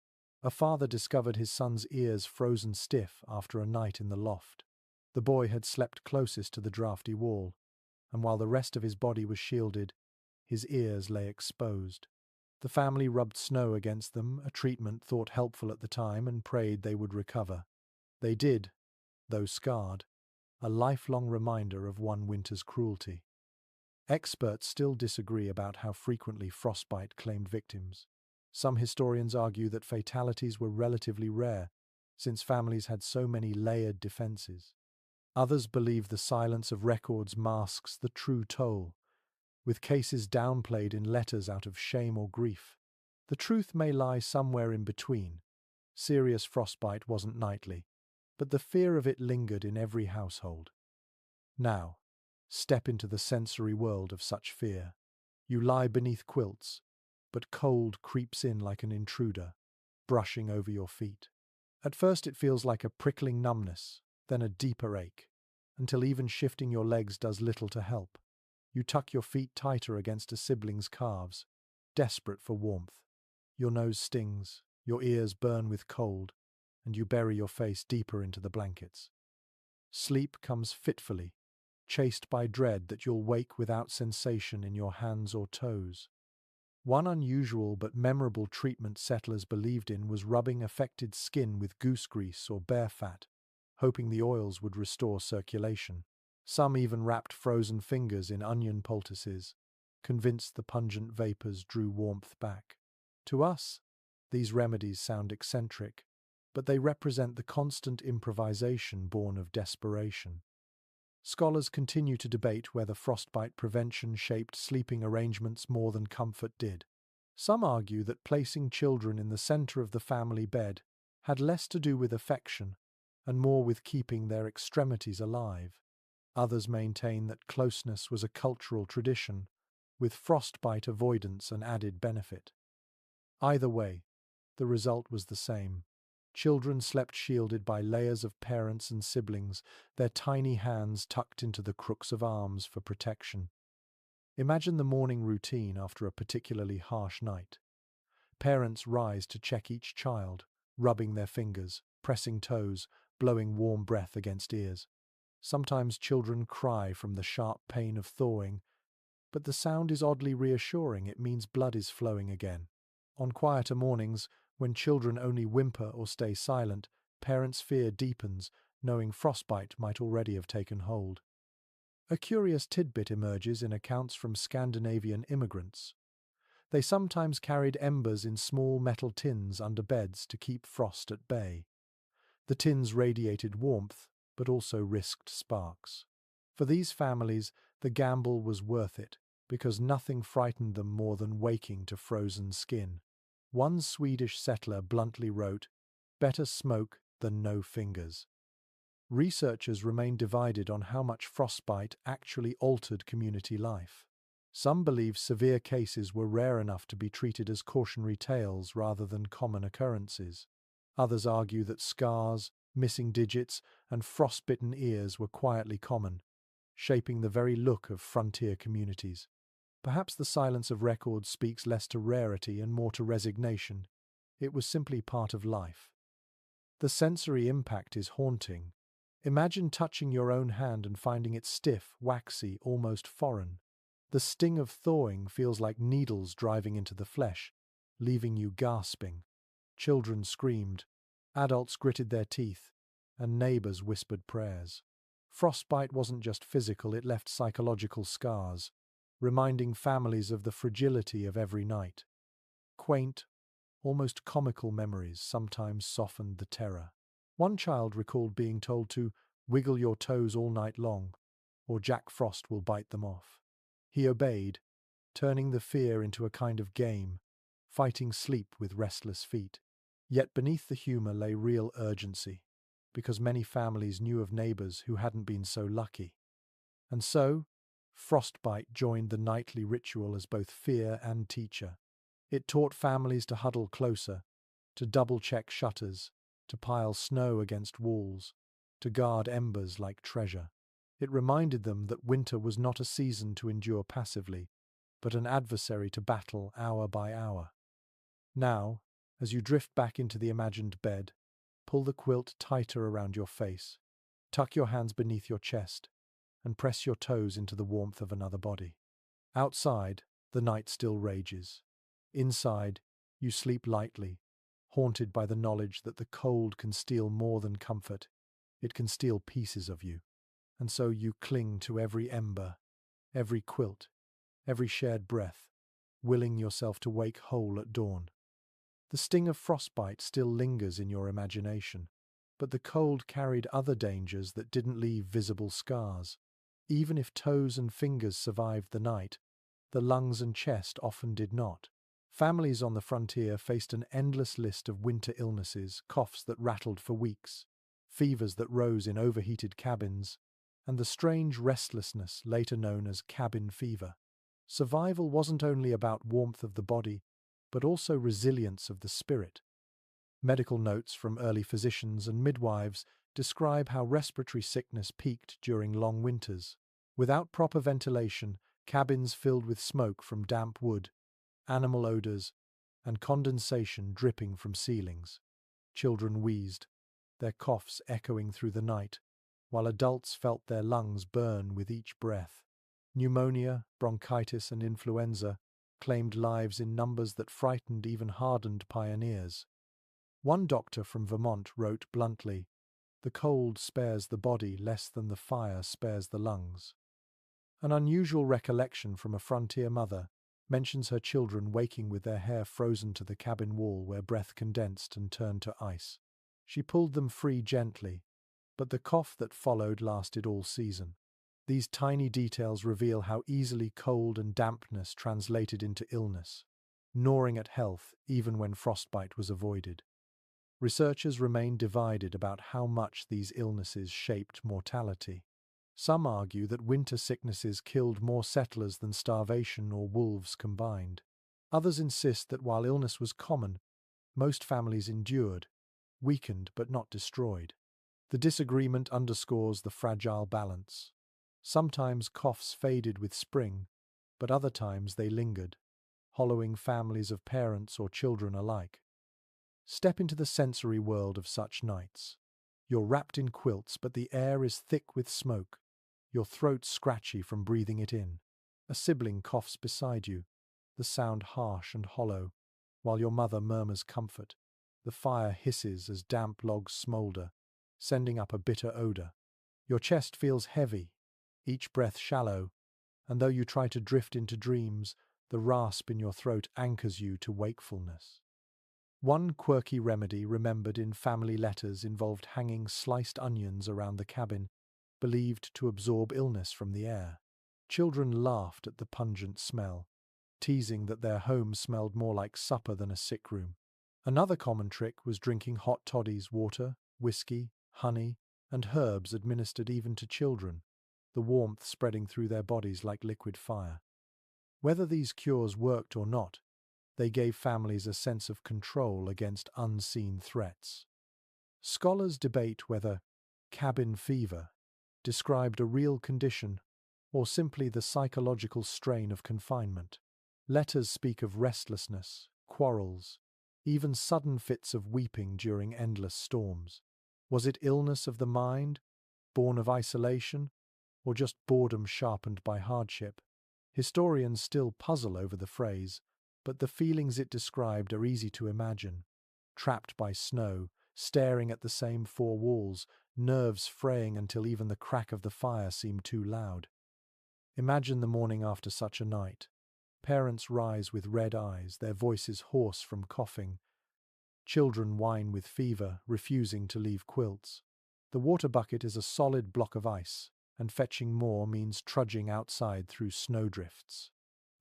A father discovered his son's ears frozen stiff after a night in the loft. The boy had slept closest to the drafty wall, and while the rest of his body was shielded, his ears lay exposed. The family rubbed snow against them, a treatment thought helpful at the time, and prayed they would recover. They did, though scarred, a lifelong reminder of one winter's cruelty. Experts still disagree about how frequently frostbite claimed victims. Some historians argue that fatalities were relatively rare, since families had so many layered defenses. Others believe the silence of records masks the true toll, with cases downplayed in letters out of shame or grief. The truth may lie somewhere in between. Serious frostbite wasn't nightly, but the fear of it lingered in every household. Now, step into the sensory world of such fear. You lie beneath quilts, but cold creeps in like an intruder, brushing over your feet. At first it feels like a prickling numbness, then a deeper ache, until even shifting your legs does little to help. You tuck your feet tighter against a sibling's calves, desperate for warmth. Your nose stings, your ears burn with cold, and you bury your face deeper into the blankets. Sleep comes fitfully, chased by dread that you'll wake without sensation in your hands or toes. One unusual but memorable treatment settlers believed in was rubbing affected skin with goose grease or bear fat, hoping the oils would restore circulation. Some even wrapped frozen fingers in onion poultices, convinced the pungent vapors drew warmth back. To us, these remedies sound eccentric, but they represent the constant improvisation born of desperation. Scholars continue to debate whether frostbite prevention shaped sleeping arrangements more than comfort did. Some argue that placing children in the center of the family bed had less to do with affection and more with keeping their extremities alive. Others maintain that closeness was a cultural tradition, with frostbite avoidance an added benefit. Either way, the result was the same. Children slept shielded by layers of parents and siblings, their tiny hands tucked into the crooks of arms for protection. Imagine the morning routine after a particularly harsh night. Parents rise to check each child, rubbing their fingers, pressing toes, blowing warm breath against ears. Sometimes children cry from the sharp pain of thawing, but the sound is oddly reassuring. It means blood is flowing again. On quieter mornings, when children only whimper or stay silent, parents' fear deepens, knowing frostbite might already have taken hold. A curious tidbit emerges in accounts from Scandinavian immigrants. They sometimes carried embers in small metal tins under beds to keep frost at bay. The tins radiated warmth, but also risked sparks. For these families, the gamble was worth it. because nothing frightened them more than waking to frozen skin. One Swedish settler bluntly wrote, "Better smoke than no fingers." Researchers remain divided on how much frostbite actually altered community life. Some believe severe cases were rare enough to be treated as cautionary tales rather than common occurrences. Others argue that scars, missing digits, and frostbitten ears were quietly common, shaping the very look of frontier communities. Perhaps the silence of records speaks less to rarity and more to resignation. It was simply part of life. The sensory impact is haunting. Imagine touching your own hand and finding it stiff, waxy, almost foreign. The sting of thawing feels like needles driving into the flesh, leaving you gasping. Children screamed, adults gritted their teeth, and neighbors whispered prayers. Frostbite wasn't just physical, it left psychological scars, reminding families of the fragility of every night. Quaint, almost comical memories sometimes softened the terror. One child recalled being told to wiggle your toes all night long, or Jack Frost will bite them off. He obeyed, turning the fear into a kind of game, fighting sleep with restless feet. Yet beneath the humor lay real urgency, because many families knew of neighbors who hadn't been so lucky. And so, frostbite joined the nightly ritual as both fear and teacher. It taught families to huddle closer, to double-check shutters, to pile snow against walls, to guard embers like treasure. It reminded them that winter was not a season to endure passively, but an adversary to battle hour by hour. Now, as you drift back into the imagined bed, pull the quilt tighter around your face, tuck your hands beneath your chest, and press your toes into the warmth of another body. Outside, the night still rages. Inside, you sleep lightly, haunted by the knowledge that the cold can steal more than comfort. It can steal pieces of you. And so you cling to every ember, every quilt, every shared breath, willing yourself to wake whole at dawn. The sting of frostbite still lingers in your imagination, but the cold carried other dangers that didn't leave visible scars. Even if toes and fingers survived the night, the lungs and chest often did not. Families on the frontier faced an endless list of winter illnesses, coughs that rattled for weeks, fevers that rose in overheated cabins, and the strange restlessness later known as cabin fever. Survival wasn't only about warmth of the body, but also resilience of the spirit. Medical notes from early physicians and midwives describe how respiratory sickness peaked during long winters. Without proper ventilation, cabins filled with smoke from damp wood, animal odors, and condensation dripping from ceilings. Children wheezed, their coughs echoing through the night, while adults felt their lungs burn with each breath. Pneumonia, bronchitis, and influenza claimed lives in numbers that frightened even hardened pioneers. One doctor from Vermont wrote bluntly, "The cold spares the body less than the fire spares the lungs." An unusual recollection from a frontier mother mentions her children waking with their hair frozen to the cabin wall where breath condensed and turned to ice. She pulled them free gently, but the cough that followed lasted all season. These tiny details reveal how easily cold and dampness translated into illness, gnawing at health even when frostbite was avoided. Researchers remain divided about how much these illnesses shaped mortality. Some argue that winter sicknesses killed more settlers than starvation or wolves combined. Others insist that while illness was common, most families endured, weakened but not destroyed. The disagreement underscores the fragile balance. Sometimes coughs faded with spring, but other times they lingered, hollowing families of parents or children alike. Step into the sensory world of such nights. You're wrapped in quilts, but the air is thick with smoke, your throat scratchy from breathing it in. A sibling coughs beside you, the sound harsh and hollow, while your mother murmurs comfort. The fire hisses as damp logs smolder, sending up a bitter odor. Your chest feels heavy, each breath shallow, and though you try to drift into dreams, the rasp in your throat anchors you to wakefulness. One quirky remedy remembered in family letters involved hanging sliced onions around the cabin, believed to absorb illness from the air. Children laughed at the pungent smell, teasing that their home smelled more like supper than a sick room. Another common trick was drinking hot toddies, water, whiskey, honey, and herbs administered even to children, the warmth spreading through their bodies like liquid fire. Whether these cures worked or not, they gave families a sense of control against unseen threats. Scholars debate whether cabin fever described a real condition or simply the psychological strain of confinement. Letters speak of restlessness, quarrels, even sudden fits of weeping during endless storms. Was it illness of the mind, born of isolation, or just boredom sharpened by hardship? Historians still puzzle over the phrase, but the feelings it described are easy to imagine. Trapped by snow, staring at the same four walls, nerves fraying until even the crack of the fire seemed too loud. Imagine the morning after such a night. Parents rise with red eyes, their voices hoarse from coughing. Children whine with fever, refusing to leave quilts. The water bucket is a solid block of ice, and fetching more means trudging outside through snowdrifts.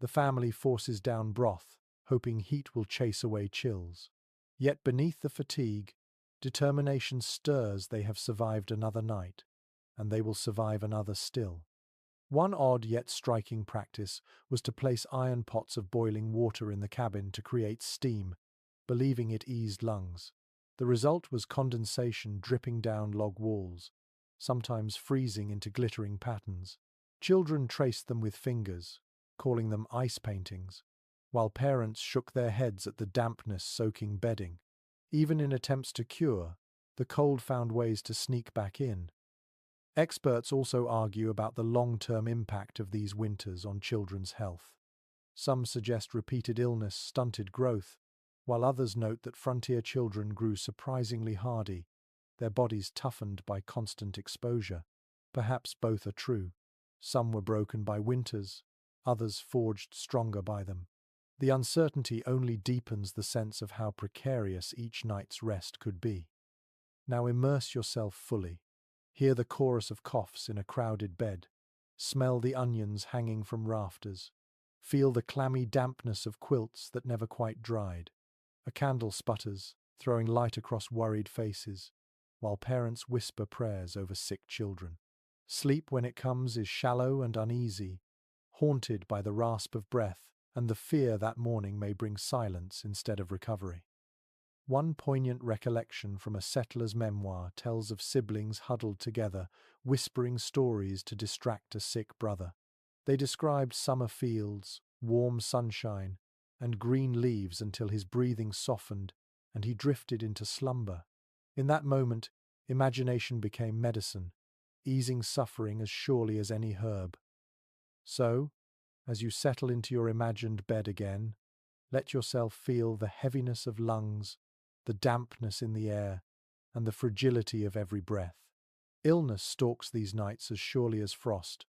The family forces down broth, hoping heat will chase away chills. Yet beneath the fatigue, determination stirs. They have survived another night, and they will survive another still. One odd yet striking practice was to place iron pots of boiling water in the cabin to create steam, believing it eased lungs. The result was condensation dripping down log walls, sometimes freezing into glittering patterns. Children traced them with fingers, calling them ice paintings, while parents shook their heads at the dampness soaking bedding. Even in attempts to cure, the cold found ways to sneak back in. Experts also argue about the long-term impact of these winters on children's health. Some suggest repeated illness stunted growth, while others note that frontier children grew surprisingly hardy, their bodies toughened by constant exposure. Perhaps both are true. Some were broken by winters, others forged stronger by them. The uncertainty only deepens the sense of how precarious each night's rest could be. Now immerse yourself fully. Hear the chorus of coughs in a crowded bed. Smell the onions hanging from rafters. Feel the clammy dampness of quilts that never quite dried. A candle sputters, throwing light across worried faces, while parents whisper prayers over sick children. Sleep, when it comes, is shallow and uneasy, haunted by the rasp of breath and the fear that morning may bring silence instead of recovery. One poignant recollection from a settler's memoir tells of siblings huddled together, whispering stories to distract a sick brother. They described summer fields, warm sunshine, and green leaves until his breathing softened and he drifted into slumber. In that moment, imagination became medicine, easing suffering as surely as any herb. So, as you settle into your imagined bed again, let yourself feel the heaviness of lungs, the dampness in the air, and the fragility of every breath. Illness stalks these nights as surely as frost,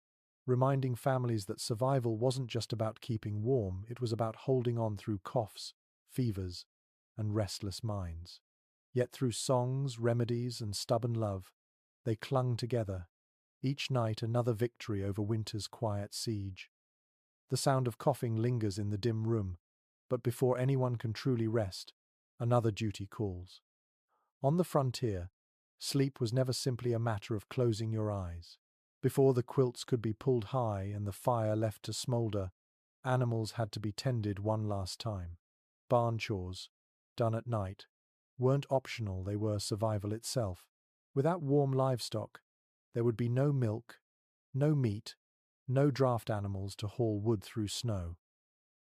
reminding families that survival wasn't just about keeping warm, it was about holding on through coughs, fevers, and restless minds. Yet through songs, remedies, and stubborn love, they clung together, each night another victory over winter's quiet siege. The sound of coughing lingers in the dim room, but before anyone can truly rest, another duty calls. On the frontier, sleep was never simply a matter of closing your eyes. Before the quilts could be pulled high and the fire left to smolder, animals had to be tended one last time. Barn chores, done at night, weren't optional, they were survival itself. Without warm livestock, there would be no milk, no meat, no draft animals to haul wood through snow.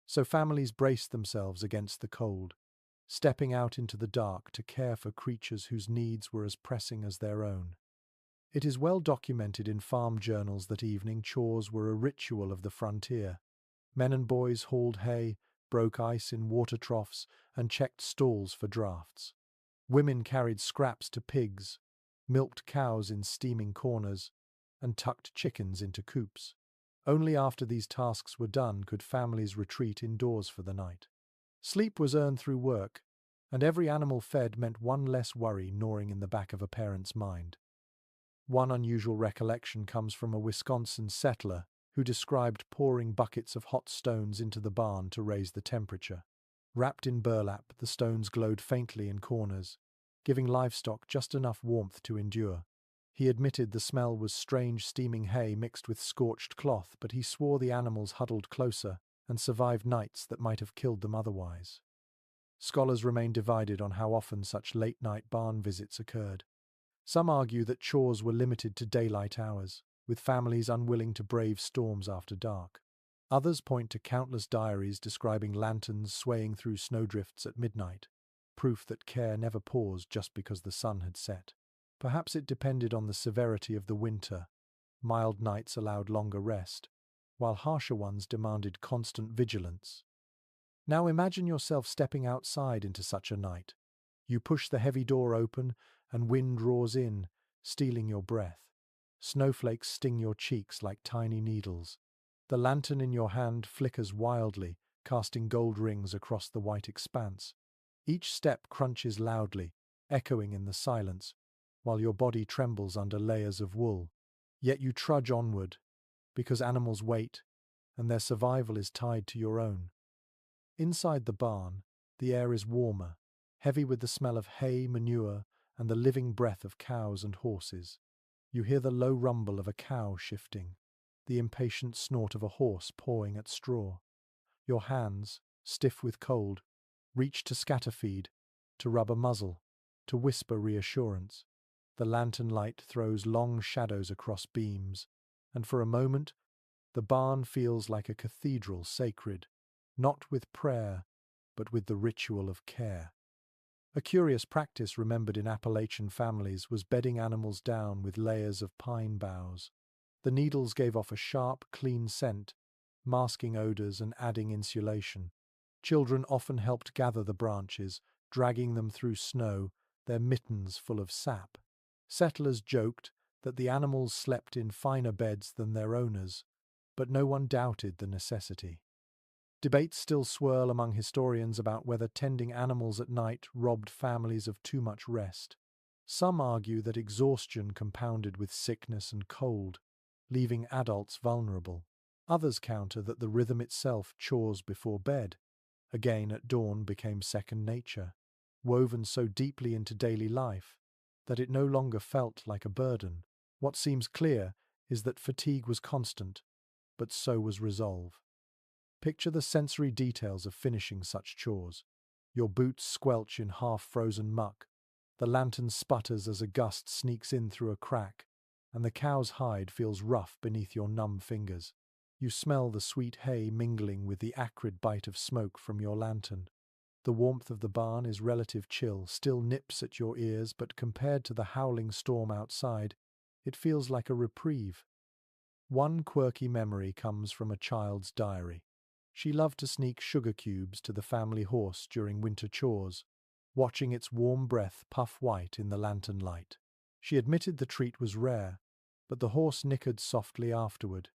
So families braced themselves against the cold, stepping out into the dark to care for creatures whose needs were as pressing as their own. It is well documented in farm journals that evening chores were a ritual of the frontier. Men and boys hauled hay, broke ice in water troughs, and checked stalls for drafts. Women carried scraps to pigs, milked cows in steaming corners, and tucked chickens into coops. Only after these tasks were done could families retreat indoors for the night. Sleep was earned through work, and every animal fed meant one less worry gnawing in the back of a parent's mind. One unusual recollection comes from a Wisconsin settler who described pouring buckets of hot stones into the barn to raise the temperature. Wrapped in burlap, the stones glowed faintly in corners, giving livestock just enough warmth to endure. He admitted the smell was strange steaming hay mixed with scorched cloth, but he swore the animals huddled closer and survived nights that might have killed them otherwise. Scholars remain divided on how often such late-night barn visits occurred. Some argue that chores were limited to daylight hours, with families unwilling to brave storms after dark. Others point to countless diaries describing lanterns swaying through snowdrifts at midnight, proof that care never paused just because the sun had set. Perhaps it depended on the severity of the winter. Mild nights allowed longer rest, while harsher ones demanded constant vigilance. Now imagine yourself stepping outside into such a night. You push the heavy door open, and wind roars in, stealing your breath. Snowflakes sting your cheeks like tiny needles. The lantern in your hand flickers wildly, casting gold rings across the white expanse. Each step crunches loudly, echoing in the silence, while your body trembles under layers of wool. Yet you trudge onward, because animals wait, and their survival is tied to your own. Inside the barn, the air is warmer, heavy with the smell of hay, manure, and the living breath of cows and horses. You hear the low rumble of a cow shifting, the impatient snort of a horse pawing at straw. Your hands, stiff with cold, reach to scatter feed, to rub a muzzle, to whisper reassurance. The lantern light throws long shadows across beams, and for a moment, the barn feels like a cathedral sacred, not with prayer, but with the ritual of care. A curious practice remembered in Appalachian families was bedding animals down with layers of pine boughs. The needles gave off a sharp, clean scent, masking odors and adding insulation. Children often helped gather the branches, dragging them through snow, their mittens full of sap. Settlers joked that the animals slept in finer beds than their owners, but no one doubted the necessity. Debates still swirl among historians about whether tending animals at night robbed families of too much rest. Some argue that exhaustion compounded with sickness and cold, leaving adults vulnerable. Others counter that the rhythm itself, chores before bed, again at dawn, became second nature, woven so deeply into daily life that it no longer felt like a burden. What seems clear is that fatigue was constant, but so was resolve. Picture the sensory details of finishing such chores. Your boots squelch in half-frozen muck, the lantern sputters as a gust sneaks in through a crack, and the cow's hide feels rough beneath your numb fingers. You smell the sweet hay mingling with the acrid bite of smoke from your lantern. The warmth of the barn is relative chill, still nips at your ears, but compared to the howling storm outside, it feels like a reprieve. One quirky memory comes from a child's diary. She loved to sneak sugar cubes to the family horse during winter chores, watching its warm breath puff white in the lantern light. She admitted the treat was rare, but the horse nickered softly afterward,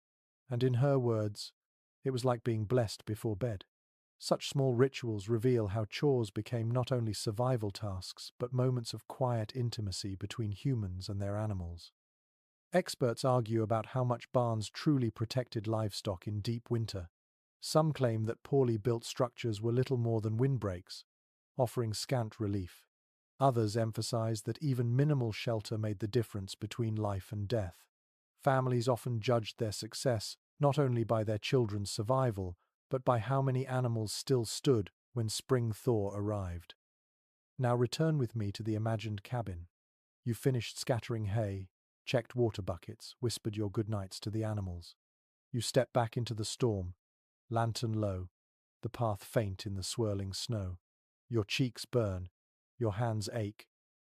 and in her words, it was like being blessed before bed. Such small rituals reveal how chores became not only survival tasks, but moments of quiet intimacy between humans and their animals. Experts argue about how much barns truly protected livestock in deep winter. Some claim that poorly built structures were little more than windbreaks, offering scant relief. Others emphasize that even minimal shelter made the difference between life and death. Families often judged their success not only by their children's survival, but by how many animals still stood when spring thaw arrived. Now return with me to the imagined cabin. You finished scattering hay, checked water buckets, whispered your goodnights to the animals. You step back into the storm, lantern low, the path faint in the swirling snow. Your cheeks burn, your hands ache,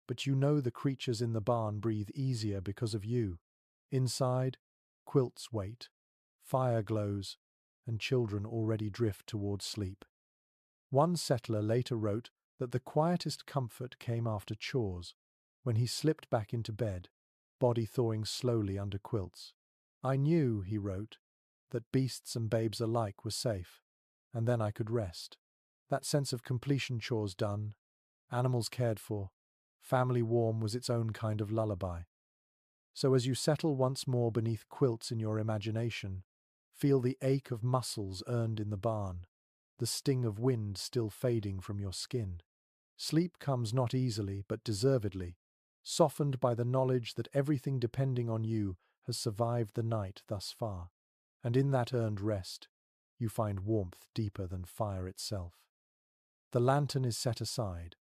but you know the creatures in the barn breathe easier because of you. Inside, quilts wait, fire glows, and children already drift towards sleep. One settler later wrote that the quietest comfort came after chores, when he slipped back into bed, body thawing slowly under quilts. I knew, he wrote, that beasts and babes alike were safe, and then I could rest. That sense of completion, chores done, animals cared for, family warm, was its own kind of lullaby. So as you settle once more beneath quilts in your imagination, Feel the ache of muscles earned in the barn, the sting of wind still fading from your skin. Sleep comes not easily, but deservedly, softened by the knowledge that everything depending on you has survived the night thus far. And in that earned rest, you find warmth deeper than fire itself. The lantern is set aside,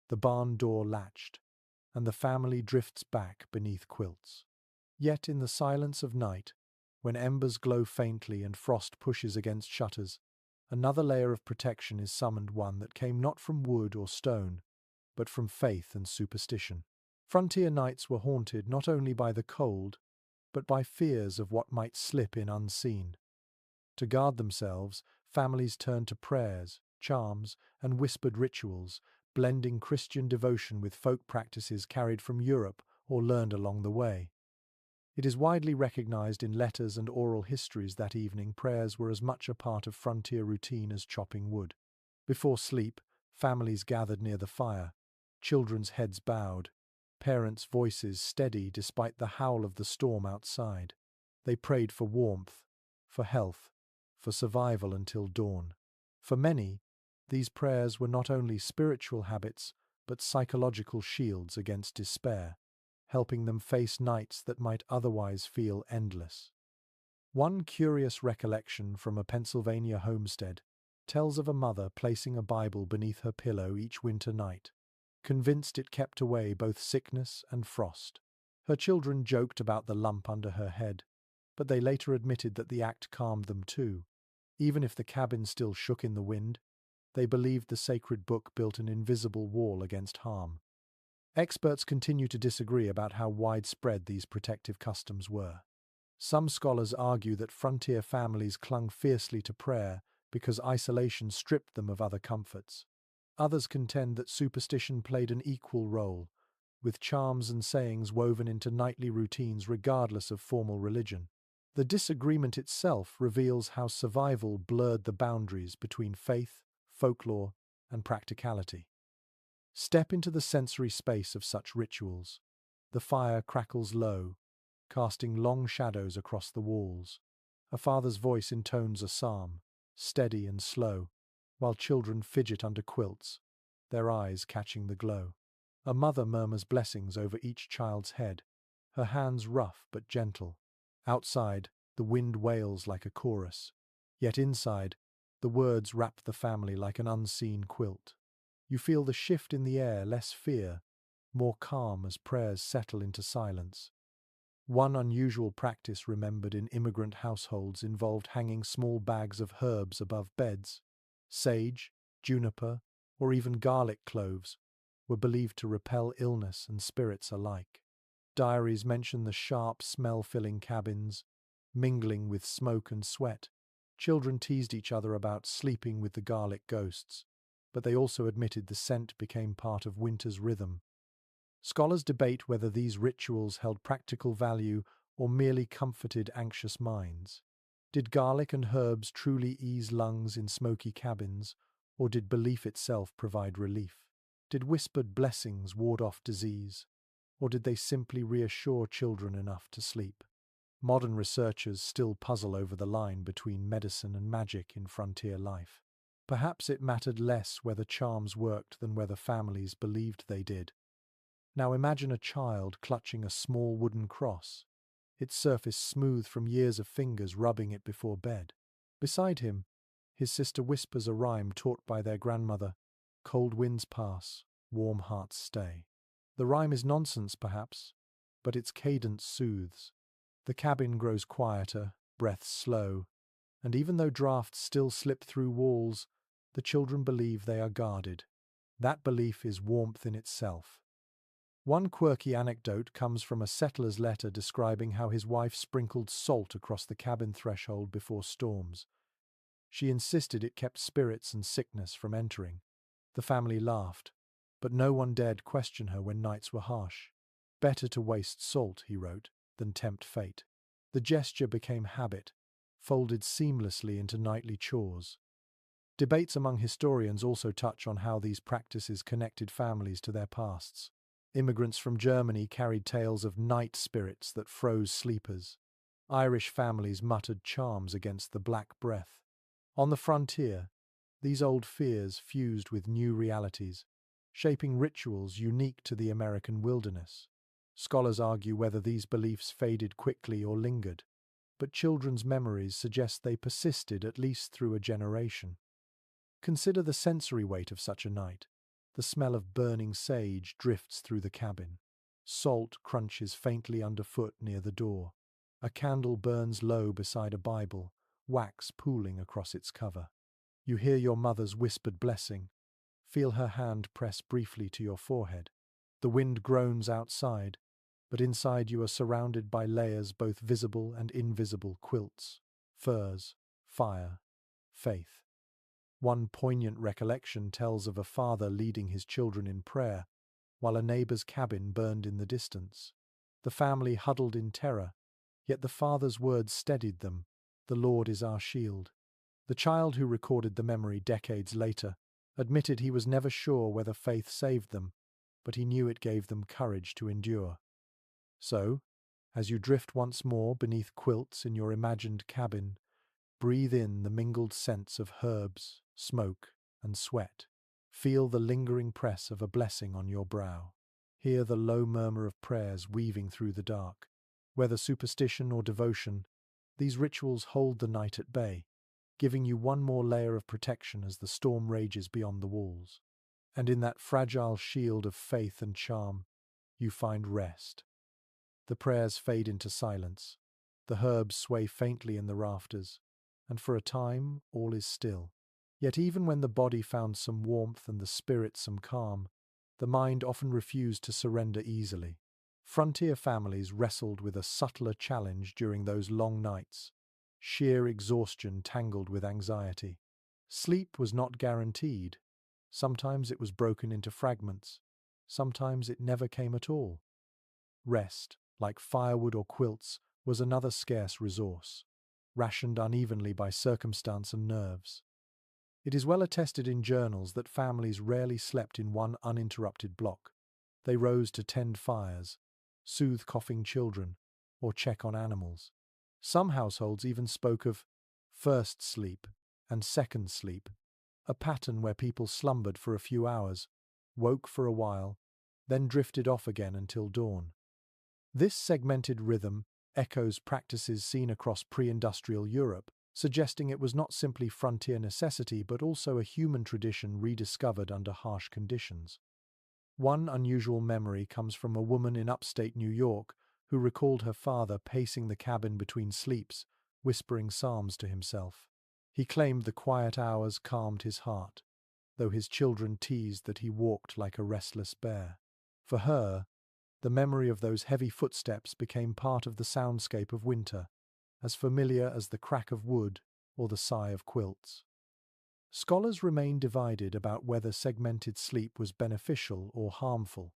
the barn door latched, and the family drifts back beneath quilts. Yet in the silence of night, when embers glow faintly and frost pushes against shutters, another layer of protection is summoned, one that came not from wood or stone, but from faith and superstition. Frontier nights were haunted not only by the cold, but by fears of what might slip in unseen. To guard themselves, families turned to prayers, charms, and whispered rituals, blending Christian devotion with folk practices carried from Europe or learned along the way. It is widely recognized in letters and oral histories that evening prayers were as much a part of frontier routine as chopping wood. Before sleep, families gathered near the fire, children's heads bowed, parents' voices steady despite the howl of the storm outside. They prayed for warmth, for health, for survival until dawn. For many, these prayers were not only spiritual habits, but psychological shields against despair, helping them face nights that might otherwise feel endless. One curious recollection from a Pennsylvania homestead tells of a mother placing a Bible beneath her pillow each winter night, convinced it kept away both sickness and frost. Her children joked about the lump under her head, but they later admitted that the act calmed them too. Even if the cabin still shook in the wind, they believed the sacred book built an invisible wall against harm. Experts continue to disagree about how widespread these protective customs were. Some scholars argue that frontier families clung fiercely to prayer because isolation stripped them of other comforts. Others contend that superstition played an equal role, with charms and sayings woven into nightly routines regardless of formal religion. The disagreement itself reveals how survival blurred the boundaries between faith, folklore, and practicality. Step into the sensory space of such rituals. The fire crackles low, casting long shadows across the walls. A father's voice intones a psalm, steady and slow, while children fidget under quilts, their eyes catching the glow. A mother murmurs blessings over each child's head, her hands rough but gentle. Outside, the wind wails like a chorus, yet inside, the words wrap the family like an unseen quilt. You feel the shift in the air, less fear, more calm as prayers settle into silence. One unusual practice remembered in immigrant households involved hanging small bags of herbs above beds. Sage, juniper, or even garlic cloves were believed to repel illness and spirits alike. Diaries mention the sharp smell filling cabins, mingling with smoke and sweat. Children teased each other about sleeping with the garlic ghosts, but they also admitted the scent became part of winter's rhythm. Scholars debate whether these rituals held practical value or merely comforted anxious minds. Did garlic and herbs truly ease lungs in smoky cabins, or did belief itself provide relief? Did whispered blessings ward off disease, or did they simply reassure children enough to sleep? Modern researchers still puzzle over the line between medicine and magic in frontier life. Perhaps it mattered less whether charms worked than whether families believed they did. Now imagine a child clutching a small wooden cross, its surface smooth from years of fingers rubbing it before bed. Beside him, his sister whispers a rhyme taught by their grandmother, "Cold winds pass, warm hearts stay." The rhyme is nonsense, perhaps, but its cadence soothes. The cabin grows quieter, breaths slow, and even though drafts still slip through walls, the children believe they are guarded. That belief is warmth in itself. One quirky anecdote comes from a settler's letter describing how his wife sprinkled salt across the cabin threshold before storms. She insisted it kept spirits and sickness from entering. The family laughed, but no one dared question her when nights were harsh. "Better to waste salt," he wrote, "than tempt fate." The gesture became habit, folded seamlessly into nightly chores. Debates among historians also touch on how these practices connected families to their pasts. Immigrants from Germany carried tales of night spirits that froze sleepers, Irish families muttered charms against the Black Breath. On the frontier, these old fears fused with new realities, shaping rituals unique to the American wilderness. Scholars argue whether these beliefs faded quickly or lingered, but children's memories suggest they persisted at least through a generation. Consider the sensory weight of such a night. The smell of burning sage drifts through the cabin. Salt crunches faintly underfoot near the door. A candle burns low beside a Bible, wax pooling across its cover. You hear your mother's whispered blessing. Feel her hand press briefly to your forehead. The wind groans outside, but inside you are surrounded by layers both visible and invisible: quilts, furs, fire, faith. One poignant recollection tells of a father leading his children in prayer, while a neighbor's cabin burned in the distance. The family huddled in terror, yet the father's words steadied them: "The Lord is our shield." The child who recorded the memory decades later admitted he was never sure whether faith saved them, but he knew it gave them courage to endure. So, as you drift once more beneath quilts in your imagined cabin, breathe in the mingled scents of herbs, smoke, and sweat. Feel the lingering press of a blessing on your brow. Hear the low murmur of prayers weaving through the dark. Whether superstition or devotion, these rituals hold the night at bay, giving you one more layer of protection as the storm rages beyond the walls. And in that fragile shield of faith and charm, you find rest. The prayers fade into silence. The herbs sway faintly in the rafters, and for a time all is still. Yet even when the body found some warmth and the spirit some calm, the mind often refused to surrender easily. Frontier families wrestled with a subtler challenge during those long nights: sheer exhaustion tangled with anxiety. Sleep was not guaranteed. Sometimes it was broken into fragments. Sometimes it never came at all. Rest, like firewood or quilts, was another scarce resource, rationed unevenly by circumstance and nerves. It is well attested in journals that families rarely slept in one uninterrupted block. They rose to tend fires, soothe coughing children, or check on animals. Some households even spoke of first sleep and second sleep, a pattern where people slumbered for a few hours, woke for a while, then drifted off again until dawn. This segmented rhythm echoes practices seen across pre-industrial Europe, suggesting it was not simply frontier necessity but also a human tradition rediscovered under harsh conditions. One unusual memory comes from a woman in upstate New York who recalled her father pacing the cabin between sleeps, whispering psalms to himself. He claimed the quiet hours calmed his heart, though his children teased that he walked like a restless bear. For her, the memory of those heavy footsteps became part of the soundscape of winter, as familiar as the crack of wood or the sigh of quilts. Scholars remain divided about whether segmented sleep was beneficial or harmful.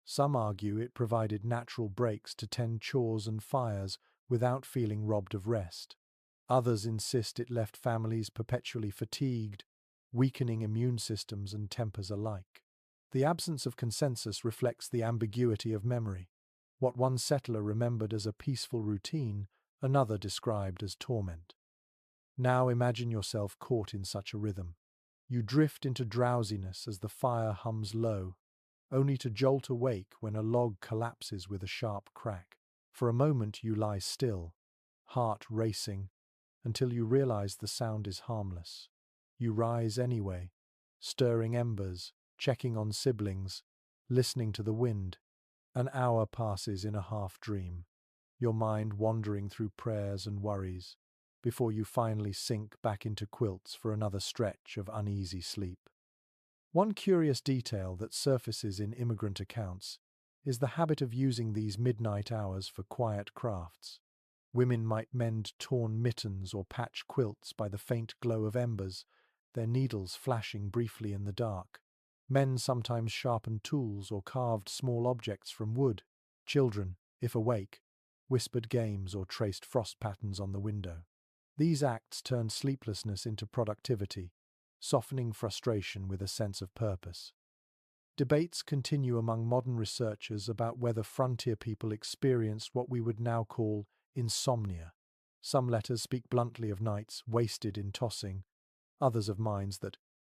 Some argue it provided natural breaks to tend chores and fires without feeling robbed of rest. Others insist it left families perpetually fatigued, weakening immune systems and tempers alike. The absence of consensus reflects the ambiguity of memory. What one settler remembered as a peaceful routine, another described as torment. Now imagine yourself caught in such a rhythm. You drift into drowsiness as the fire hums low, only to jolt awake when a log collapses with a sharp crack. For a moment you lie still, heart racing, until you realize the sound is harmless. You rise anyway, stirring embers, checking on siblings, listening to the wind. An hour passes in a half-dream, your mind wandering through prayers and worries, before you finally sink back into quilts for another stretch of uneasy sleep. One curious detail that surfaces in immigrant accounts is the habit of using these midnight hours for quiet crafts. Women might mend torn mittens or patch quilts by the faint glow of embers, their needles flashing briefly in the dark. Men sometimes sharpened tools or carved small objects from wood. Children, if awake, whispered games or traced frost patterns on the window. These acts turned sleeplessness into productivity, softening frustration with a sense of purpose. Debates continue among modern researchers about whether frontier people experienced what we would now call insomnia, Some letters speak bluntly of nights wasted in tossing, others of minds that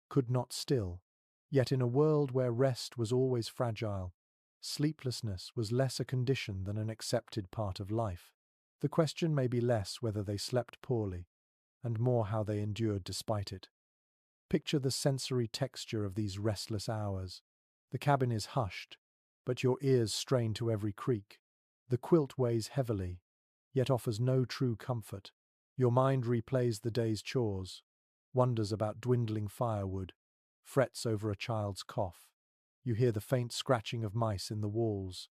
could not still. Yet in a world where rest was always fragile, sleeplessness was less a condition than an accepted part of life. The question may be less whether they slept poorly, and more how they endured despite it. Picture the sensory texture of these restless hours. The cabin is hushed, but your ears strain to every creak. The quilt weighs heavily, yet offers no true comfort. Your mind replays the day's chores, wonders about dwindling firewood, frets over a child's cough. You hear the faint scratching of mice in the walls,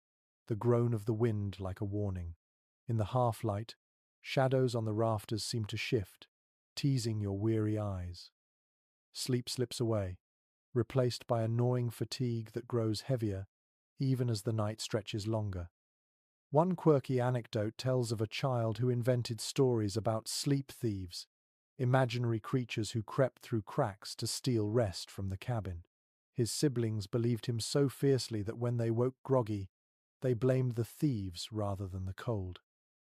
the groan of the wind like a warning. In the half-light, shadows on the rafters seem to shift, teasing your weary eyes. Sleep slips away, replaced by a gnawing fatigue that grows heavier even as the night stretches longer. One quirky anecdote tells of a child who invented stories about sleep thieves, imaginary creatures who crept through cracks to steal rest from the cabin. His siblings believed him so fiercely that when they woke groggy, they blamed the thieves rather than the cold.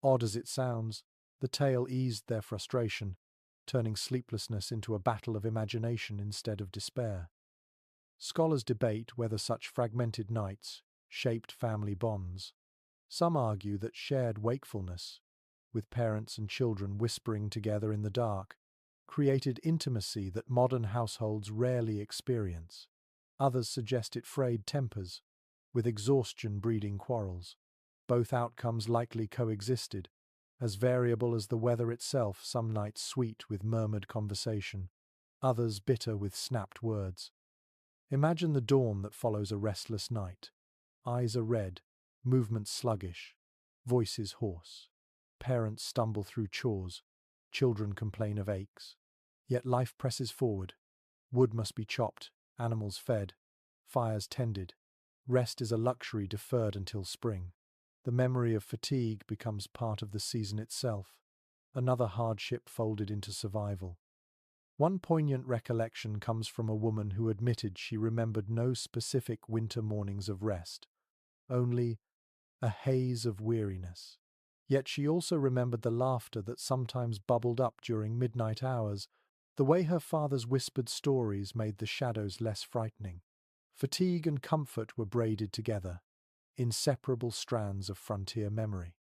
Odd as it sounds, the tale eased their frustration, turning sleeplessness into a battle of imagination instead of despair. Scholars debate whether such fragmented nights shaped family bonds. Some argue that shared wakefulness, with parents and children whispering together in the dark, created intimacy that modern households rarely experience. Others suggest it frayed tempers, with exhaustion breeding quarrels. Both outcomes likely coexisted, as variable as the weather itself, some nights sweet with murmured conversation, others bitter with snapped words. Imagine the dawn that follows a restless night. Eyes are red, movements sluggish, voices hoarse. Parents stumble through chores, children complain of aches. Yet life presses forward. Wood must be chopped, animals fed, fires tended. Rest is a luxury deferred until spring. The memory of fatigue becomes part of the season itself, another hardship folded into survival. One poignant recollection comes from a woman who admitted she remembered no specific winter mornings of rest, only a haze of weariness. Yet she also remembered the laughter that sometimes bubbled up during midnight hours, the way her father's whispered stories made the shadows less frightening. Fatigue and comfort were braided together, inseparable strands of frontier memory.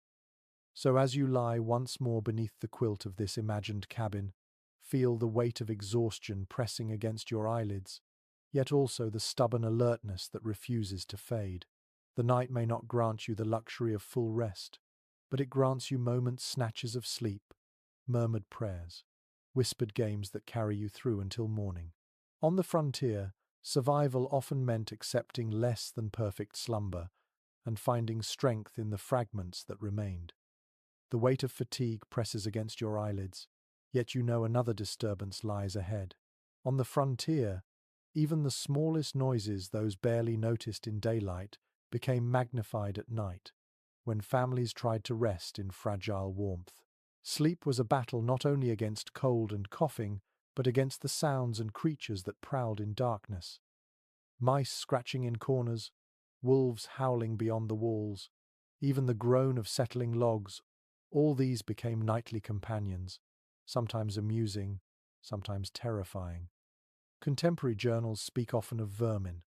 So as you lie once more beneath the quilt of this imagined cabin, feel the weight of exhaustion pressing against your eyelids, yet also the stubborn alertness that refuses to fade. The night may not grant you the luxury of full rest, but it grants you moments, snatches of sleep, murmured prayers, whispered games that carry you through until morning. On the frontier, survival often meant accepting less than perfect slumber and finding strength in the fragments that remained. The weight of fatigue presses against your eyelids, yet you know another disturbance lies ahead. On the frontier, even the smallest noises, those barely noticed in daylight, became magnified at night, when families tried to rest in fragile warmth. Sleep was a battle not only against cold and coughing, but against the sounds and creatures that prowled in darkness. Mice scratching in corners, wolves howling beyond the walls, even the groan of settling logs, all these became nightly companions, sometimes amusing, sometimes terrifying. Contemporary journals speak often of vermin.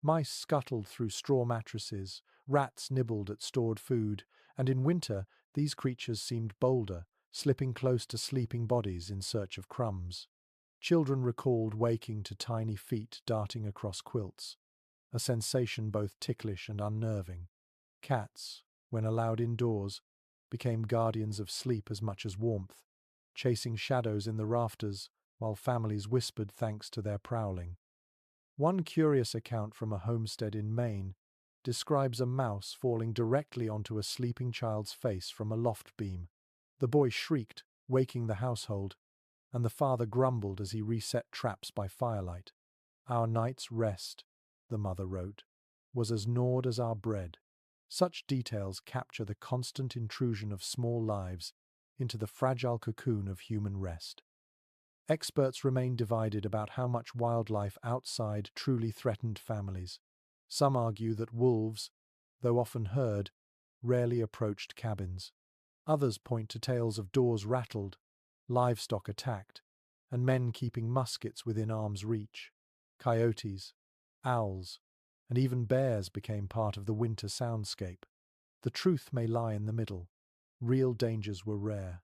Mice scuttled through straw mattresses, rats nibbled at stored food, and in winter these creatures seemed bolder, slipping close to sleeping bodies in search of crumbs. Children recalled waking to tiny feet darting across quilts, a sensation both ticklish and unnerving. Cats, when allowed indoors, became guardians of sleep as much as warmth, chasing shadows in the rafters while families whispered thanks to their prowling. One curious account from a homestead in Maine describes a mouse falling directly onto a sleeping child's face from a loft beam. The boy shrieked, waking the household, and the father grumbled as he reset traps by firelight. "Our night's rest," the mother wrote, "was as gnawed as our bread." Such details capture the constant intrusion of small lives into the fragile cocoon of human rest. Experts remain divided about how much wildlife outside truly threatened families. Some argue that wolves, though often heard, rarely approached cabins. Others point to tales of doors rattled, livestock attacked, and men keeping muskets within arm's reach. Coyotes, owls, and even bears became part of the winter soundscape. The truth may lie in the middle. Real dangers were rare,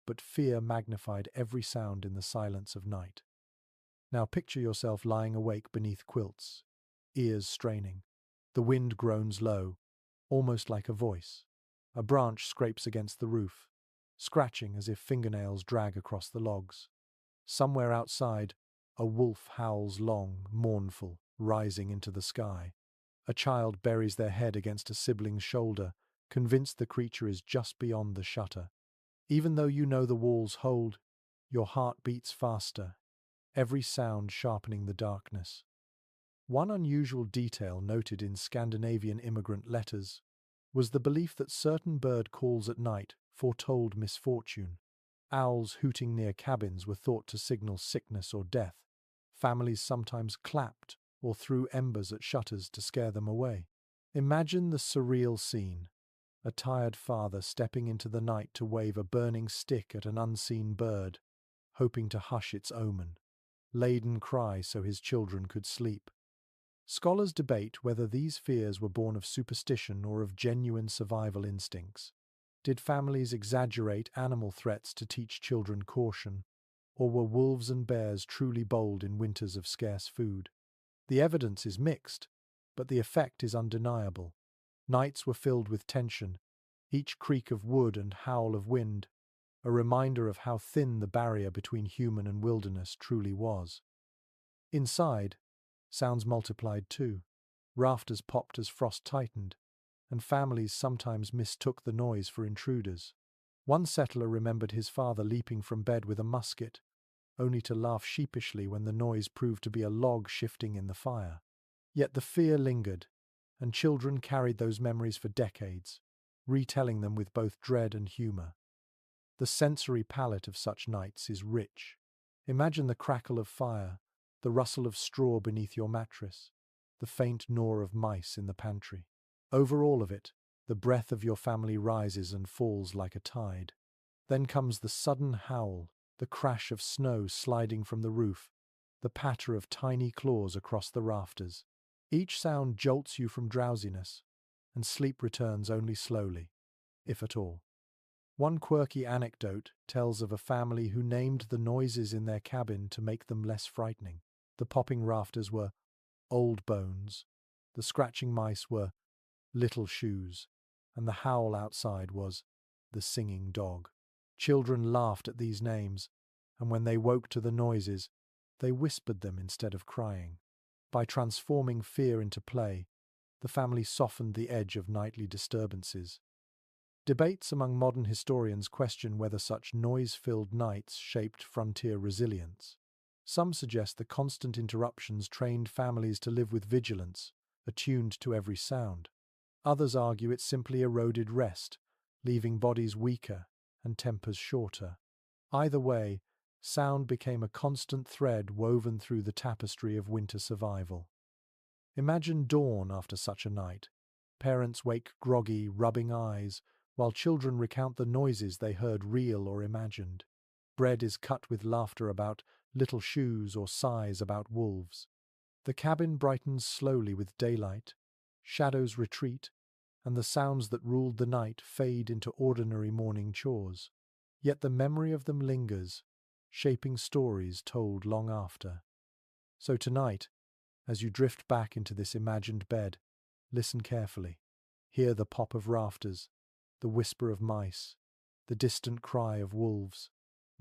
but fear magnified every sound in the silence of night. Now picture yourself lying awake beneath quilts, ears straining. The wind groans low, almost like a voice. A branch scrapes against the roof, scratching as if fingernails drag across the logs. Somewhere outside, a wolf howls long, mournful, rising into the sky. A child buries their head against a sibling's shoulder, convinced the creature is just beyond the shutter. Even though you know the walls hold, your heart beats faster, every sound sharpening the darkness. One unusual detail noted in Scandinavian immigrant letters was the belief that certain bird calls at night foretold misfortune. Owls hooting near cabins were thought to signal sickness or death. Families sometimes clapped or threw embers at shutters to scare them away. Imagine the surreal scene. A tired father stepping into the night to wave a burning stick at an unseen bird, hoping to hush its omen. Laden cry so his children could sleep. Scholars debate whether these fears were born of superstition or of genuine survival instincts. Did families exaggerate animal threats to teach children caution, or were wolves and bears truly bold in winters of scarce food? The evidence is mixed, but the effect is undeniable. Nights were filled with tension, each creak of wood and howl of wind, a reminder of how thin the barrier between human and wilderness truly was. Inside, sounds multiplied too. Rafters popped as frost tightened, and families sometimes mistook the noise for intruders. One settler remembered his father leaping from bed with a musket, only to laugh sheepishly when the noise proved to be a log shifting in the fire. Yet the fear lingered, and children carried those memories for decades, retelling them with both dread and humor. The sensory palette of such nights is rich. Imagine the crackle of fire, the rustle of straw beneath your mattress, the faint gnaw of mice in the pantry. Over all of it, the breath of your family rises and falls like a tide. Then comes the sudden howl, the crash of snow sliding from the roof, the patter of tiny claws across the rafters. Each sound jolts you from drowsiness, and sleep returns only slowly, if at all. One quirky anecdote tells of a family who named the noises in their cabin to make them less frightening. The popping rafters were old bones, the scratching mice were little shoes, and the howl outside was the singing dog. Children laughed at these names, and when they woke to the noises, they whispered them instead of crying. By transforming fear into play, the family softened the edge of nightly disturbances. Debates among modern historians question whether such noise-filled nights shaped frontier resilience. Some suggest the constant interruptions trained families to live with vigilance, attuned to every sound. Others argue it simply eroded rest, leaving bodies weaker and tempers shorter. Either way, sound became a constant thread woven through the tapestry of winter survival. Imagine dawn after such a night. Parents wake groggy, rubbing eyes, while children recount the noises they heard real or imagined. Bread is cut with laughter about little shoes or sighs about wolves. The cabin brightens slowly with daylight, shadows retreat, and the sounds that ruled the night fade into ordinary morning chores. Yet the memory of them lingers, shaping stories told long after. So tonight, as you drift back into this imagined bed, listen carefully. Hear the pop of rafters, the whisper of mice, the distant cry of wolves.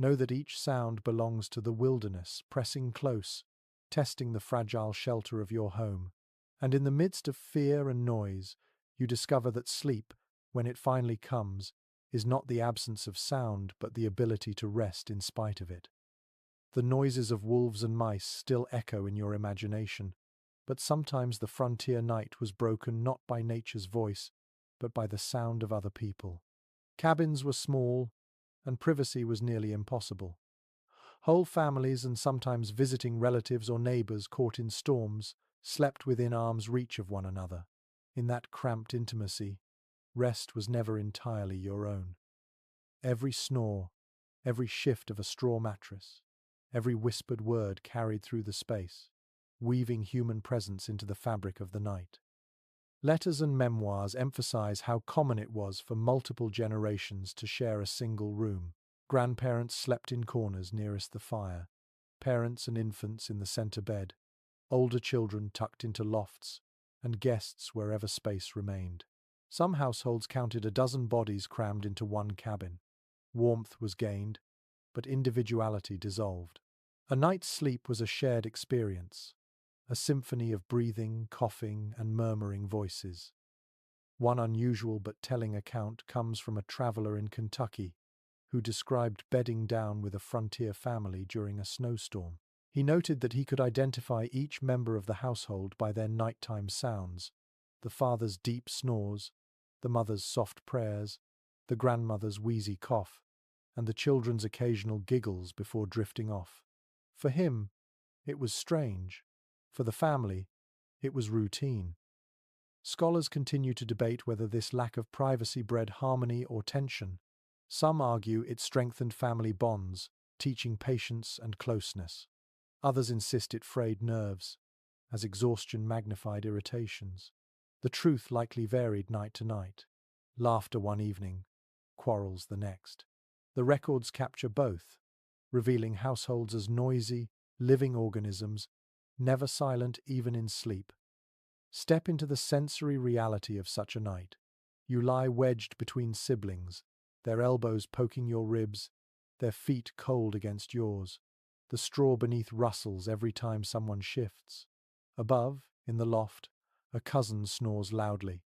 Know that each sound belongs to the wilderness, pressing close, testing the fragile shelter of your home. And in the midst of fear and noise, you discover that sleep, when it finally comes, is not the absence of sound but the ability to rest in spite of it. The noises of wolves and mice still echo in your imagination, but sometimes the frontier night was broken not by nature's voice, but by the sound of other people. Cabins were small, and privacy was nearly impossible. Whole families and sometimes visiting relatives or neighbors caught in storms slept within arm's reach of one another. In that cramped intimacy, rest was never entirely your own. Every snore, every shift of a straw mattress, every whispered word carried through the space, weaving human presence into the fabric of the night. Letters and memoirs emphasize how common it was for multiple generations to share a single room. Grandparents slept in corners nearest the fire, parents and infants in the center bed, older children tucked into lofts, and guests wherever space remained. Some households counted a dozen bodies crammed into one cabin. Warmth was gained, but individuality dissolved. A night's sleep was a shared experience, a symphony of breathing, coughing, and murmuring voices. One unusual but telling account comes from a traveler in Kentucky who described bedding down with a frontier family during a snowstorm. He noted that he could identify each member of the household by their nighttime sounds: the father's deep snores, the mother's soft prayers, the grandmother's wheezy cough, and the children's occasional giggles before drifting off. For him, it was strange. For the family, it was routine. Scholars continue to debate whether this lack of privacy bred harmony or tension. Some argue it strengthened family bonds, teaching patience and closeness. Others insist it frayed nerves, as exhaustion magnified irritations. The truth likely varied night to night. Laughter one evening, quarrels the next. The records capture both, revealing households as noisy, living organisms, never silent even in sleep. Step into the sensory reality of such a night. You lie wedged between siblings, their elbows poking your ribs, their feet cold against yours. The straw beneath rustles every time someone shifts. Above, in the loft, a cousin snores loudly,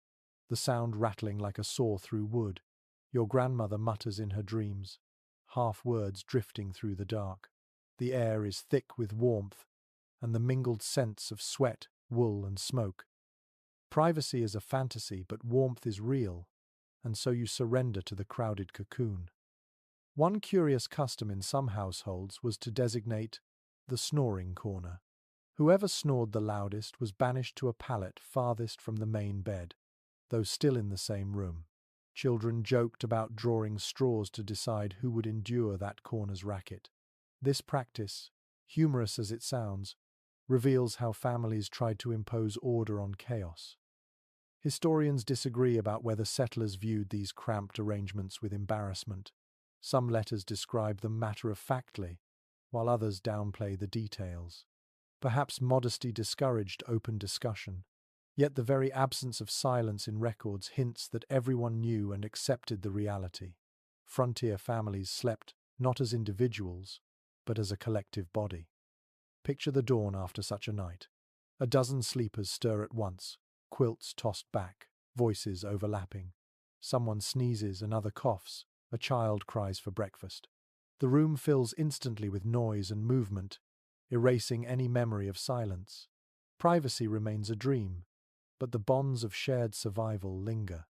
the sound rattling like a saw through wood. Your grandmother mutters in her dreams, half words drifting through the dark. The air is thick with warmth and the mingled scents of sweat, wool, and smoke. Privacy is a fantasy, but warmth is real, and so you surrender to the crowded cocoon. One curious custom in some households was to designate the snoring corner. Whoever snored the loudest was banished to a pallet farthest from the main bed, though still in the same room. Children joked about drawing straws to decide who would endure that corner's racket. This practice, humorous as it sounds, reveals how families tried to impose order on chaos. Historians disagree about whether settlers viewed these cramped arrangements with embarrassment. Some letters describe them matter-of-factly, while others downplay the details. Perhaps modesty discouraged open discussion. Yet the very absence of silence in records hints that everyone knew and accepted the reality. Frontier families slept not as individuals, but as a collective body. Picture the dawn after such a night. A dozen sleepers stir at once, quilts tossed back, voices overlapping. Someone sneezes, another coughs, a child cries for breakfast. The room fills instantly with noise and movement, erasing any memory of silence. Privacy remains a dream, but the bonds of shared survival linger.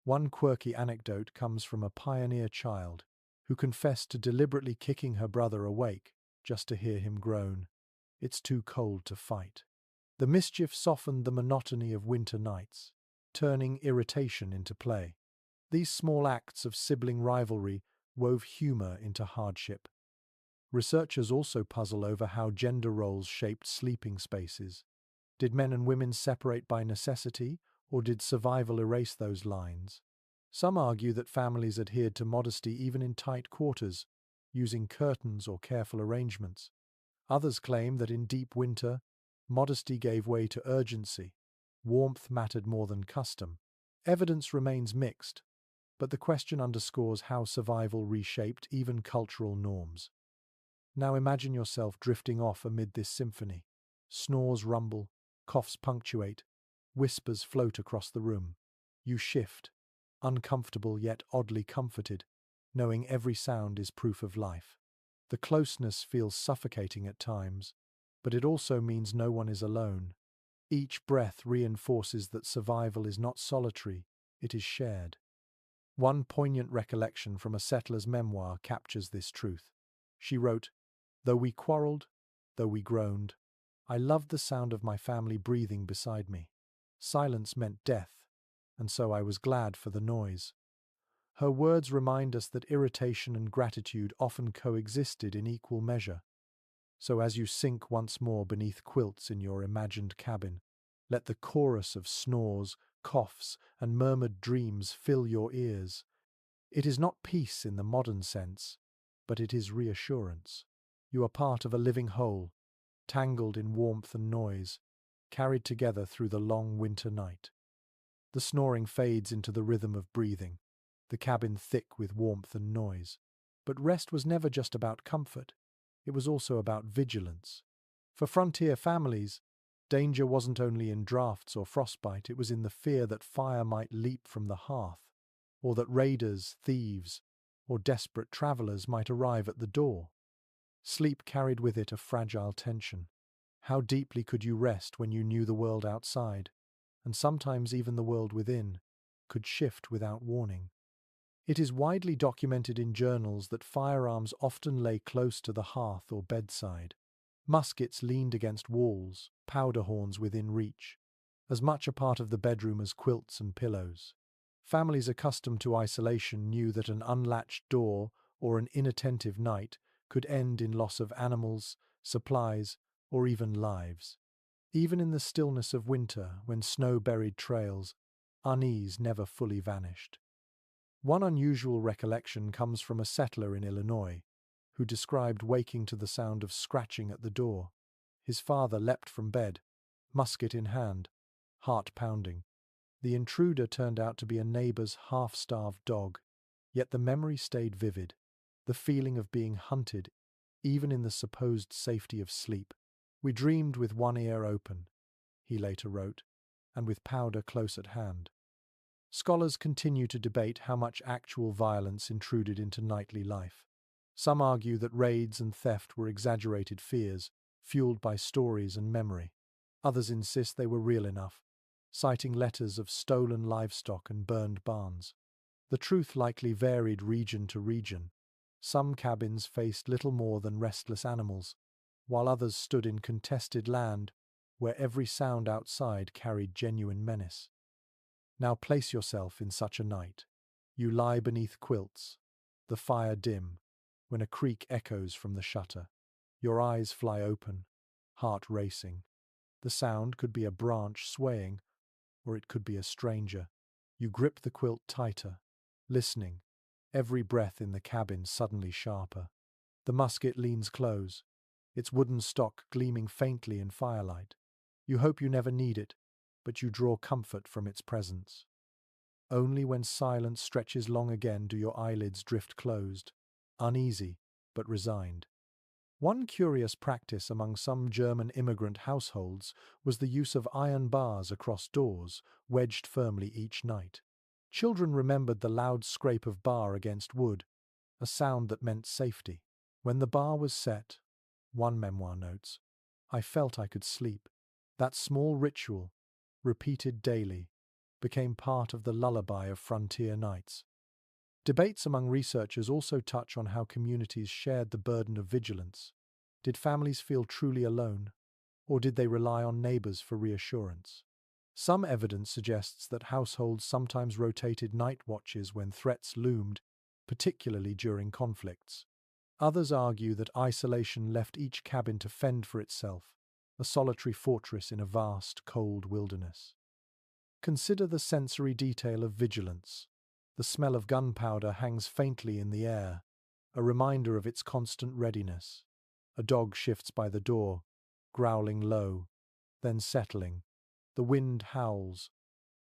One quirky anecdote comes from a pioneer child who confessed to deliberately kicking her brother awake just to hear him groan, "It's too cold to fight." The mischief softened the monotony of winter nights, turning irritation into play. These small acts of sibling rivalry wove humor into hardship. Researchers also puzzle over how gender roles shaped sleeping spaces. Did men and women separate by necessity, or did survival erase those lines? Some argue that families adhered to modesty even in tight quarters, using curtains or careful arrangements. Others claim that in deep winter, modesty gave way to urgency. Warmth mattered more than custom. Evidence remains mixed, but the question underscores how survival reshaped even cultural norms. Now imagine yourself drifting off amid this symphony. Snores rumble, coughs punctuate, whispers float across the room. You shift, uncomfortable yet oddly comforted, knowing every sound is proof of life. The closeness feels suffocating at times, but it also means no one is alone. Each breath reinforces that survival is not solitary, it is shared. One poignant recollection from a settler's memoir captures this truth. She wrote, "Though we quarreled, though we groaned, I loved the sound of my family breathing beside me. Silence meant death, and so I was glad for the noise." Her words remind us that irritation and gratitude often coexisted in equal measure. So as you sink once more beneath quilts in your imagined cabin, let the chorus of snores, coughs, and murmured dreams fill your ears. It is not peace in the modern sense, but it is reassurance. You are part of a living whole, tangled in warmth and noise, carried together through the long winter night. The snoring fades into the rhythm of breathing, the cabin thick with warmth and noise. But rest was never just about comfort. It was also about vigilance. For frontier families, danger wasn't only in drafts or frostbite, it was in the fear that fire might leap from the hearth, or that raiders, thieves, or desperate travelers might arrive at the door. Sleep carried with it a fragile tension. How deeply could you rest when you knew the world outside, and sometimes even the world within, could shift without warning? It is widely documented in journals that firearms often lay close to the hearth or bedside. Muskets leaned against walls, powder horns within reach, as much a part of the bedroom as quilts and pillows. Families accustomed to isolation knew that an unlatched door or an inattentive night could end in loss of animals, supplies, or even lives. Even in the stillness of winter, when snow buried trails, unease never fully vanished. One unusual recollection comes from a settler in Illinois, who described waking to the sound of scratching at the door. His father leapt from bed, musket in hand, heart pounding. The intruder turned out to be a neighbor's half-starved dog, yet the memory stayed vivid, the feeling of being hunted, even in the supposed safety of sleep. "We dreamed with one ear open," he later wrote, "and with powder close at hand." Scholars continue to debate how much actual violence intruded into nightly life. Some argue that raids and theft were exaggerated fears, fueled by stories and memory. Others insist they were real enough, citing letters of stolen livestock and burned barns. The truth likely varied region to region. Some cabins faced little more than restless animals, while others stood in contested land where every sound outside carried genuine menace. Now place yourself in such a night. You lie beneath quilts, the fire dim, when a creak echoes from the shutter. Your eyes fly open, heart racing. The sound could be a branch swaying, or it could be a stranger. You grip the quilt tighter, listening, every breath in the cabin suddenly sharper. The musket leans close, its wooden stock gleaming faintly in firelight. You hope you never need it, but you draw comfort from its presence. Only when silence stretches long again do your eyelids drift closed, uneasy but resigned. One curious practice among some German immigrant households was the use of iron bars across doors, wedged firmly each night. Children remembered the loud scrape of bar against wood, a sound that meant safety. When the bar was set, one memoir notes, "I felt I could sleep." That small ritual, repeated daily, became part of the lullaby of frontier nights. Debates among researchers also touch on how communities shared the burden of vigilance. Did families feel truly alone, or did they rely on neighbors for reassurance? Some evidence suggests that households sometimes rotated night watches when threats loomed, particularly during conflicts. Others argue that isolation left each cabin to fend for itself, a solitary fortress in a vast, cold wilderness. Consider the sensory detail of vigilance. The smell of gunpowder hangs faintly in the air, a reminder of its constant readiness. A dog shifts by the door, growling low, then settling. The wind howls,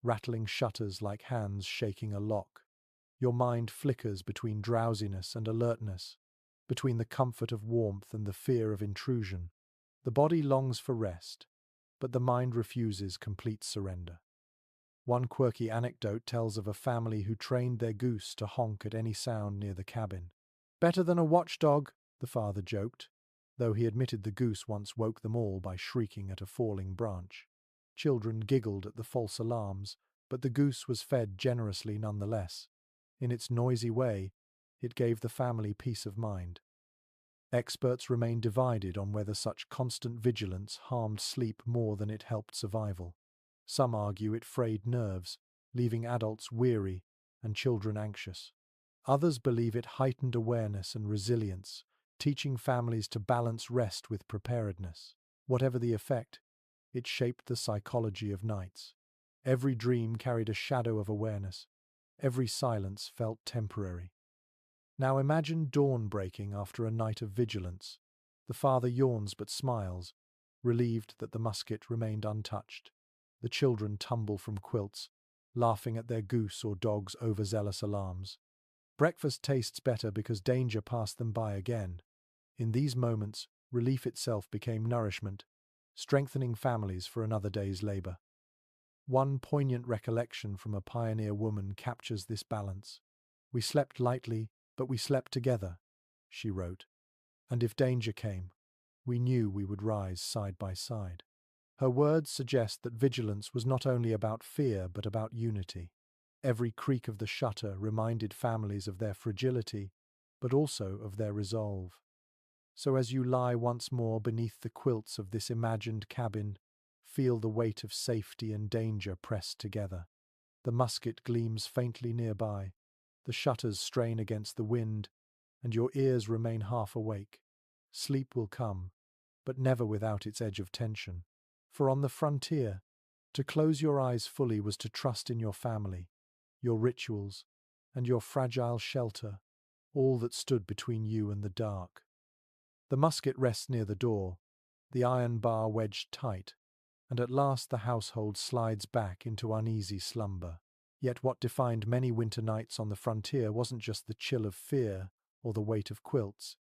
rattling shutters like hands shaking a lock. Your mind flickers between drowsiness and alertness, between the comfort of warmth and the fear of intrusion. The body longs for rest, but the mind refuses complete surrender. One quirky anecdote tells of a family who trained their goose to honk at any sound near the cabin. "Better than a watchdog," the father joked, though he admitted the goose once woke them all by shrieking at a falling branch. Children giggled at the false alarms, but the goose was fed generously nonetheless. In its noisy way, it gave the family peace of mind. Experts remain divided on whether such constant vigilance harmed sleep more than it helped survival. Some argue it frayed nerves, leaving adults weary and children anxious. Others believe it heightened awareness and resilience, teaching families to balance rest with preparedness. Whatever the effect, it shaped the psychology of nights. Every dream carried a shadow of awareness. Every silence felt temporary. Now imagine dawn breaking after a night of vigilance. The father yawns but smiles, relieved that the musket remained untouched. The children tumble from quilts, laughing at their goose or dog's overzealous alarms. Breakfast tastes better because danger passed them by again. In these moments, relief itself became nourishment, strengthening families for another day's labor. One poignant recollection from a pioneer woman captures this balance. "We slept lightly, but we slept together," she wrote, "and if danger came, we knew we would rise side by side." Her words suggest that vigilance was not only about fear but about unity. Every creak of the shutter reminded families of their fragility, but also of their resolve. So as you lie once more beneath the quilts of this imagined cabin, feel the weight of safety and danger pressed together. The musket gleams faintly nearby, the shutters strain against the wind, and your ears remain half awake. Sleep will come, but never without its edge of tension. For on the frontier, to close your eyes fully was to trust in your family, your rituals, and your fragile shelter, all that stood between you and the dark. The musket rests near the door, the iron bar wedged tight, and at last the household slides back into uneasy slumber. Yet what defined many winter nights on the frontier wasn't just the chill of fear or the weight of quilts.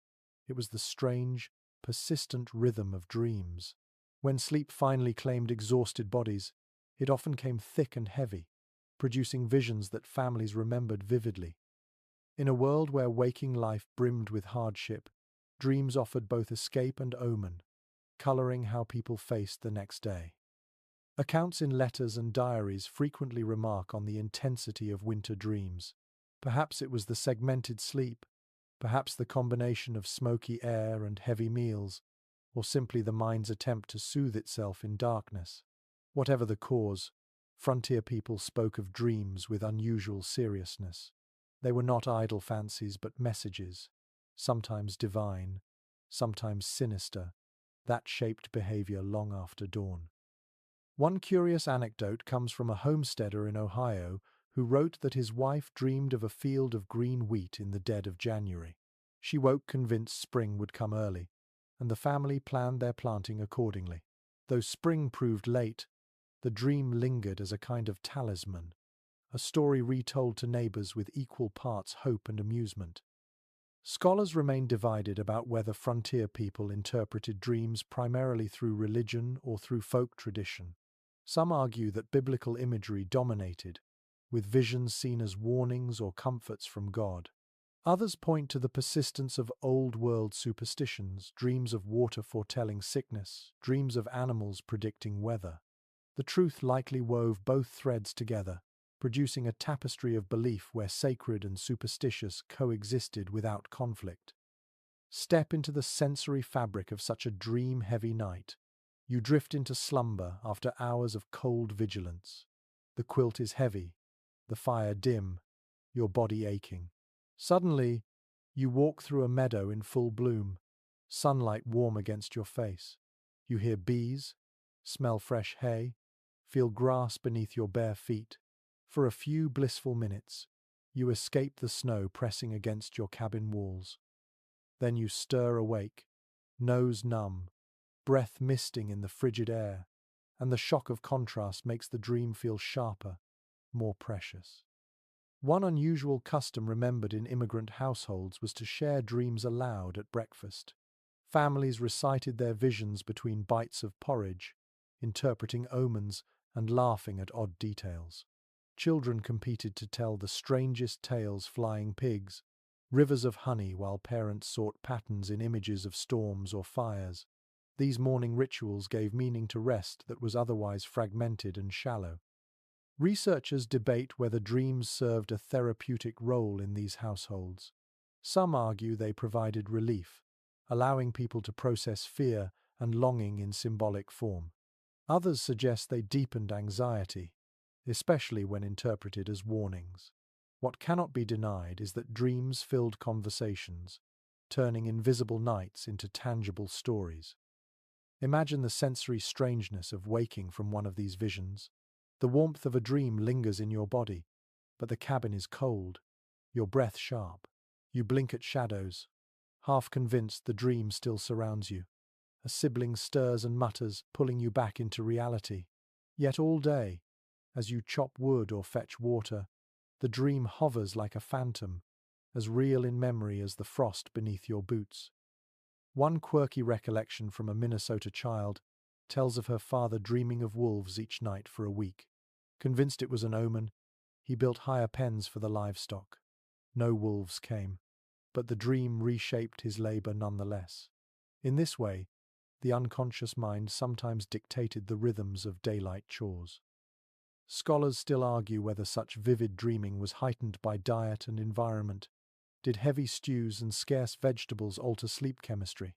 It was the strange, persistent rhythm of dreams. When sleep finally claimed exhausted bodies, it often came thick and heavy, producing visions that families remembered vividly. In a world where waking life brimmed with hardship, dreams offered both escape and omen, coloring how people faced the next day. Accounts in letters and diaries frequently remark on the intensity of winter dreams. Perhaps it was the segmented sleep, perhaps the combination of smoky air and heavy meals, or simply the mind's attempt to soothe itself in darkness. Whatever the cause, frontier people spoke of dreams with unusual seriousness. They were not idle fancies but messages, sometimes divine, sometimes sinister, that shaped behavior long after dawn. One curious anecdote comes from a homesteader in Ohio who wrote that his wife dreamed of a field of green wheat in the dead of January. She woke convinced spring would come early, and the family planned their planting accordingly. Though spring proved late, the dream lingered as a kind of talisman, a story retold to neighbors with equal parts hope and amusement. Scholars remain divided about whether frontier people interpreted dreams primarily through religion or through folk tradition. Some argue that biblical imagery dominated, with visions seen as warnings or comforts from God. Others point to the persistence of old-world superstitions, dreams of water foretelling sickness, dreams of animals predicting weather. The truth likely wove both threads together, producing a tapestry of belief where sacred and superstitious coexisted without conflict. Step into the sensory fabric of such a dream-heavy night. You drift into slumber after hours of cold vigilance. The quilt is heavy, the fire dim, your body aching. Suddenly, you walk through a meadow in full bloom, sunlight warm against your face. You hear bees, smell fresh hay, feel grass beneath your bare feet. For a few blissful minutes, you escape the snow pressing against your cabin walls. Then you stir awake, nose numb, breath misting in the frigid air, and the shock of contrast makes the dream feel sharper, more precious. One unusual custom remembered in immigrant households was to share dreams aloud at breakfast. Families recited their visions between bites of porridge, interpreting omens and laughing at odd details. Children competed to tell the strangest tales, flying pigs, rivers of honey, while parents sought patterns in images of storms or fires. These morning rituals gave meaning to rest that was otherwise fragmented and shallow. Researchers debate whether dreams served a therapeutic role in these households. Some argue they provided relief, allowing people to process fear and longing in symbolic form. Others suggest they deepened anxiety, especially when interpreted as warnings. What cannot be denied is that dreams filled conversations, turning invisible nights into tangible stories. Imagine the sensory strangeness of waking from one of these visions. The warmth of a dream lingers in your body, but the cabin is cold, your breath sharp. You blink at shadows, half convinced the dream still surrounds you. A sibling stirs and mutters, pulling you back into reality. Yet all day, as you chop wood or fetch water, the dream hovers like a phantom, as real in memory as the frost beneath your boots. One quirky recollection from a Minnesota child tells of her father dreaming of wolves each night for a week. Convinced it was an omen, he built higher pens for the livestock. No wolves came, but the dream reshaped his labor nonetheless. In this way, the unconscious mind sometimes dictated the rhythms of daylight chores. Scholars still argue whether such vivid dreaming was heightened by diet and environment. Did heavy stews and scarce vegetables alter sleep chemistry?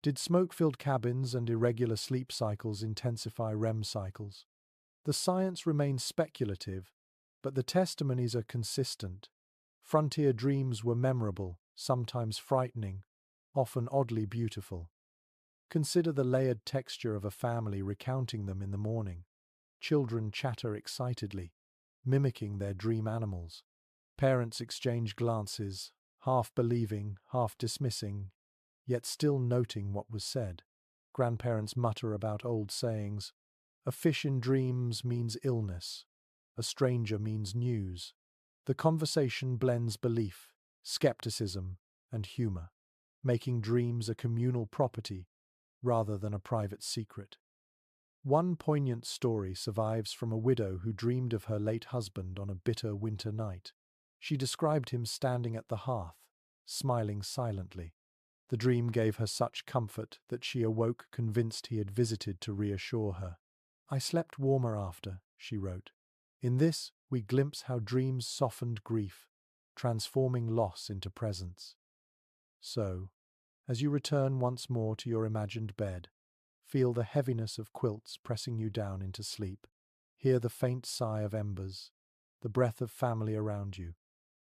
Did smoke-filled cabins and irregular sleep cycles intensify REM cycles? The science remains speculative, but the testimonies are consistent. Frontier dreams were memorable, sometimes frightening, often oddly beautiful. Consider the layered texture of a family recounting them in the morning. Children chatter excitedly, mimicking their dream animals. Parents exchange glances, half believing, half dismissing, yet still noting what was said. Grandparents mutter about old sayings. A fish in dreams means illness. A stranger means news. The conversation blends belief, skepticism, and humor, making dreams a communal property rather than a private secret. One poignant story survives from a widow who dreamed of her late husband on a bitter winter night. She described him standing at the hearth, smiling silently. The dream gave her such comfort that she awoke convinced he had visited to reassure her. "I slept warmer after," she wrote. In this, we glimpse how dreams softened grief, transforming loss into presence. So, as you return once more to your imagined bed, feel the heaviness of quilts pressing you down into sleep. Hear the faint sigh of embers, the breath of family around you.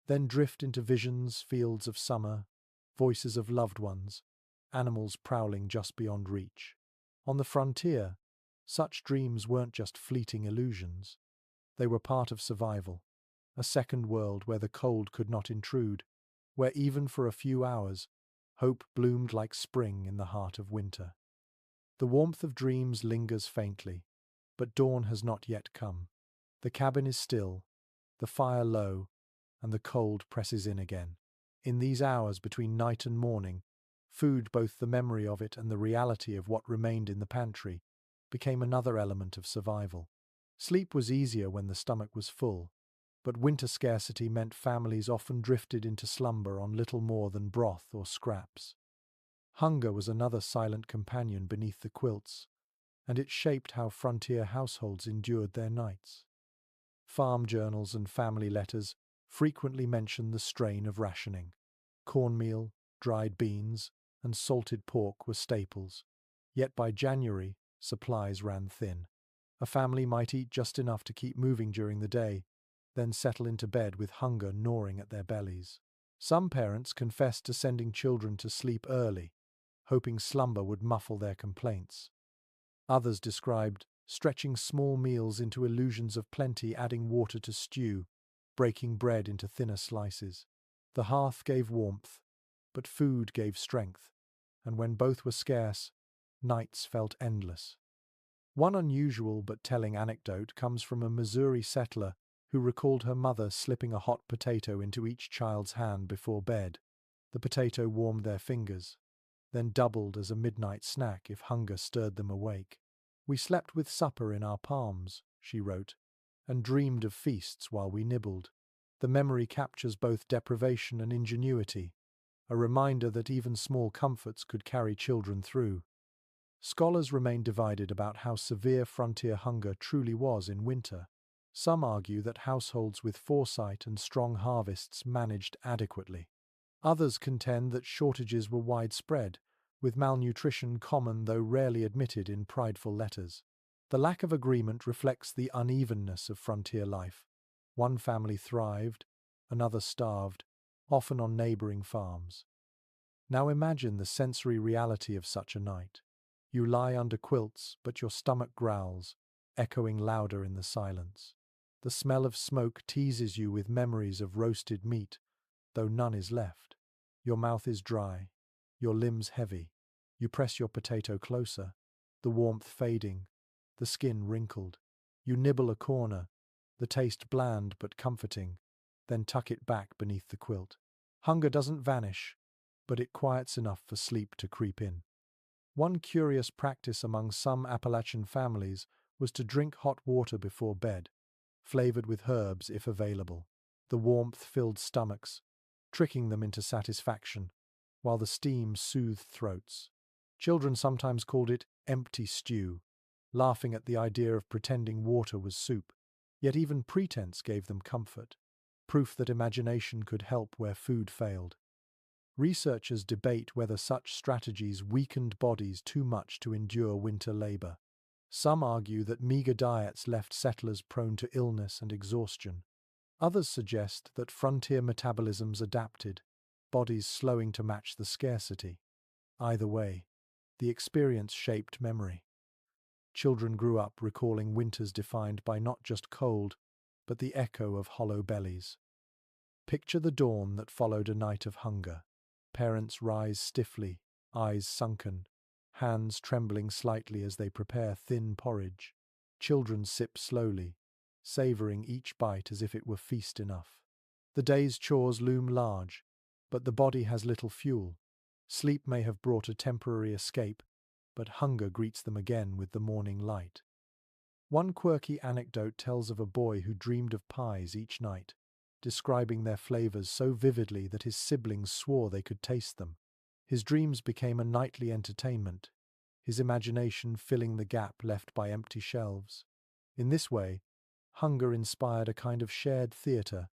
Then drift into visions, fields of summer, voices of loved ones, animals prowling just beyond reach. On the frontier, such dreams weren't just fleeting illusions. They were part of survival, a second world where the cold could not intrude, where even for a few hours, hope bloomed like spring in the heart of winter. The warmth of dreams lingers faintly, but dawn has not yet come. The cabin is still, the fire low, and the cold presses in again. In these hours between night and morning, food, both the memory of it and the reality of what remained in the pantry, became another element of survival. Sleep was easier when the stomach was full, but winter scarcity meant families often drifted into slumber on little more than broth or scraps. Hunger was another silent companion beneath the quilts, and it shaped how frontier households endured their nights. Farm journals and family letters frequently mention the strain of rationing. Cornmeal, dried beans, and salted pork were staples, yet by January, supplies ran thin. A family might eat just enough to keep moving during the day, then settle into bed with hunger gnawing at their bellies. Some parents confessed to sending children to sleep early, hoping slumber would muffle their complaints. Others described stretching small meals into illusions of plenty, adding water to stew, breaking bread into thinner slices. The hearth gave warmth, but food gave strength, and when both were scarce, nights felt endless. One unusual but telling anecdote comes from a Missouri settler who recalled her mother slipping a hot potato into each child's hand before bed. The potato warmed their fingers, then doubled as a midnight snack if hunger stirred them awake. "We slept with supper in our palms," she wrote, "and dreamed of feasts while we nibbled." The memory captures both deprivation and ingenuity, a reminder that even small comforts could carry children through. Scholars remain divided about how severe frontier hunger truly was in winter. Some argue that households with foresight and strong harvests managed adequately. Others contend that shortages were widespread, with malnutrition common though rarely admitted in prideful letters. The lack of agreement reflects the unevenness of frontier life. One family thrived, another starved, often on neighboring farms. Now imagine the sensory reality of such a night. You lie under quilts, but your stomach growls, echoing louder in the silence. The smell of smoke teases you with memories of roasted meat, though none is left. Your mouth is dry, your limbs heavy. You press your potato closer, the warmth fading, the skin wrinkled. You nibble a corner, the taste bland but comforting, then tuck it back beneath the quilt. Hunger doesn't vanish, but it quiets enough for sleep to creep in. One curious practice among some Appalachian families was to drink hot water before bed, flavored with herbs if available. The warmth filled stomachs, tricking them into satisfaction, while the steam soothed throats. Children sometimes called it empty stew, laughing at the idea of pretending water was soup. Yet even pretense gave them comfort, proof that imagination could help where food failed. Researchers debate whether such strategies weakened bodies too much to endure winter labor. Some argue that meager diets left settlers prone to illness and exhaustion. Others suggest that frontier metabolisms adapted, bodies slowing to match the scarcity. Either way, the experience shaped memory. Children grew up recalling winters defined by not just cold, but the echo of hollow bellies. Picture the dawn that followed a night of hunger. Parents rise stiffly, eyes sunken, hands trembling slightly as they prepare thin porridge. Children sip slowly, savoring each bite as if it were feast enough. The day's chores loom large, but the body has little fuel. Sleep may have brought a temporary escape, but hunger greets them again with the morning light. One quirky anecdote tells of a boy who dreamed of pies each night, describing their flavors so vividly that his siblings swore they could taste them. His dreams became a nightly entertainment, his imagination filling the gap left by empty shelves. In this way, hunger inspired a kind of shared theater,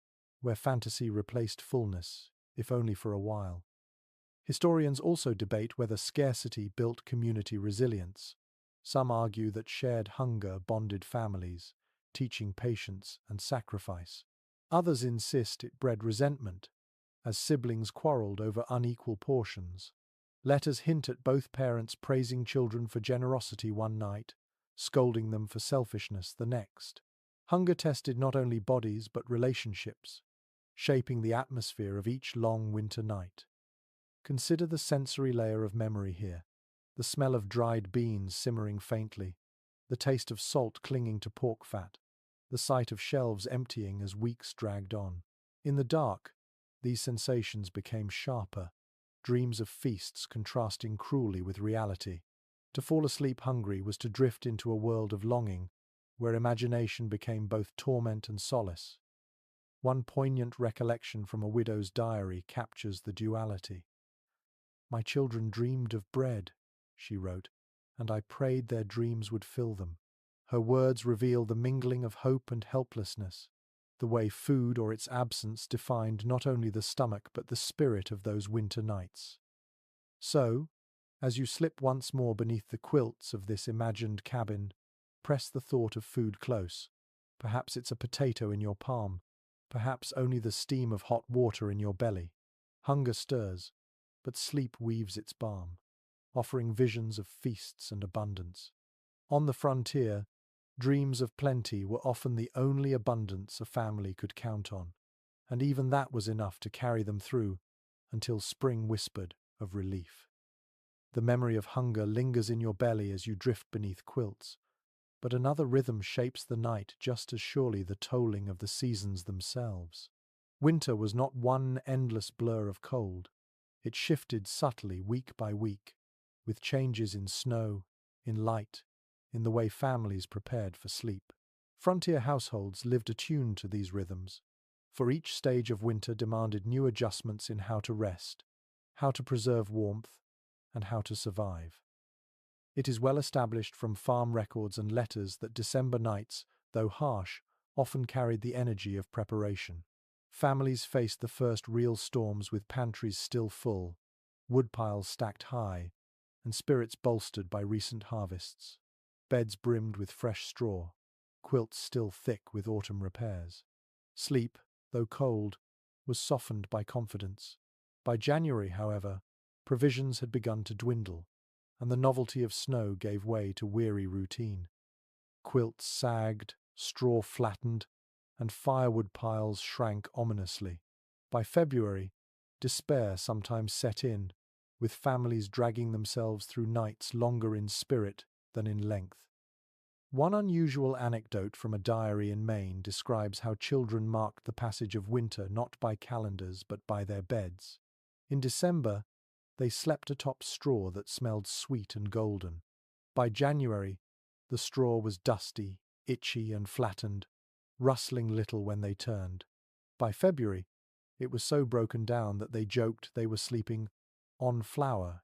where fantasy replaced fullness, if only for a while. Historians also debate whether scarcity built community resilience. Some argue that shared hunger bonded families, teaching patience and sacrifice. Others insist it bred resentment, as siblings quarreled over unequal portions. Letters hint at both parents praising children for generosity one night, scolding them for selfishness the next. Hunger tested not only bodies but relationships, shaping the atmosphere of each long winter night. Consider the sensory layer of memory here. The smell of dried beans simmering faintly, the taste of salt clinging to pork fat, the sight of shelves emptying as weeks dragged on. In the dark, these sensations became sharper, dreams of feasts contrasting cruelly with reality. To fall asleep hungry was to drift into a world of longing, where imagination became both torment and solace. One poignant recollection from a widow's diary captures the duality. "My children dreamed of bread," she wrote, "and I prayed their dreams would fill them." Her words reveal the mingling of hope and helplessness, the way food or its absence defined not only the stomach but the spirit of those winter nights. So, as you slip once more beneath the quilts of this imagined cabin, press the thought of food close. Perhaps it's a potato in your palm, perhaps only the steam of hot water in your belly. Hunger stirs, but sleep weaves its balm, offering visions of feasts and abundance. On the frontier, dreams of plenty were often the only abundance a family could count on, and even that was enough to carry them through until spring whispered of relief. The memory of hunger lingers in your belly as you drift beneath quilts, but another rhythm shapes the night just as surely the tolling of the seasons themselves. Winter was not one endless blur of cold. It shifted subtly week by week, with changes in snow, in light, in the way families prepared for sleep. Frontier households lived attuned to these rhythms, for each stage of winter demanded new adjustments in how to rest, how to preserve warmth, and how to survive. It is well established from farm records and letters that December nights, though harsh, often carried the energy of preparation. Families faced the first real storms with pantries still full, woodpiles stacked high, and spirits bolstered by recent harvests. Beds brimmed with fresh straw, quilts still thick with autumn repairs. Sleep, though cold, was softened by confidence. By January, however, provisions had begun to dwindle, and the novelty of snow gave way to weary routine. Quilts sagged, straw flattened, and firewood piles shrank ominously. By February, despair sometimes set in, with families dragging themselves through nights longer in spirit than in length. One unusual anecdote from a diary in Maine describes how children marked the passage of winter not by calendars but by their beds. In December, they slept atop straw that smelled sweet and golden. By January, the straw was dusty, itchy, and flattened, rustling little when they turned. By February, it was so broken down that they joked they were sleeping on flour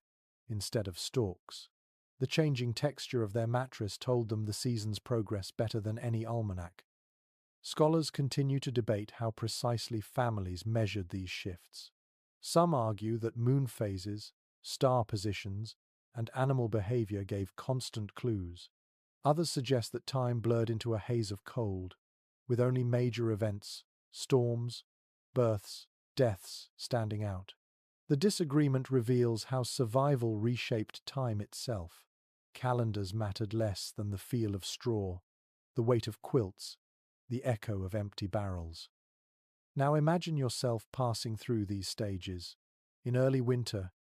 instead of stalks. The changing texture of their mattress told them the season's progress better than any almanac. Scholars continue to debate how precisely families measured these shifts. Some argue that moon phases, star positions, and animal behavior gave constant clues. Others suggest that time blurred into a haze of cold, with only major events, storms, births, deaths standing out. The disagreement reveals how survival reshaped time itself. Calendars mattered less than the feel of straw, the weight of quilts, the echo of empty barrels. Now imagine yourself passing through these stages. In early winter,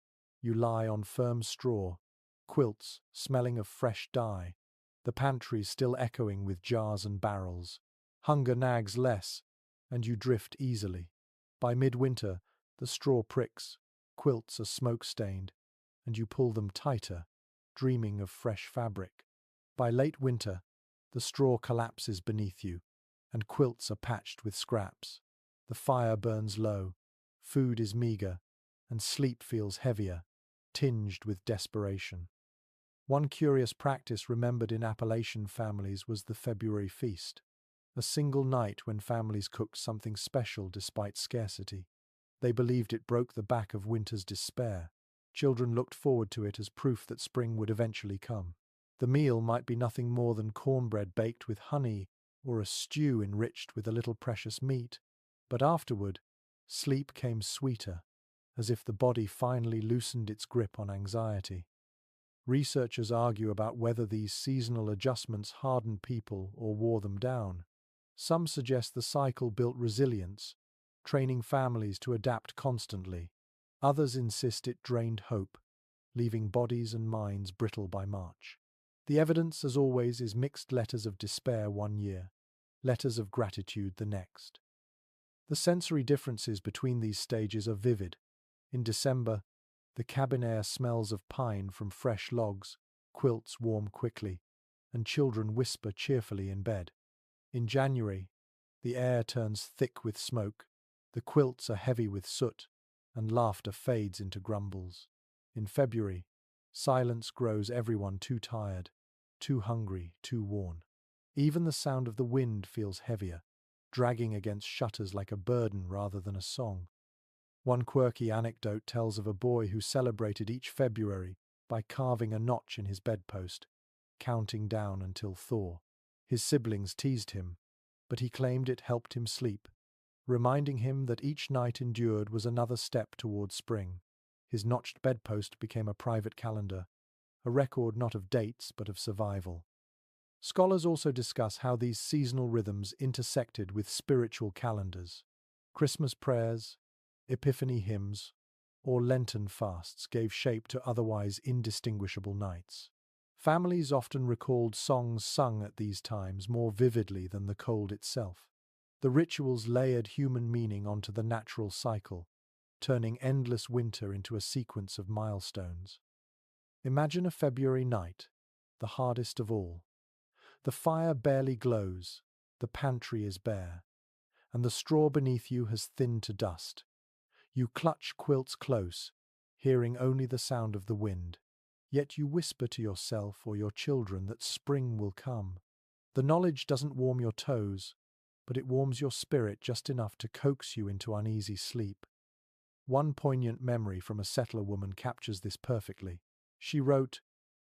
you lie on firm straw, quilts smelling of fresh dye, the pantry still echoing with jars and barrels. Hunger nags less, and you drift easily. By midwinter, the straw pricks, quilts are smoke-stained, and you pull them tighter, dreaming of fresh fabric. By late winter, the straw collapses beneath you, and quilts are patched with scraps. The fire burns low, food is meager, and sleep feels heavier, tinged with desperation. One curious practice remembered in Appalachian families was the February feast, a single night when families cooked something special despite scarcity. They believed it broke the back of winter's despair. Children looked forward to it as proof that spring would eventually come. The meal might be nothing more than cornbread baked with honey or a stew enriched with a little precious meat, but afterward, sleep came sweeter, as if the body finally loosened its grip on anxiety. Researchers argue about whether these seasonal adjustments hardened people or wore them down. Some suggest the cycle built resilience, training families to adapt constantly. Others insist it drained hope, leaving bodies and minds brittle by March. The evidence, as always, is mixed letters of despair one year, letters of gratitude the next. The sensory differences between these stages are vivid. In December, the cabin air smells of pine from fresh logs, quilts warm quickly, and children whisper cheerfully in bed. In January, the air turns thick with smoke, the quilts are heavy with soot, and laughter fades into grumbles. In February, silence grows everyone too tired, too hungry, too worn. Even the sound of the wind feels heavier, dragging against shutters like a burden rather than a song. One quirky anecdote tells of a boy who celebrated each February by carving a notch in his bedpost, counting down until thaw. His siblings teased him, but he claimed it helped him sleep, reminding him that each night endured was another step toward spring. His notched bedpost became a private calendar, a record not of dates but of survival. Scholars also discuss how these seasonal rhythms intersected with spiritual calendars. Christmas prayers, Epiphany hymns, or Lenten fasts gave shape to otherwise indistinguishable nights. Families often recalled songs sung at these times more vividly than the cold itself. The rituals layered human meaning onto the natural cycle, turning endless winter into a sequence of milestones. Imagine a February night, the hardest of all. The fire barely glows, the pantry is bare, and the straw beneath you has thinned to dust. You clutch quilts close, hearing only the sound of the wind. Yet you whisper to yourself or your children that spring will come. The knowledge doesn't warm your toes, but it warms your spirit just enough to coax you into uneasy sleep. One poignant memory from a settler woman captures this perfectly. She wrote,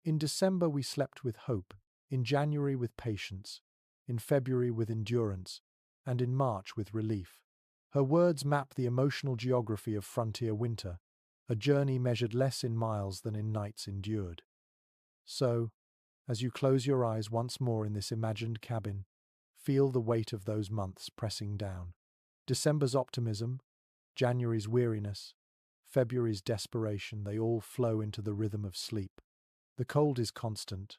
"In December we slept with hope, in January with patience, in February with endurance, and in March with relief." Her words map the emotional geography of frontier winter, a journey measured less in miles than in nights endured. So, as you close your eyes once more in this imagined cabin, feel the weight of those months pressing down. December's optimism, January's weariness, February's desperation, they all flow into the rhythm of sleep. The cold is constant,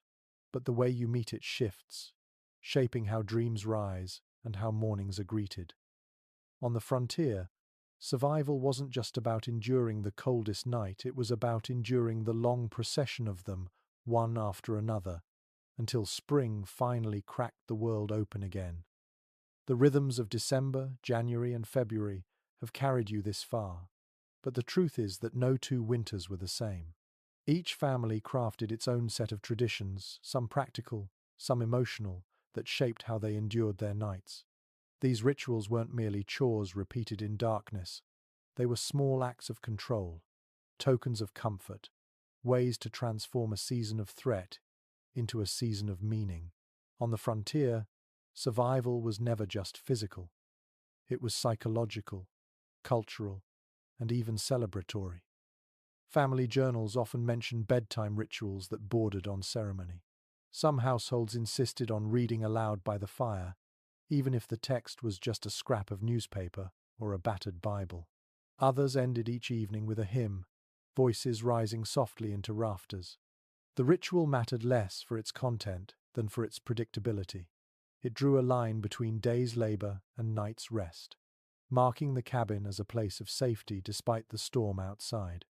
but the way you meet it shifts, shaping how dreams rise and how mornings are greeted. On the frontier, survival wasn't just about enduring the coldest night, it was about enduring the long procession of them, one after another, until spring finally cracked the world open again. The rhythms of December, January, and February have carried you this far, but the truth is that no two winters were the same. Each family crafted its own set of traditions, some practical, some emotional, that shaped how they endured their nights. These rituals weren't merely chores repeated in darkness. They were small acts of control, tokens of comfort, ways to transform a season of threat into a season of meaning. On the frontier, survival was never just physical. It was psychological, cultural, and even celebratory. Family journals often mention bedtime rituals that bordered on ceremony. Some households insisted on reading aloud by the fire, even if the text was just a scrap of newspaper or a battered Bible. Others ended each evening with a hymn, voices rising softly into rafters. The ritual mattered less for its content than for its predictability. It drew a line between day's labor and night's rest, marking the cabin as a place of safety despite the storm outside.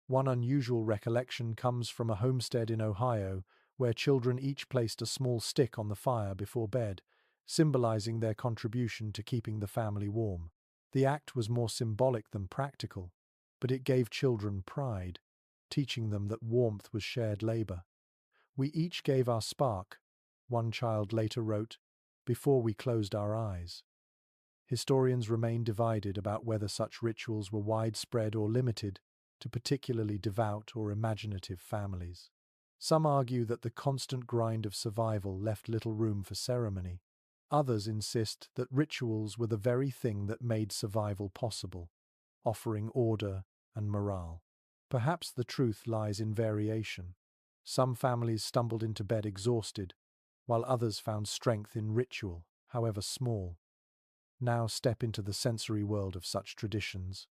One unusual recollection comes from a homestead in Ohio where children each placed a small stick on the fire before bed, symbolizing their contribution to keeping the family warm. The act was more symbolic than practical, but it gave children pride, teaching them that warmth was shared labor. "We each gave our spark," one child later wrote, "before we closed our eyes." Historians remain divided about whether such rituals were widespread or limited to particularly devout or imaginative families. Some argue that the constant grind of survival left little room for ceremony. Others insist that rituals were the very thing that made survival possible, offering order and morale. Perhaps the truth lies in variation. Some families stumbled into bed exhausted, while others found strength in ritual, however small. Now step into the sensory world of such traditions.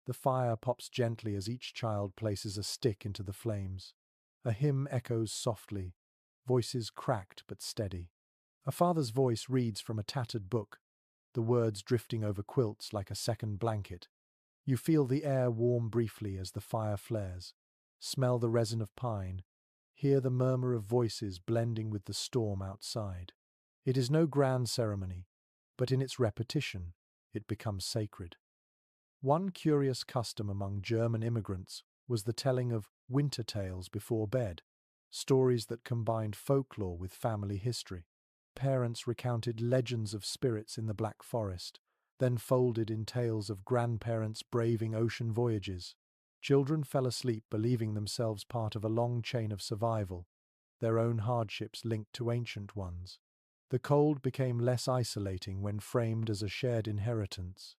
The fire pops gently as each child places a stick into the flames. A hymn echoes softly, voices cracked but steady. A father's voice reads from a tattered book, the words drifting over quilts like a second blanket. You feel the air warm briefly as the fire flares, smell the resin of pine, hear the murmur of voices blending with the storm outside. It is no grand ceremony, but in its repetition, it becomes sacred. One curious custom among German immigrants was the telling of winter tales before bed, stories that combined folklore with family history. Parents recounted legends of spirits in the Black Forest, then folded in tales of grandparents braving ocean voyages. Children fell asleep believing themselves part of a long chain of survival, their own hardships linked to ancient ones. The cold became less isolating when framed as a shared inheritance.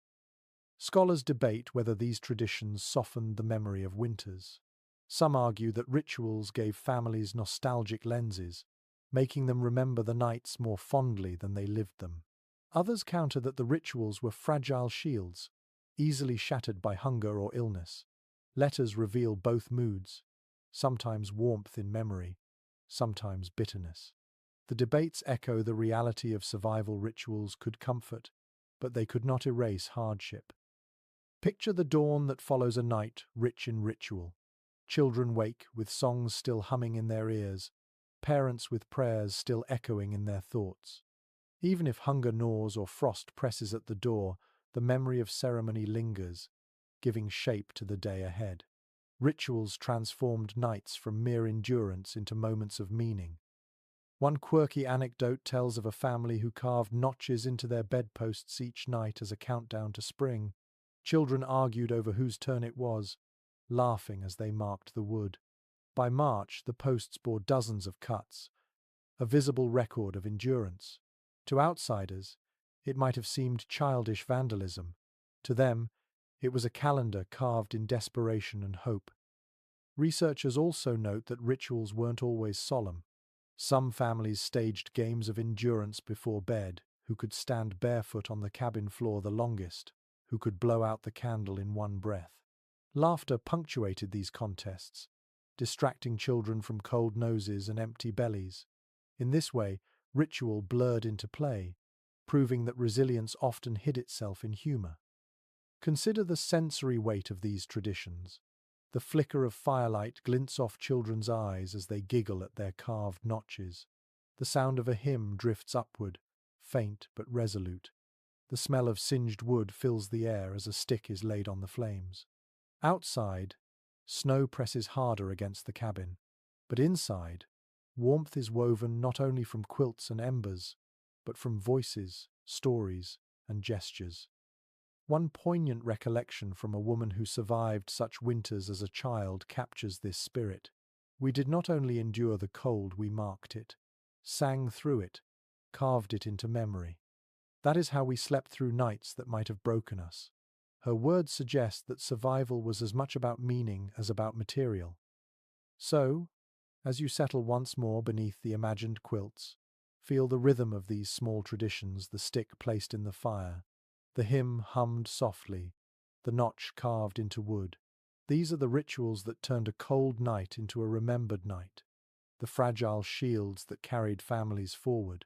Scholars debate whether these traditions softened the memory of winters. Some argue that rituals gave families nostalgic lenses, making them remember the nights more fondly than they lived them. Others counter that the rituals were fragile shields, easily shattered by hunger or illness. Letters reveal both moods, sometimes warmth in memory, sometimes bitterness. The debates echo the reality of survival rituals could comfort, but they could not erase hardship. Picture the dawn that follows a night rich in ritual. Children wake with songs still humming in their ears, parents with prayers still echoing in their thoughts. Even if hunger gnaws or frost presses at the door, the memory of ceremony lingers, giving shape to the day ahead. Rituals transformed nights from mere endurance into moments of meaning. One quirky anecdote tells of a family who carved notches into their bedposts each night as a countdown to spring. Children argued over whose turn it was, laughing as they marked the wood. By March, the posts bore dozens of cuts, a visible record of endurance. To outsiders, it might have seemed childish vandalism, To them, it was a calendar carved in desperation and hope. Researchers also note that rituals weren't always solemn. Some families staged games of endurance before bed, who could stand barefoot on the cabin floor the longest, who could blow out the candle in one breath. Laughter punctuated these contests, distracting children from cold noses and empty bellies. In this way, ritual blurred into play, proving that resilience often hid itself in humor. Consider the sensory weight of these traditions. The flicker of firelight glints off children's eyes as they giggle at their carved notches. The sound of a hymn drifts upward, faint but resolute. The smell of singed wood fills the air as a stick is laid on the flames. Outside, snow presses harder against the cabin, but inside, warmth is woven not only from quilts and embers, but from voices, stories, and gestures. One poignant recollection from a woman who survived such winters as a child captures this spirit. We did not only endure the cold, we marked it, sang through it, carved it into memory. That is how we slept through nights that might have broken us. Her words suggest that survival was as much about meaning as about material. So, as you settle once more beneath the imagined quilts, feel the rhythm of these small traditions, the stick placed in the fire, the hymn hummed softly, the notch carved into wood. These are the rituals that turned a cold night into a remembered night, the fragile shields that carried families forward.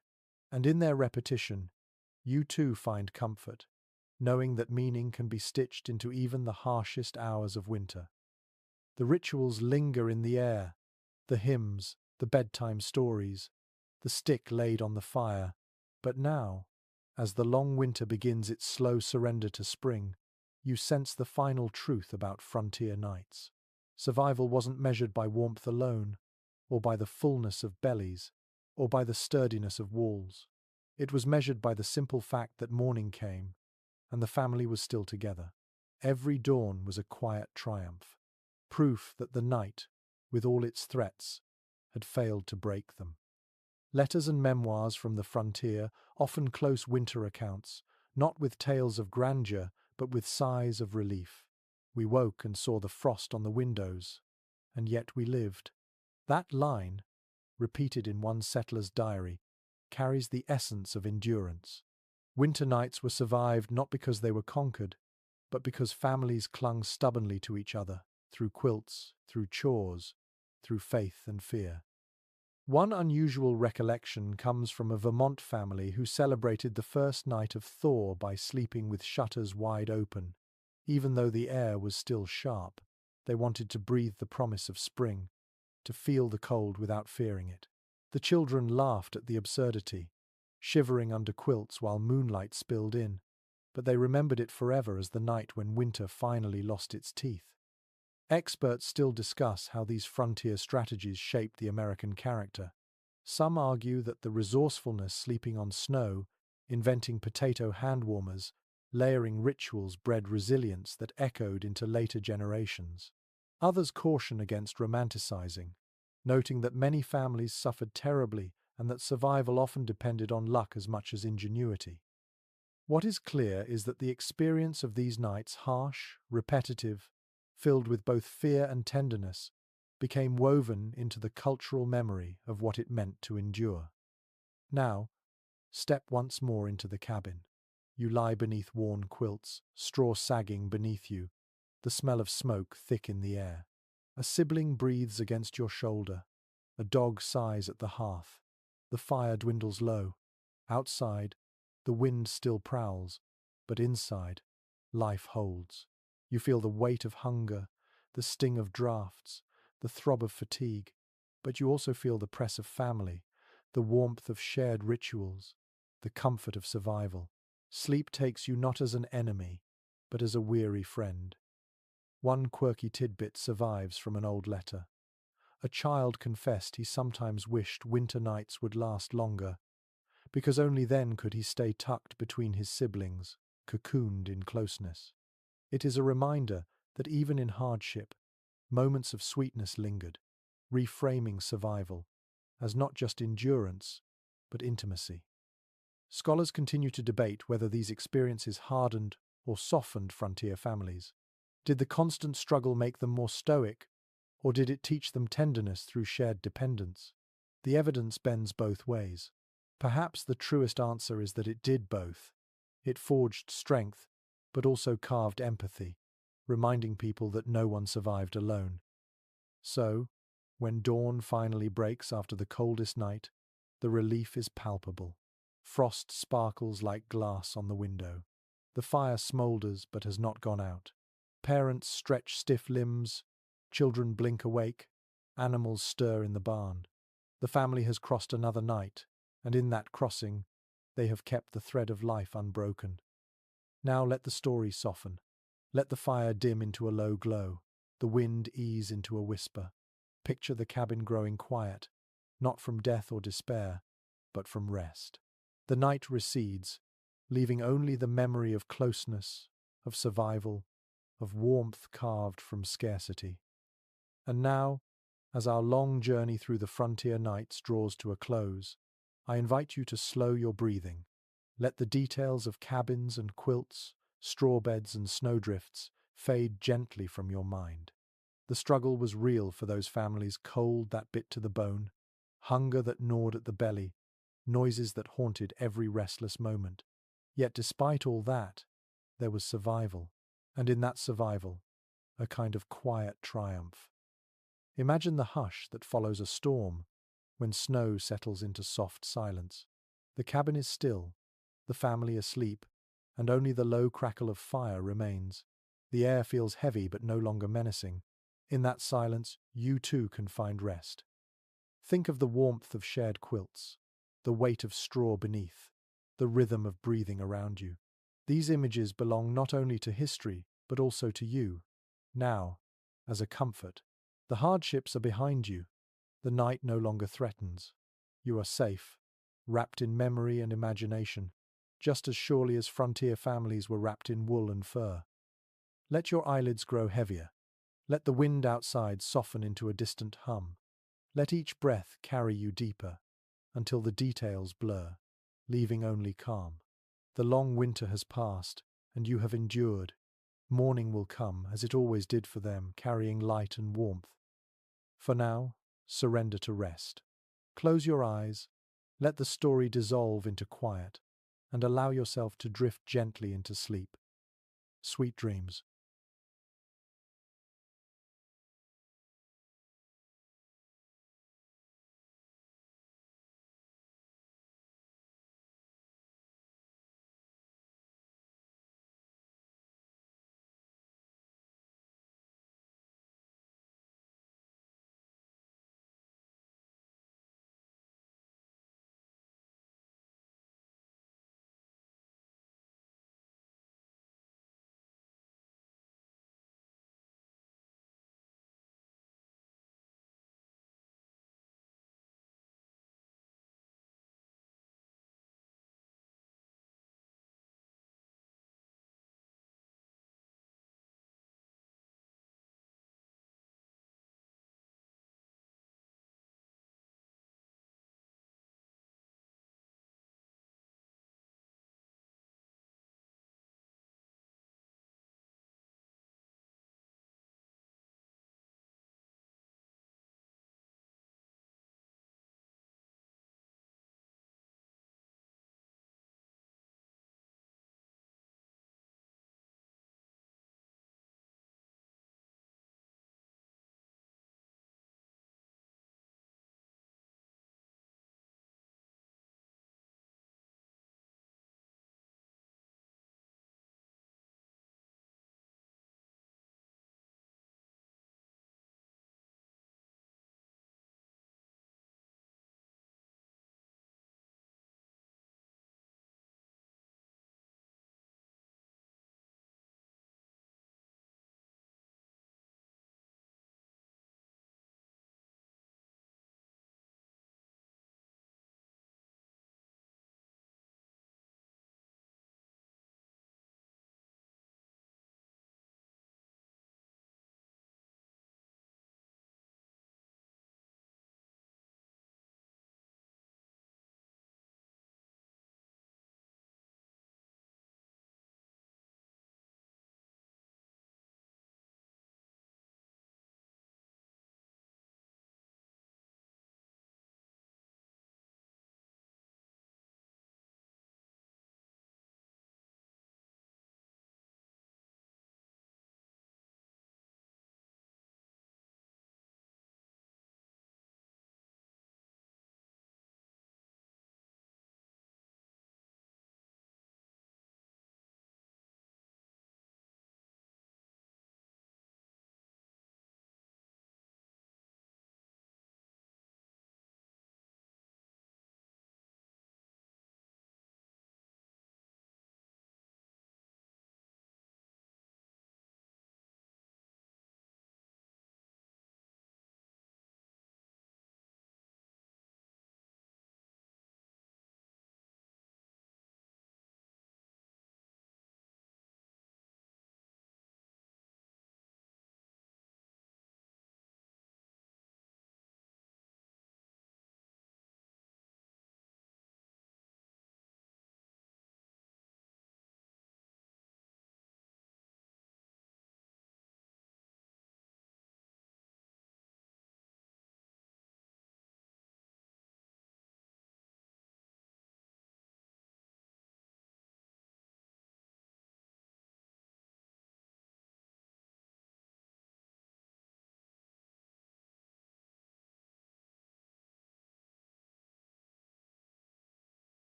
And in their repetition, you too find comfort, knowing that meaning can be stitched into even the harshest hours of winter. The rituals linger in the air, the hymns, the bedtime stories, the stick laid on the fire. But now, as the long winter begins its slow surrender to spring, you sense the final truth about frontier nights. Survival wasn't measured by warmth alone, or by the fullness of bellies, or by the sturdiness of walls. It was measured by the simple fact that morning came, and the family was still together. Every dawn was a quiet triumph, proof that the night, with all its threats, had failed to break them. Letters and memoirs from the frontier, often close winter accounts, not with tales of grandeur, but with sighs of relief. We woke and saw the frost on the windows, and yet we lived. That line, repeated in one settler's diary, carries the essence of endurance. Winter nights were survived not because they were conquered, but because families clung stubbornly to each other, through quilts, through chores, through faith and fear. One unusual recollection comes from a Vermont family who celebrated the first night of thaw by sleeping with shutters wide open. Even though the air was still sharp, they wanted to breathe the promise of spring, to feel the cold without fearing it. The children laughed at the absurdity, shivering under quilts while moonlight spilled in, but they remembered it forever as the night when winter finally lost its teeth. Experts still discuss how these frontier strategies shaped the American character. Some argue that the resourcefulness sleeping on snow, inventing potato hand warmers, layering rituals bred resilience that echoed into later generations. Others caution against romanticizing, noting that many families suffered terribly and that survival often depended on luck as much as ingenuity. What is clear is that the experience of these nights, harsh, repetitive, filled with both fear and tenderness, became woven into the cultural memory of what it meant to endure. Now, step once more into the cabin. You lie beneath worn quilts, straw sagging beneath you, the smell of smoke thick in the air. A sibling breathes against your shoulder. A dog sighs at the hearth. The fire dwindles low. Outside, the wind still prowls, but inside, life holds. You feel the weight of hunger, the sting of drafts, the throb of fatigue, but you also feel the press of family, the warmth of shared rituals, the comfort of survival. Sleep takes you not as an enemy, but as a weary friend. One quirky tidbit survives from an old letter. A child confessed he sometimes wished winter nights would last longer, because only then could he stay tucked between his siblings, cocooned in closeness. It is a reminder that even in hardship, moments of sweetness lingered, reframing survival as not just endurance, but intimacy. Scholars continue to debate whether these experiences hardened or softened frontier families? Did the constant struggle make them more stoic, or did it teach them tenderness through shared dependence? The evidence bends both ways. Perhaps the truest answer is that it did both. It forged strength, but also carved empathy, reminding people that no one survived alone. So, when dawn finally breaks after the coldest night, the relief is palpable. Frost sparkles like glass on the window. The fire smoulders but has not gone out. Parents stretch stiff limbs, children blink awake, animals stir in the barn. The family has crossed another night, and in that crossing, they have kept the thread of life unbroken. Now let the story soften. Let the fire dim into a low glow, the wind ease into a whisper. Picture the cabin growing quiet, not from death or despair, but from rest. The night recedes, leaving only the memory of closeness, of survival, of warmth carved from scarcity. And now, as our long journey through the frontier nights draws to a close, I invite you to slow your breathing. Let the details of cabins and quilts, straw beds and snowdrifts fade gently from your mind. The struggle was real for those families, cold that bit to the bone, hunger that gnawed at the belly, noises that haunted every restless moment. Yet despite all that, there was survival, and in that survival, a kind of quiet triumph. Imagine the hush that follows a storm, when snow settles into soft silence. The cabin is still, the family asleep, and only the low crackle of fire remains. The air feels heavy but no longer menacing. In that silence, you too can find rest. Think of the warmth of shared quilts, the weight of straw beneath, the rhythm of breathing around you. These images belong not only to history, but also to you, now, as a comfort. The hardships are behind you. The night no longer threatens. You are safe, wrapped in memory and imagination, just as surely as frontier families were wrapped in wool and fur. Let your eyelids grow heavier. Let the wind outside soften into a distant hum. Let each breath carry you deeper, until the details blur, leaving only calm. The long winter has passed, and you have endured. Morning will come, as it always did for them, carrying light and warmth. For now, surrender to rest. Close your eyes, let the story dissolve into quiet, and allow yourself to drift gently into sleep. Sweet dreams.